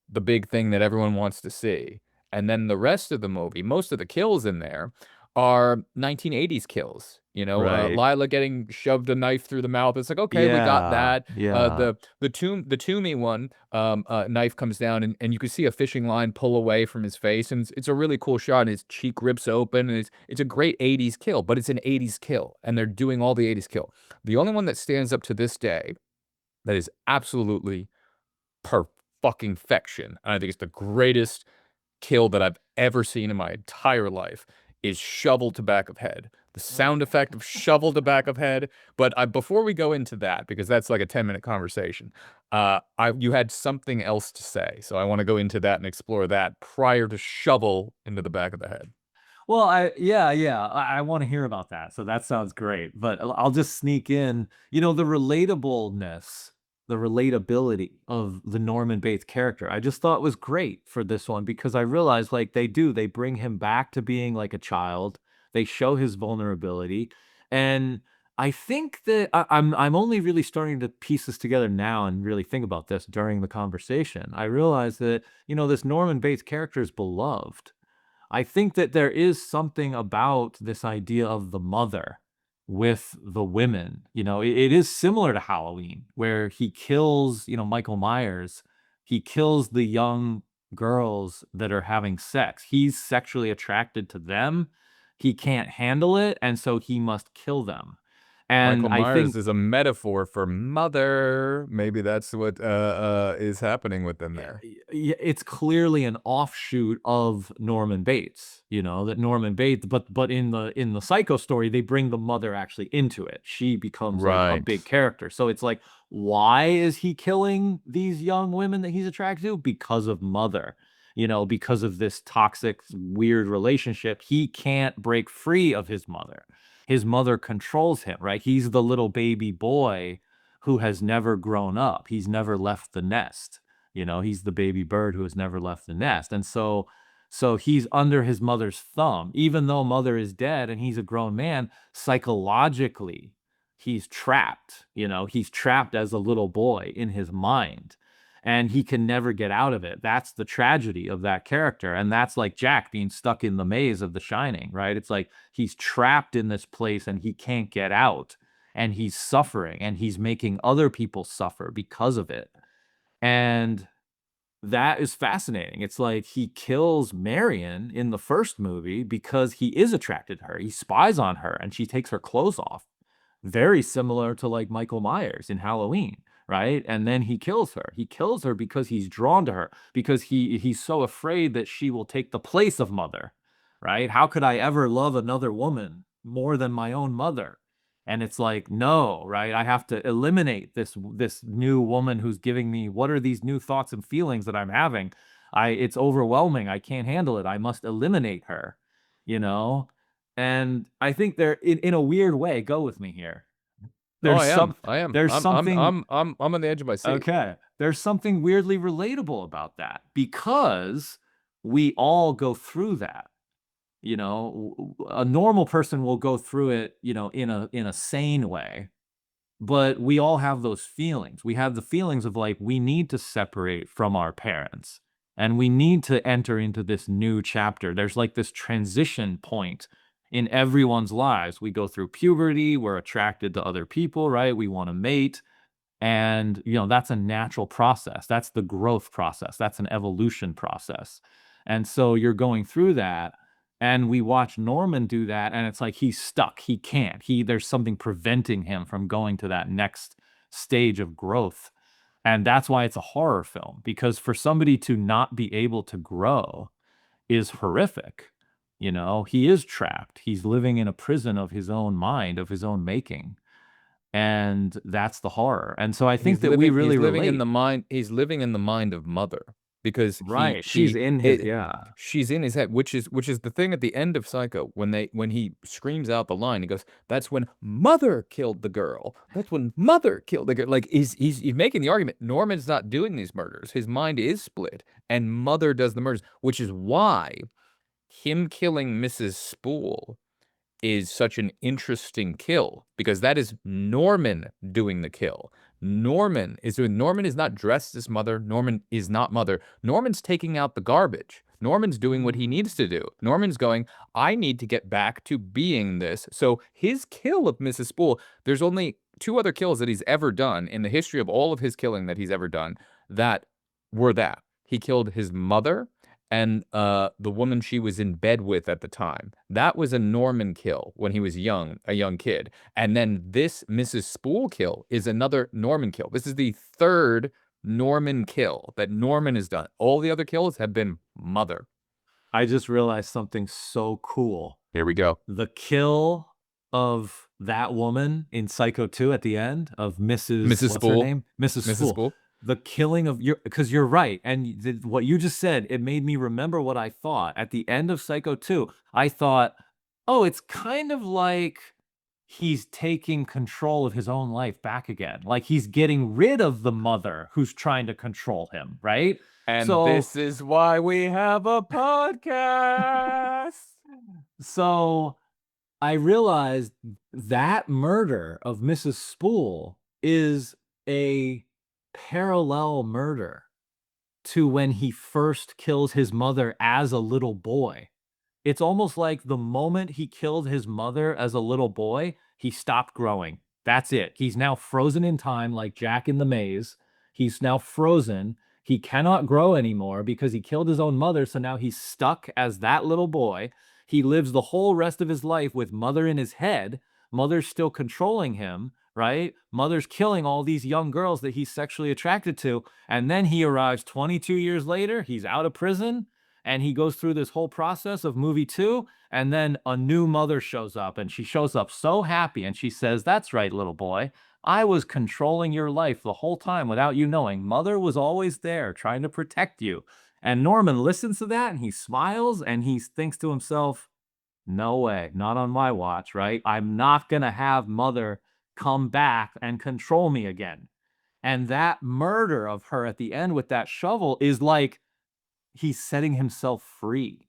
the big thing that everyone wants to see. And then the rest of the movie, most of the kills in there are 1980s kills. You know, right. Lila getting shoved a knife through the mouth. It's like, okay, we got Yeah, that. yeah. The Toomey one, knife comes down and you can see a fishing line pull away from his face, and it's a really cool shot. And his cheek rips open, and it's a great 80s kill, but it's an 80s kill, and they're doing all the 80s kill. The only one that stands up to this day that is absolutely per fucking fection, and I think it's the greatest kill that I've ever seen in my entire life, is shovel to back of head. The sound effect of shovel to back of head. But before we go into that, because that's like a 10-minute conversation, you had something else to say, so I want to go into that and explore that prior to shovel into the back of the head. Well, I want to hear about that. So that sounds great. But I'll just sneak in, the relatableness, the relatability of the Norman Bates character. I just thought was great for this one because I realized like they bring him back to being like a child. They show his vulnerability. And I think that I'm only really starting to piece this together now and really think about this during the conversation. I realized that, this Norman Bates character is beloved. I think that there is something about this idea of the mother with the women. It is similar to Halloween, where he kills, Michael Myers, he kills the young girls that are having sex. He's sexually attracted to them. He can't handle it, and so he must kill them. And Michael I Myers think is a metaphor for mother. Maybe that's what is happening within yeah, there. it's clearly an offshoot of Norman Bates, that Norman Bates, but in the Psycho story, they bring the mother actually into it. She becomes like a Right. big character. So it's like, why is he killing these young women that he's attracted to? Because of mother, because of this toxic, weird relationship. He can't break free of his mother. His mother controls him, right? He's the little baby boy who has never grown up. He's never left the nest. He's the baby bird who has never left the nest. And so he's under his mother's thumb. Even though mother is dead and he's a grown man, psychologically, he's trapped. He's trapped as a little boy in his mind. And he can never get out of it. That's the tragedy of that character. And that's like Jack being stuck in the maze of The Shining, right? It's like he's trapped in this place and he can't get out. And he's suffering and he's making other people suffer because of it. And that is fascinating. It's like he kills Marion in the first movie because he is attracted to her. He spies on her and she takes her clothes off. Very similar to like Michael Myers in Halloween, right? And then he kills her. He kills her because he's drawn to her, because he's so afraid that she will take the place of mother, right? How could I ever love another woman more than my own mother? And it's like, no, right? I have to eliminate this new woman who's giving me what are these new thoughts and feelings that I'm having? It's overwhelming. I can't handle it. I must eliminate her, you know? And I think there in a weird way, go with me here. Oh, There's I some am. I am. there's I'm I'm something I'm I'm I'm on the edge of my seat. okay. There's something weirdly relatable about that because we all go through that. A normal person will go through it, in a sane way, but we all have those feelings. We have the feelings of like we need to separate from our parents and we need to enter into this new chapter. There's like this transition point in everyone's lives. We go through puberty, we're attracted to other people, right? We want to mate. And, that's a natural process. That's the growth process. That's an evolution process. And so you're going through that. And we watch Norman do that. And it's like he's stuck. He can't. There's something preventing him from going to that next stage of growth. And that's why it's a horror film, because for somebody to not be able to grow is horrific. You know, he is trapped. He's living in a prison of his own mind, of his own making. And that's the horror. And so I think that we really relate. He's living in the mind of Mother, because Right. She's in his, yeah. she's in his head, which is the thing at the end of Psycho, when he screams out the line, he goes, "That's when Mother killed the girl. That's when Mother killed the girl." Like he's making the argument Norman's not doing these murders. His mind is split, and Mother does the murders, which is why him killing Mrs. Spool is such an interesting kill, because that is Norman doing the kill. Norman is not dressed as Mother. Norman is not Mother. Norman's taking out the garbage. Norman's doing what he needs to do. Norman's going, I need to get back to being this. So his kill of Mrs. Spool, there's only 2 other kills that he's ever done in the history of all of his killing that he's ever done that were that. He killed his mother and the woman she was in bed with at the time. That was a Norman kill when he was a young kid. And then this Mrs. Spool kill is another Norman kill. This is the 3rd Norman kill that Norman has done. All the other kills have been Mother. I just realized something so cool. Here we go. The kill of that woman in Psycho 2 at the end of Mrs. Mrs. What's Spool. her name? Mrs. Spool. The killing of because you're right. And what you just said, it made me remember what I thought at the end of Psycho 2. I thought, oh, it's kind of like he's taking control of his own life back again. Like he's getting rid of the mother who's trying to control him, right? And So- this is why we have a podcast. So I realized that murder of Mrs. Spool is a parallel murder to when he first kills his mother as a little boy. It's almost like the moment he killed his mother as a little boy, he stopped growing. That's it. He's now frozen in time like Jack in the Maze. He's now frozen. He cannot grow anymore because he killed his own mother, so now he's stuck as that little boy. He lives the whole rest of his life with Mother in his head. Mother's still controlling him, right? Mother's killing all these young girls that he's sexually attracted to. And then he arrives 22 years later. He's out of prison and he goes through this whole process of movie 2. And then a new mother shows up and she shows up so happy. And she says, "That's right, little boy. I was controlling your life the whole time without you knowing. Mother was always there trying to protect you." And Norman listens to that and he smiles and he thinks to himself, no way, not on my watch, right? I'm not going to have Mother come back and control me again. And that murder of her at the end with that shovel is like he's setting himself free.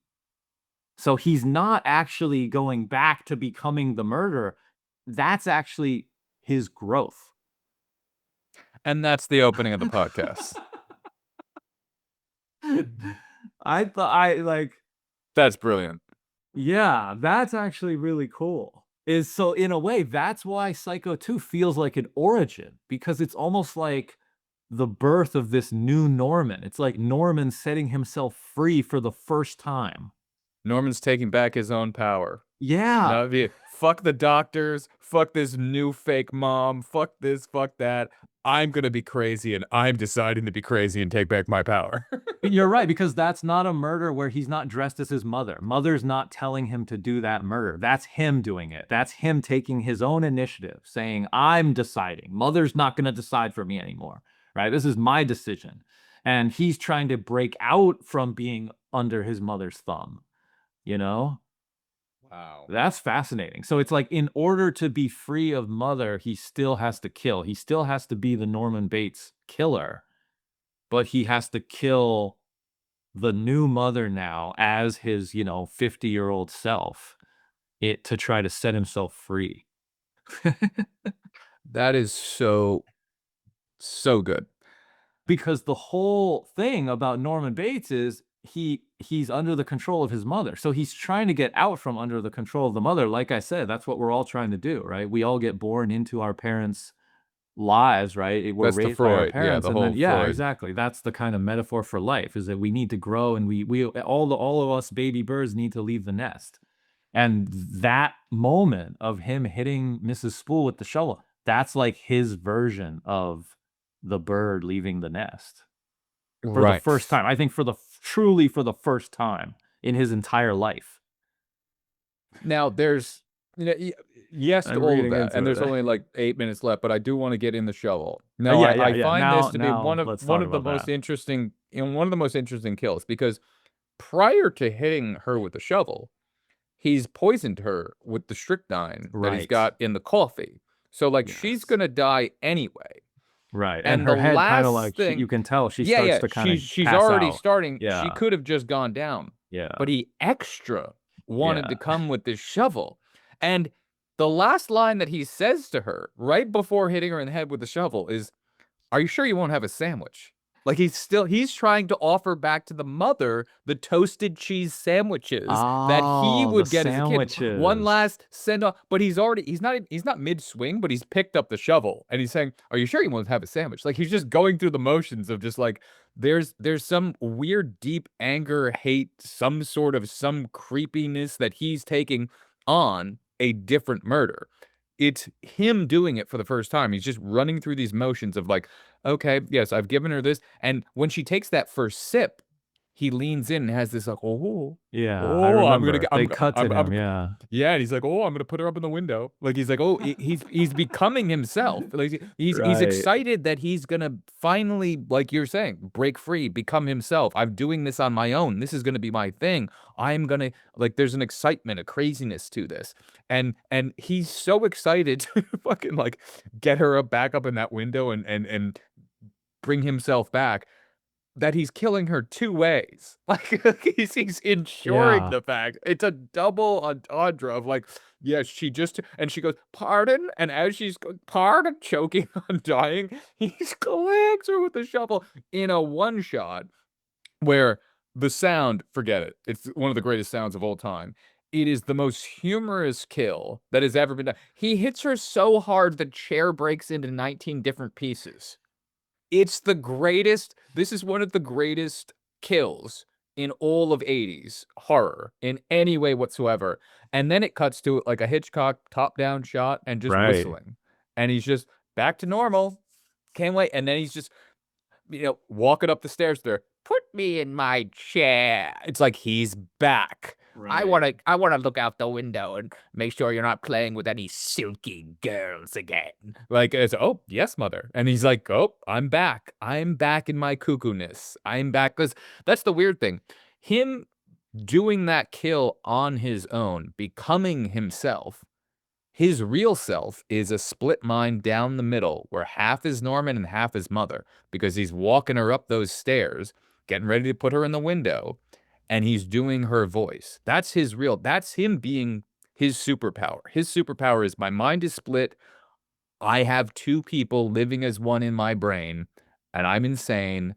So he's not actually going back to becoming the murderer. That's actually his growth. And that's the opening of the podcast. That's brilliant. Yeah, that's actually really cool. So in a way, that's why Psycho 2 feels like an origin, because it's almost like the birth of this new Norman. It's like Norman setting himself free for the first time. Norman's taking back his own power. Yeah. Fuck the doctors. Fuck this new fake mom. Fuck this. Fuck that. I'm going to be crazy, and I'm deciding to be crazy and take back my power. You're right, because that's not a murder where he's not dressed as his mother. Mother's not telling him to do that murder. That's him doing it. That's him taking his own initiative, saying, I'm deciding. Mother's not going to decide for me anymore, right? This is my decision. And he's trying to break out from being under his mother's thumb, you know? Wow. That's fascinating. So it's like, in order to be free of Mother, he still has to kill. He still has to be the Norman Bates killer, but he has to kill the new mother now as his, 50-year-old self, to try to set himself free. That is so good. Because the whole thing about Norman Bates is he's under the control of his mother. So he's trying to get out from under the control of the mother. Like I said, that's what we're all trying to do, right? We all get born into our parents' lives, right? We're That's the raised by our Freud. Yeah, parents. the and whole then, yeah, Freud. exactly. That's the kind of metaphor for life, is that we need to grow, and we all of us baby birds need to leave the nest. And that moment of him hitting Mrs. Spool with the shovel, that's like his version of the bird leaving the nest. For the first time. I think truly for the first time, in his entire life. Now there's, yes to I'm all of reading that, and into there's it. only like 8 minutes left, but I do want to get in the shovel. Now Yeah, I yeah. find this to be Now let's one talk of the about most that. interesting, one of the most interesting kills, because prior to hitting her with the shovel, he's poisoned her with the strychnine that he's Right. got in the coffee. So like she's Yes. gonna die anyway. Right. And And the her head kind of last like thing, you can tell she yeah, starts yeah, to kind of she's pass already out. starting. She Yeah. could have just gone down, Yeah. but he extra wanted Yeah. to come with this shovel. And the last line that he says to her right before hitting her in the head with the shovel is, "Are you sure you won't have a sandwich?" Like he's trying to offer back to the mother the toasted cheese sandwiches that he Oh, the would get as a kid. One sandwiches. last send off, but he's not mid swing, but he's picked up the shovel and he's saying, "Are you sure you won't have a sandwich?" Like he's just going through the motions of just like there's some weird deep anger, hate, some creepiness that he's taking on a different murder. It's him doing it for the first time. He's just running through these motions of like, okay, yes, I've given her this. And when she takes that first sip, he leans in and has this like, oh, Yeah, I oh, I'm gonna remember. get, They cut to I'm him, yeah. yeah, and he's like, "Oh, I'm gonna put her up in the window." Like he's like, "Oh, he's becoming himself." Like he's Right. excited that he's gonna finally, like you're saying, break free, become himself. I'm doing this on my own. This is gonna be my thing. I'm gonna like. There's an excitement, a craziness to this, and he's so excited to fucking like get her up back up in that window and bring himself back that he's killing her 2 ways. Like, he's ensuring Yeah. the fact. It's a double entendre of like, yes, she just and she goes, "Pardon?" And as she's going, "Pardon," choking on dying, he clanks her with the shovel in a one shot where the sound, forget it. It's one of the greatest sounds of all time. It is the most humorous kill that has ever been done. He hits her so hard the chair breaks into 19 different pieces. It's the greatest. This is one of the greatest kills in all of 80s horror in any way whatsoever. And then it cuts to like a Hitchcock top-down shot and just Right. whistling. And he's just back to normal. Can't wait. And then he's just, walking up the stairs there. "Put me in my chair." It's like he's back. I Right. wanna I wanna look out the window and make sure you're not playing with any silky girls again. Like, it's, "Oh, yes, mother." And he's like, "Oh, I'm back. I'm back in my cuckoo-ness. I'm back." Because that's the weird thing. Him doing that kill on his own, becoming himself, his real self is a split mind down the middle where half is Norman and half is mother because he's walking her up those stairs, getting ready to put her in the window, and he's doing her voice. That's him being his superpower. His superpower is my mind is split. I have two people living as one in my brain, and I'm insane.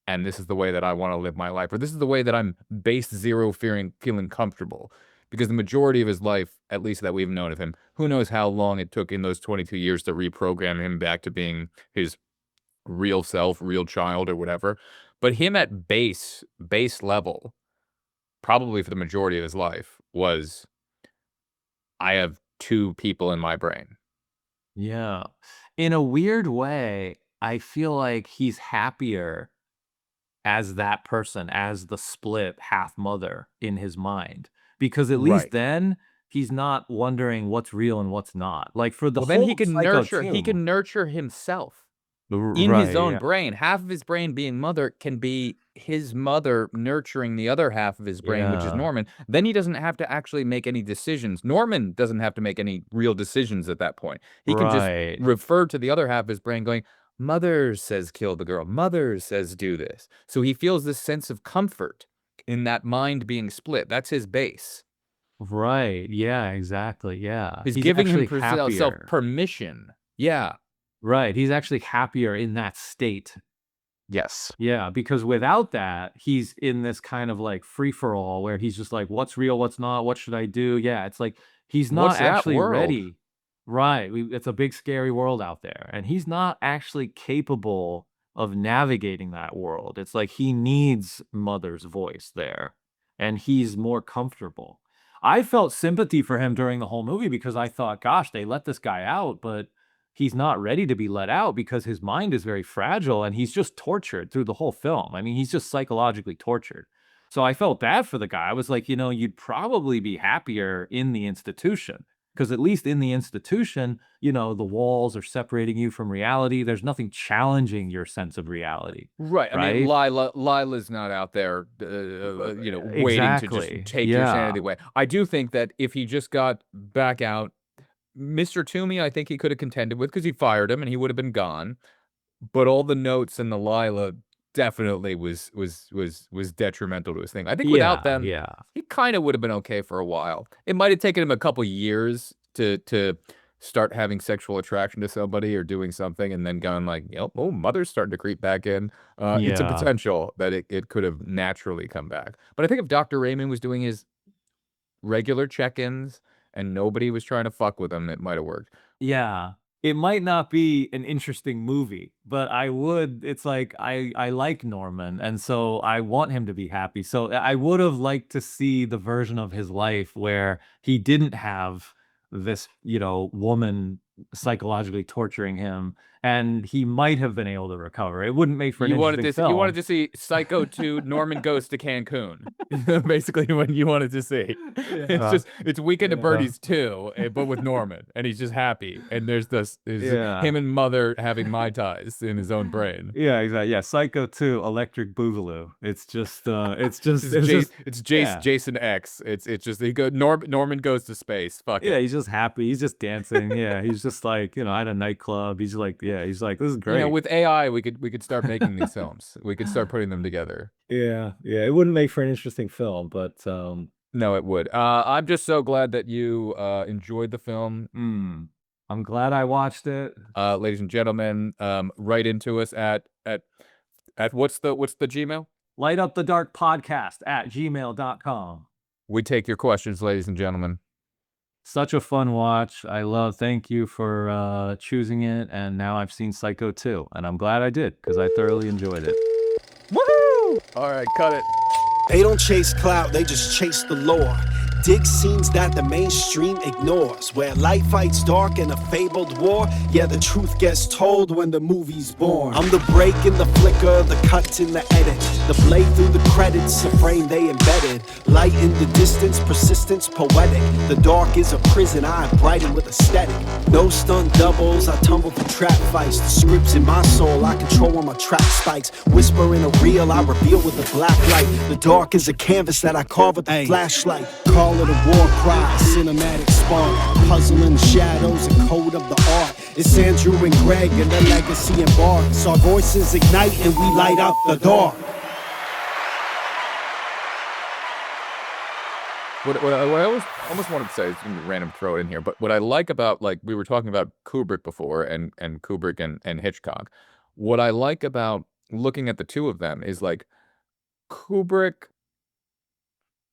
And this is the way that I want to live my life, or this is the way that I'm base zero feeling comfortable. Because the majority of his life, at least that we've known of him, who knows how long it took in those 22 years to reprogram him back to being his real self, real child, or whatever. But him at base level, probably for the majority of his life, was I have two people in my brain. Yeah. In a weird way, I feel like he's happier as that person, as the split half mother in his mind. Because at least Right. then he's not wondering what's real and what's not. Like for the Well, then whole of Psycho he 2. can nurture himself. In his Right, own yeah. brain, half of his brain being mother can be his mother nurturing the other half of his brain, which is Yeah. Norman. Then he doesn't have to actually make any decisions. Norman doesn't have to make any real decisions at that point. He can just Right. refer to the other half of his brain going, "Mother says kill the girl. Mother says do this." So he feels this sense of comfort in that mind being split. That's his base. Right. Yeah, exactly. Yeah. He's He's giving actually himself happier. permission. Yeah. Right. He's actually happier in that state. Yes. Yeah, because without that, he's in this kind of like free for all where he's just like, what's real, what's not, what should I do? Yeah, it's like he's not What's that actually world? ready. Right. It's a big, scary world out there. And he's not actually capable of navigating that world. It's like he needs mother's voice there and he's more comfortable. I felt sympathy for him during the whole movie because I thought, gosh, they let this guy out, but he's not ready to be let out because his mind is very fragile and he's just tortured through the whole film. I mean, he's just psychologically tortured. So I felt bad for the guy. I was like, you'd probably be happier in the institution, because at least in the institution, the walls are separating you from reality. There's nothing challenging your sense of reality, Right. I mean, right? Lila's not out there, waiting to just Exactly. take your Yeah. sanity away. I do think that if he just got back out, Mr. Toomey, I think he could have contended with, because he fired him and he would have been gone. But all the notes in the Lila definitely was detrimental to his thing. I think without Yeah. them, Yeah. he kind of would have been okay for a while. It might have taken him a couple years to start having sexual attraction to somebody or doing something, and then going like, oh, mother's starting to creep back in. It's a Yeah. potential that it could have naturally come back. But I think if Dr. Raymond was doing his regular check-ins and nobody was trying to fuck with him, it might have worked. Yeah. It might not be an interesting movie, but it's like I like Norman, and so I want him to be happy. So I would have liked to see the version of his life where he didn't have this, woman psychologically torturing him, and he might have been able to recover. It wouldn't make for an interesting You wanted film. to see Psycho 2, Norman Goes to Cancun. Basically what you wanted to see. Yeah. It's Weekend at Yeah. Bernie's 2, but with Norman, and he's just happy. And there's Yeah. him and Mother having Mai Tais in his own brain. Yeah, exactly. Yeah, Psycho 2, Electric Boogaloo. It's just yeah. Jason X. It's just Norman goes to space. Fuck Yeah, it. he's just happy. He's just dancing. Yeah, he's just like, at a nightclub. He's like, this is great. With AI, we could start making these films. We could start putting them together. Yeah, it wouldn't make for an interesting film, but No, it would. I'm just so glad that you enjoyed the film. I'm glad I watched it. Ladies and gentlemen, write into us at what's the Gmail? Light Up the Dark Podcast at gmail.com. We take your questions, ladies and gentlemen. Such a fun watch. Thank you for choosing it. And now I've seen Psycho 2, and I'm glad I did, because I thoroughly enjoyed it. Woohoo! All right, cut it. They don't chase clout, they just chase the lore. Dig scenes that the mainstream ignores, where light fights dark in a fabled war. Yeah, the truth gets told when the movie's born. I'm the break in the flicker, the cut in the edit, the blade through the credits, a frame they embedded. Light in the distance, persistence poetic. The dark is a prison, I brighten with aesthetic. No stunt doubles, I tumble through trap fights. The scripts in my soul, I control when my track spikes. Whisper in a reel, I reveal with a black light. The dark is a canvas that I carve with a flashlight. Call it a war cry, cinematic spark. Puzzle in the shadows, a code of the art. It's Andrew and Greg and the legacy embarks. Our voices ignite and we light up the dark. What I almost wanted to say is random throw it in here, but what I like about, like, we were talking about Kubrick before and Kubrick and Hitchcock. What I like about looking at the two of them is like Kubrick.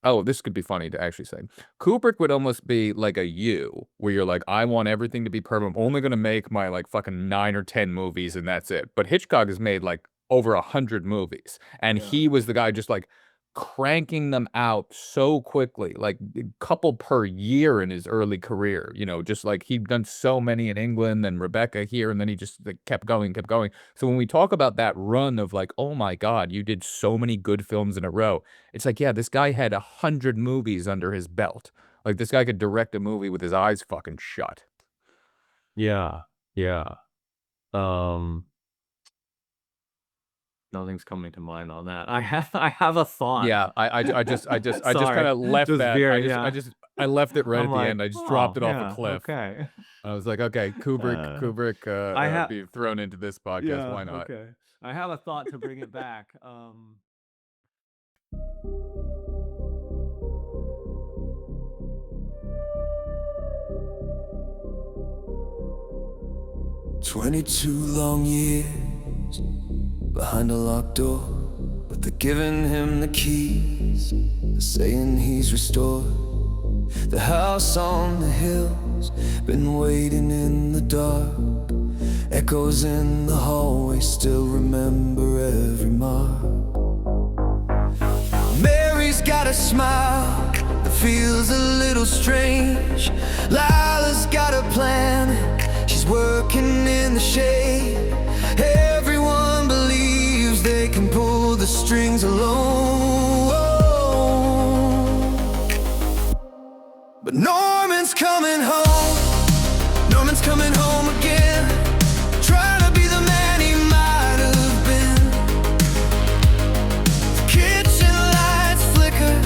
Oh, this could be funny to actually say. Kubrick would almost be like a you, where you're like, I want everything to be perfect. I'm only gonna make my like fucking 9 or 10 movies and that's it. But Hitchcock has made like over 100 movies, and he was the guy just like cranking them out so quickly, like a couple per year in his early career, just like he'd done so many in England and Rebecca here, and then he just like, kept going. So when we talk about that run of like, oh my God, you did so many good films in a row, it's like, yeah, this guy had 100 movies under his belt. Like, this guy could direct a movie with his eyes fucking shut. Yeah. Nothing's coming to mind on that. I have a thought. Yeah, I just kind of left Just that. very, yeah. I left it right I'm at the like, end. I just dropped it off yeah, a cliff. Okay. I was like, okay, Kubrick be thrown into this podcast. Yeah, Why not? okay. I have a thought to bring it back. 22 long years behind a locked door, but they're giving him the keys. They're saying he's restored. The house on the hill's been waiting in the dark. Echoes in the hallway still remember every mark. Mary's got a smile that feels a little strange. Lila's got a plan, she's working in the shade. Everyone believes they can pull the strings alone. Whoa. coming home again, trying to be the man he might have been. The kitchen lights flicker,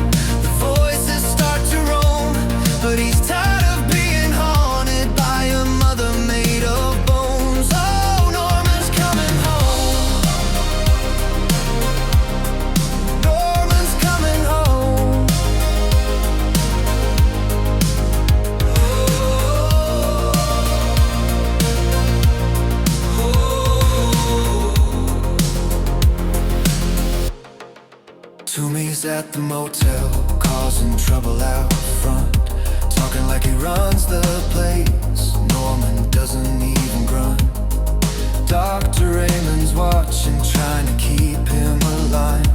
the voices start to roam, but he's tired of being haunted by a mother made of bones. Oh, Norman's coming home. Norman's coming home. Toomey's at the motel, causing trouble out front, talking like he runs the place. Norman doesn't even grunt. Dr. Raymond's watching, trying to keep him aligned,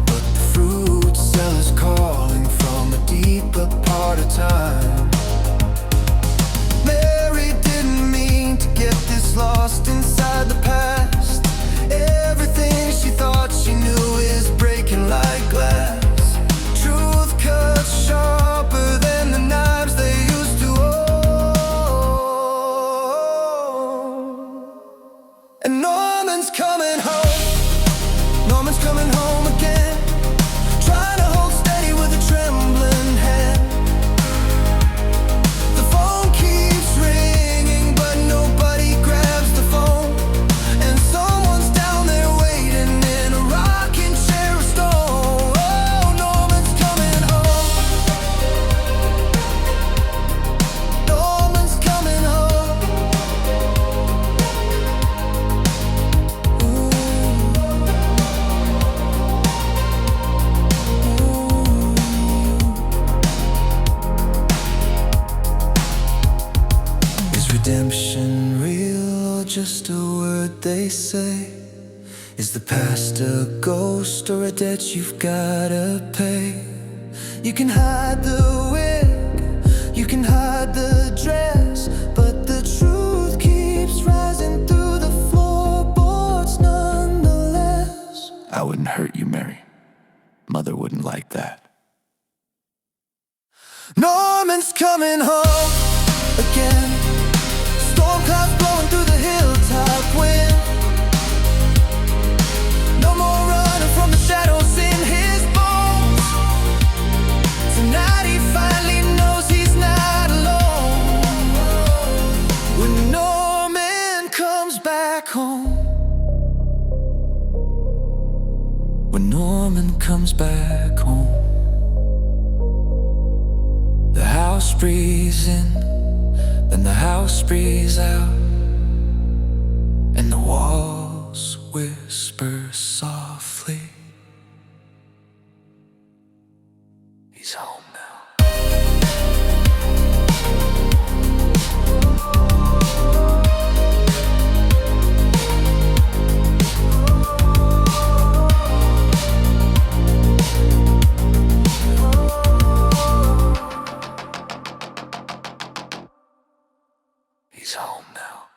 but the fruit seller's calling from a deeper part of time. Mary didn't mean to get this lost inside the past. Everything she thought she knew is breaking like glass. Truth cuts sharper than the knives they used to own. And Norman's coming home. Norman's coming home again, trying to hold steady with a trembling hand. The phone keeps ringing, but nobody grabs the phone. And someone's down there waiting in a rocking chair of stone. Oh, Norman's coming home. Norman's coming home. Is redemption real or just a word they say? Is the past a ghost or a debt you've gotta pay? You can hide the wig, you can hide the dress, but the truth keeps rising through the floorboards nonetheless. I wouldn't hurt you, Mary. Mother wouldn't like that. Norman's coming home again. Storm clouds blowing through the hilltop wind. No more running from the shadows in his bones. Tonight he finally knows he's not alone. When Norman comes back home. When Norman comes back home. The house breathes in, then the house breathes out, and the walls whisper softly. He's home now. He's home now.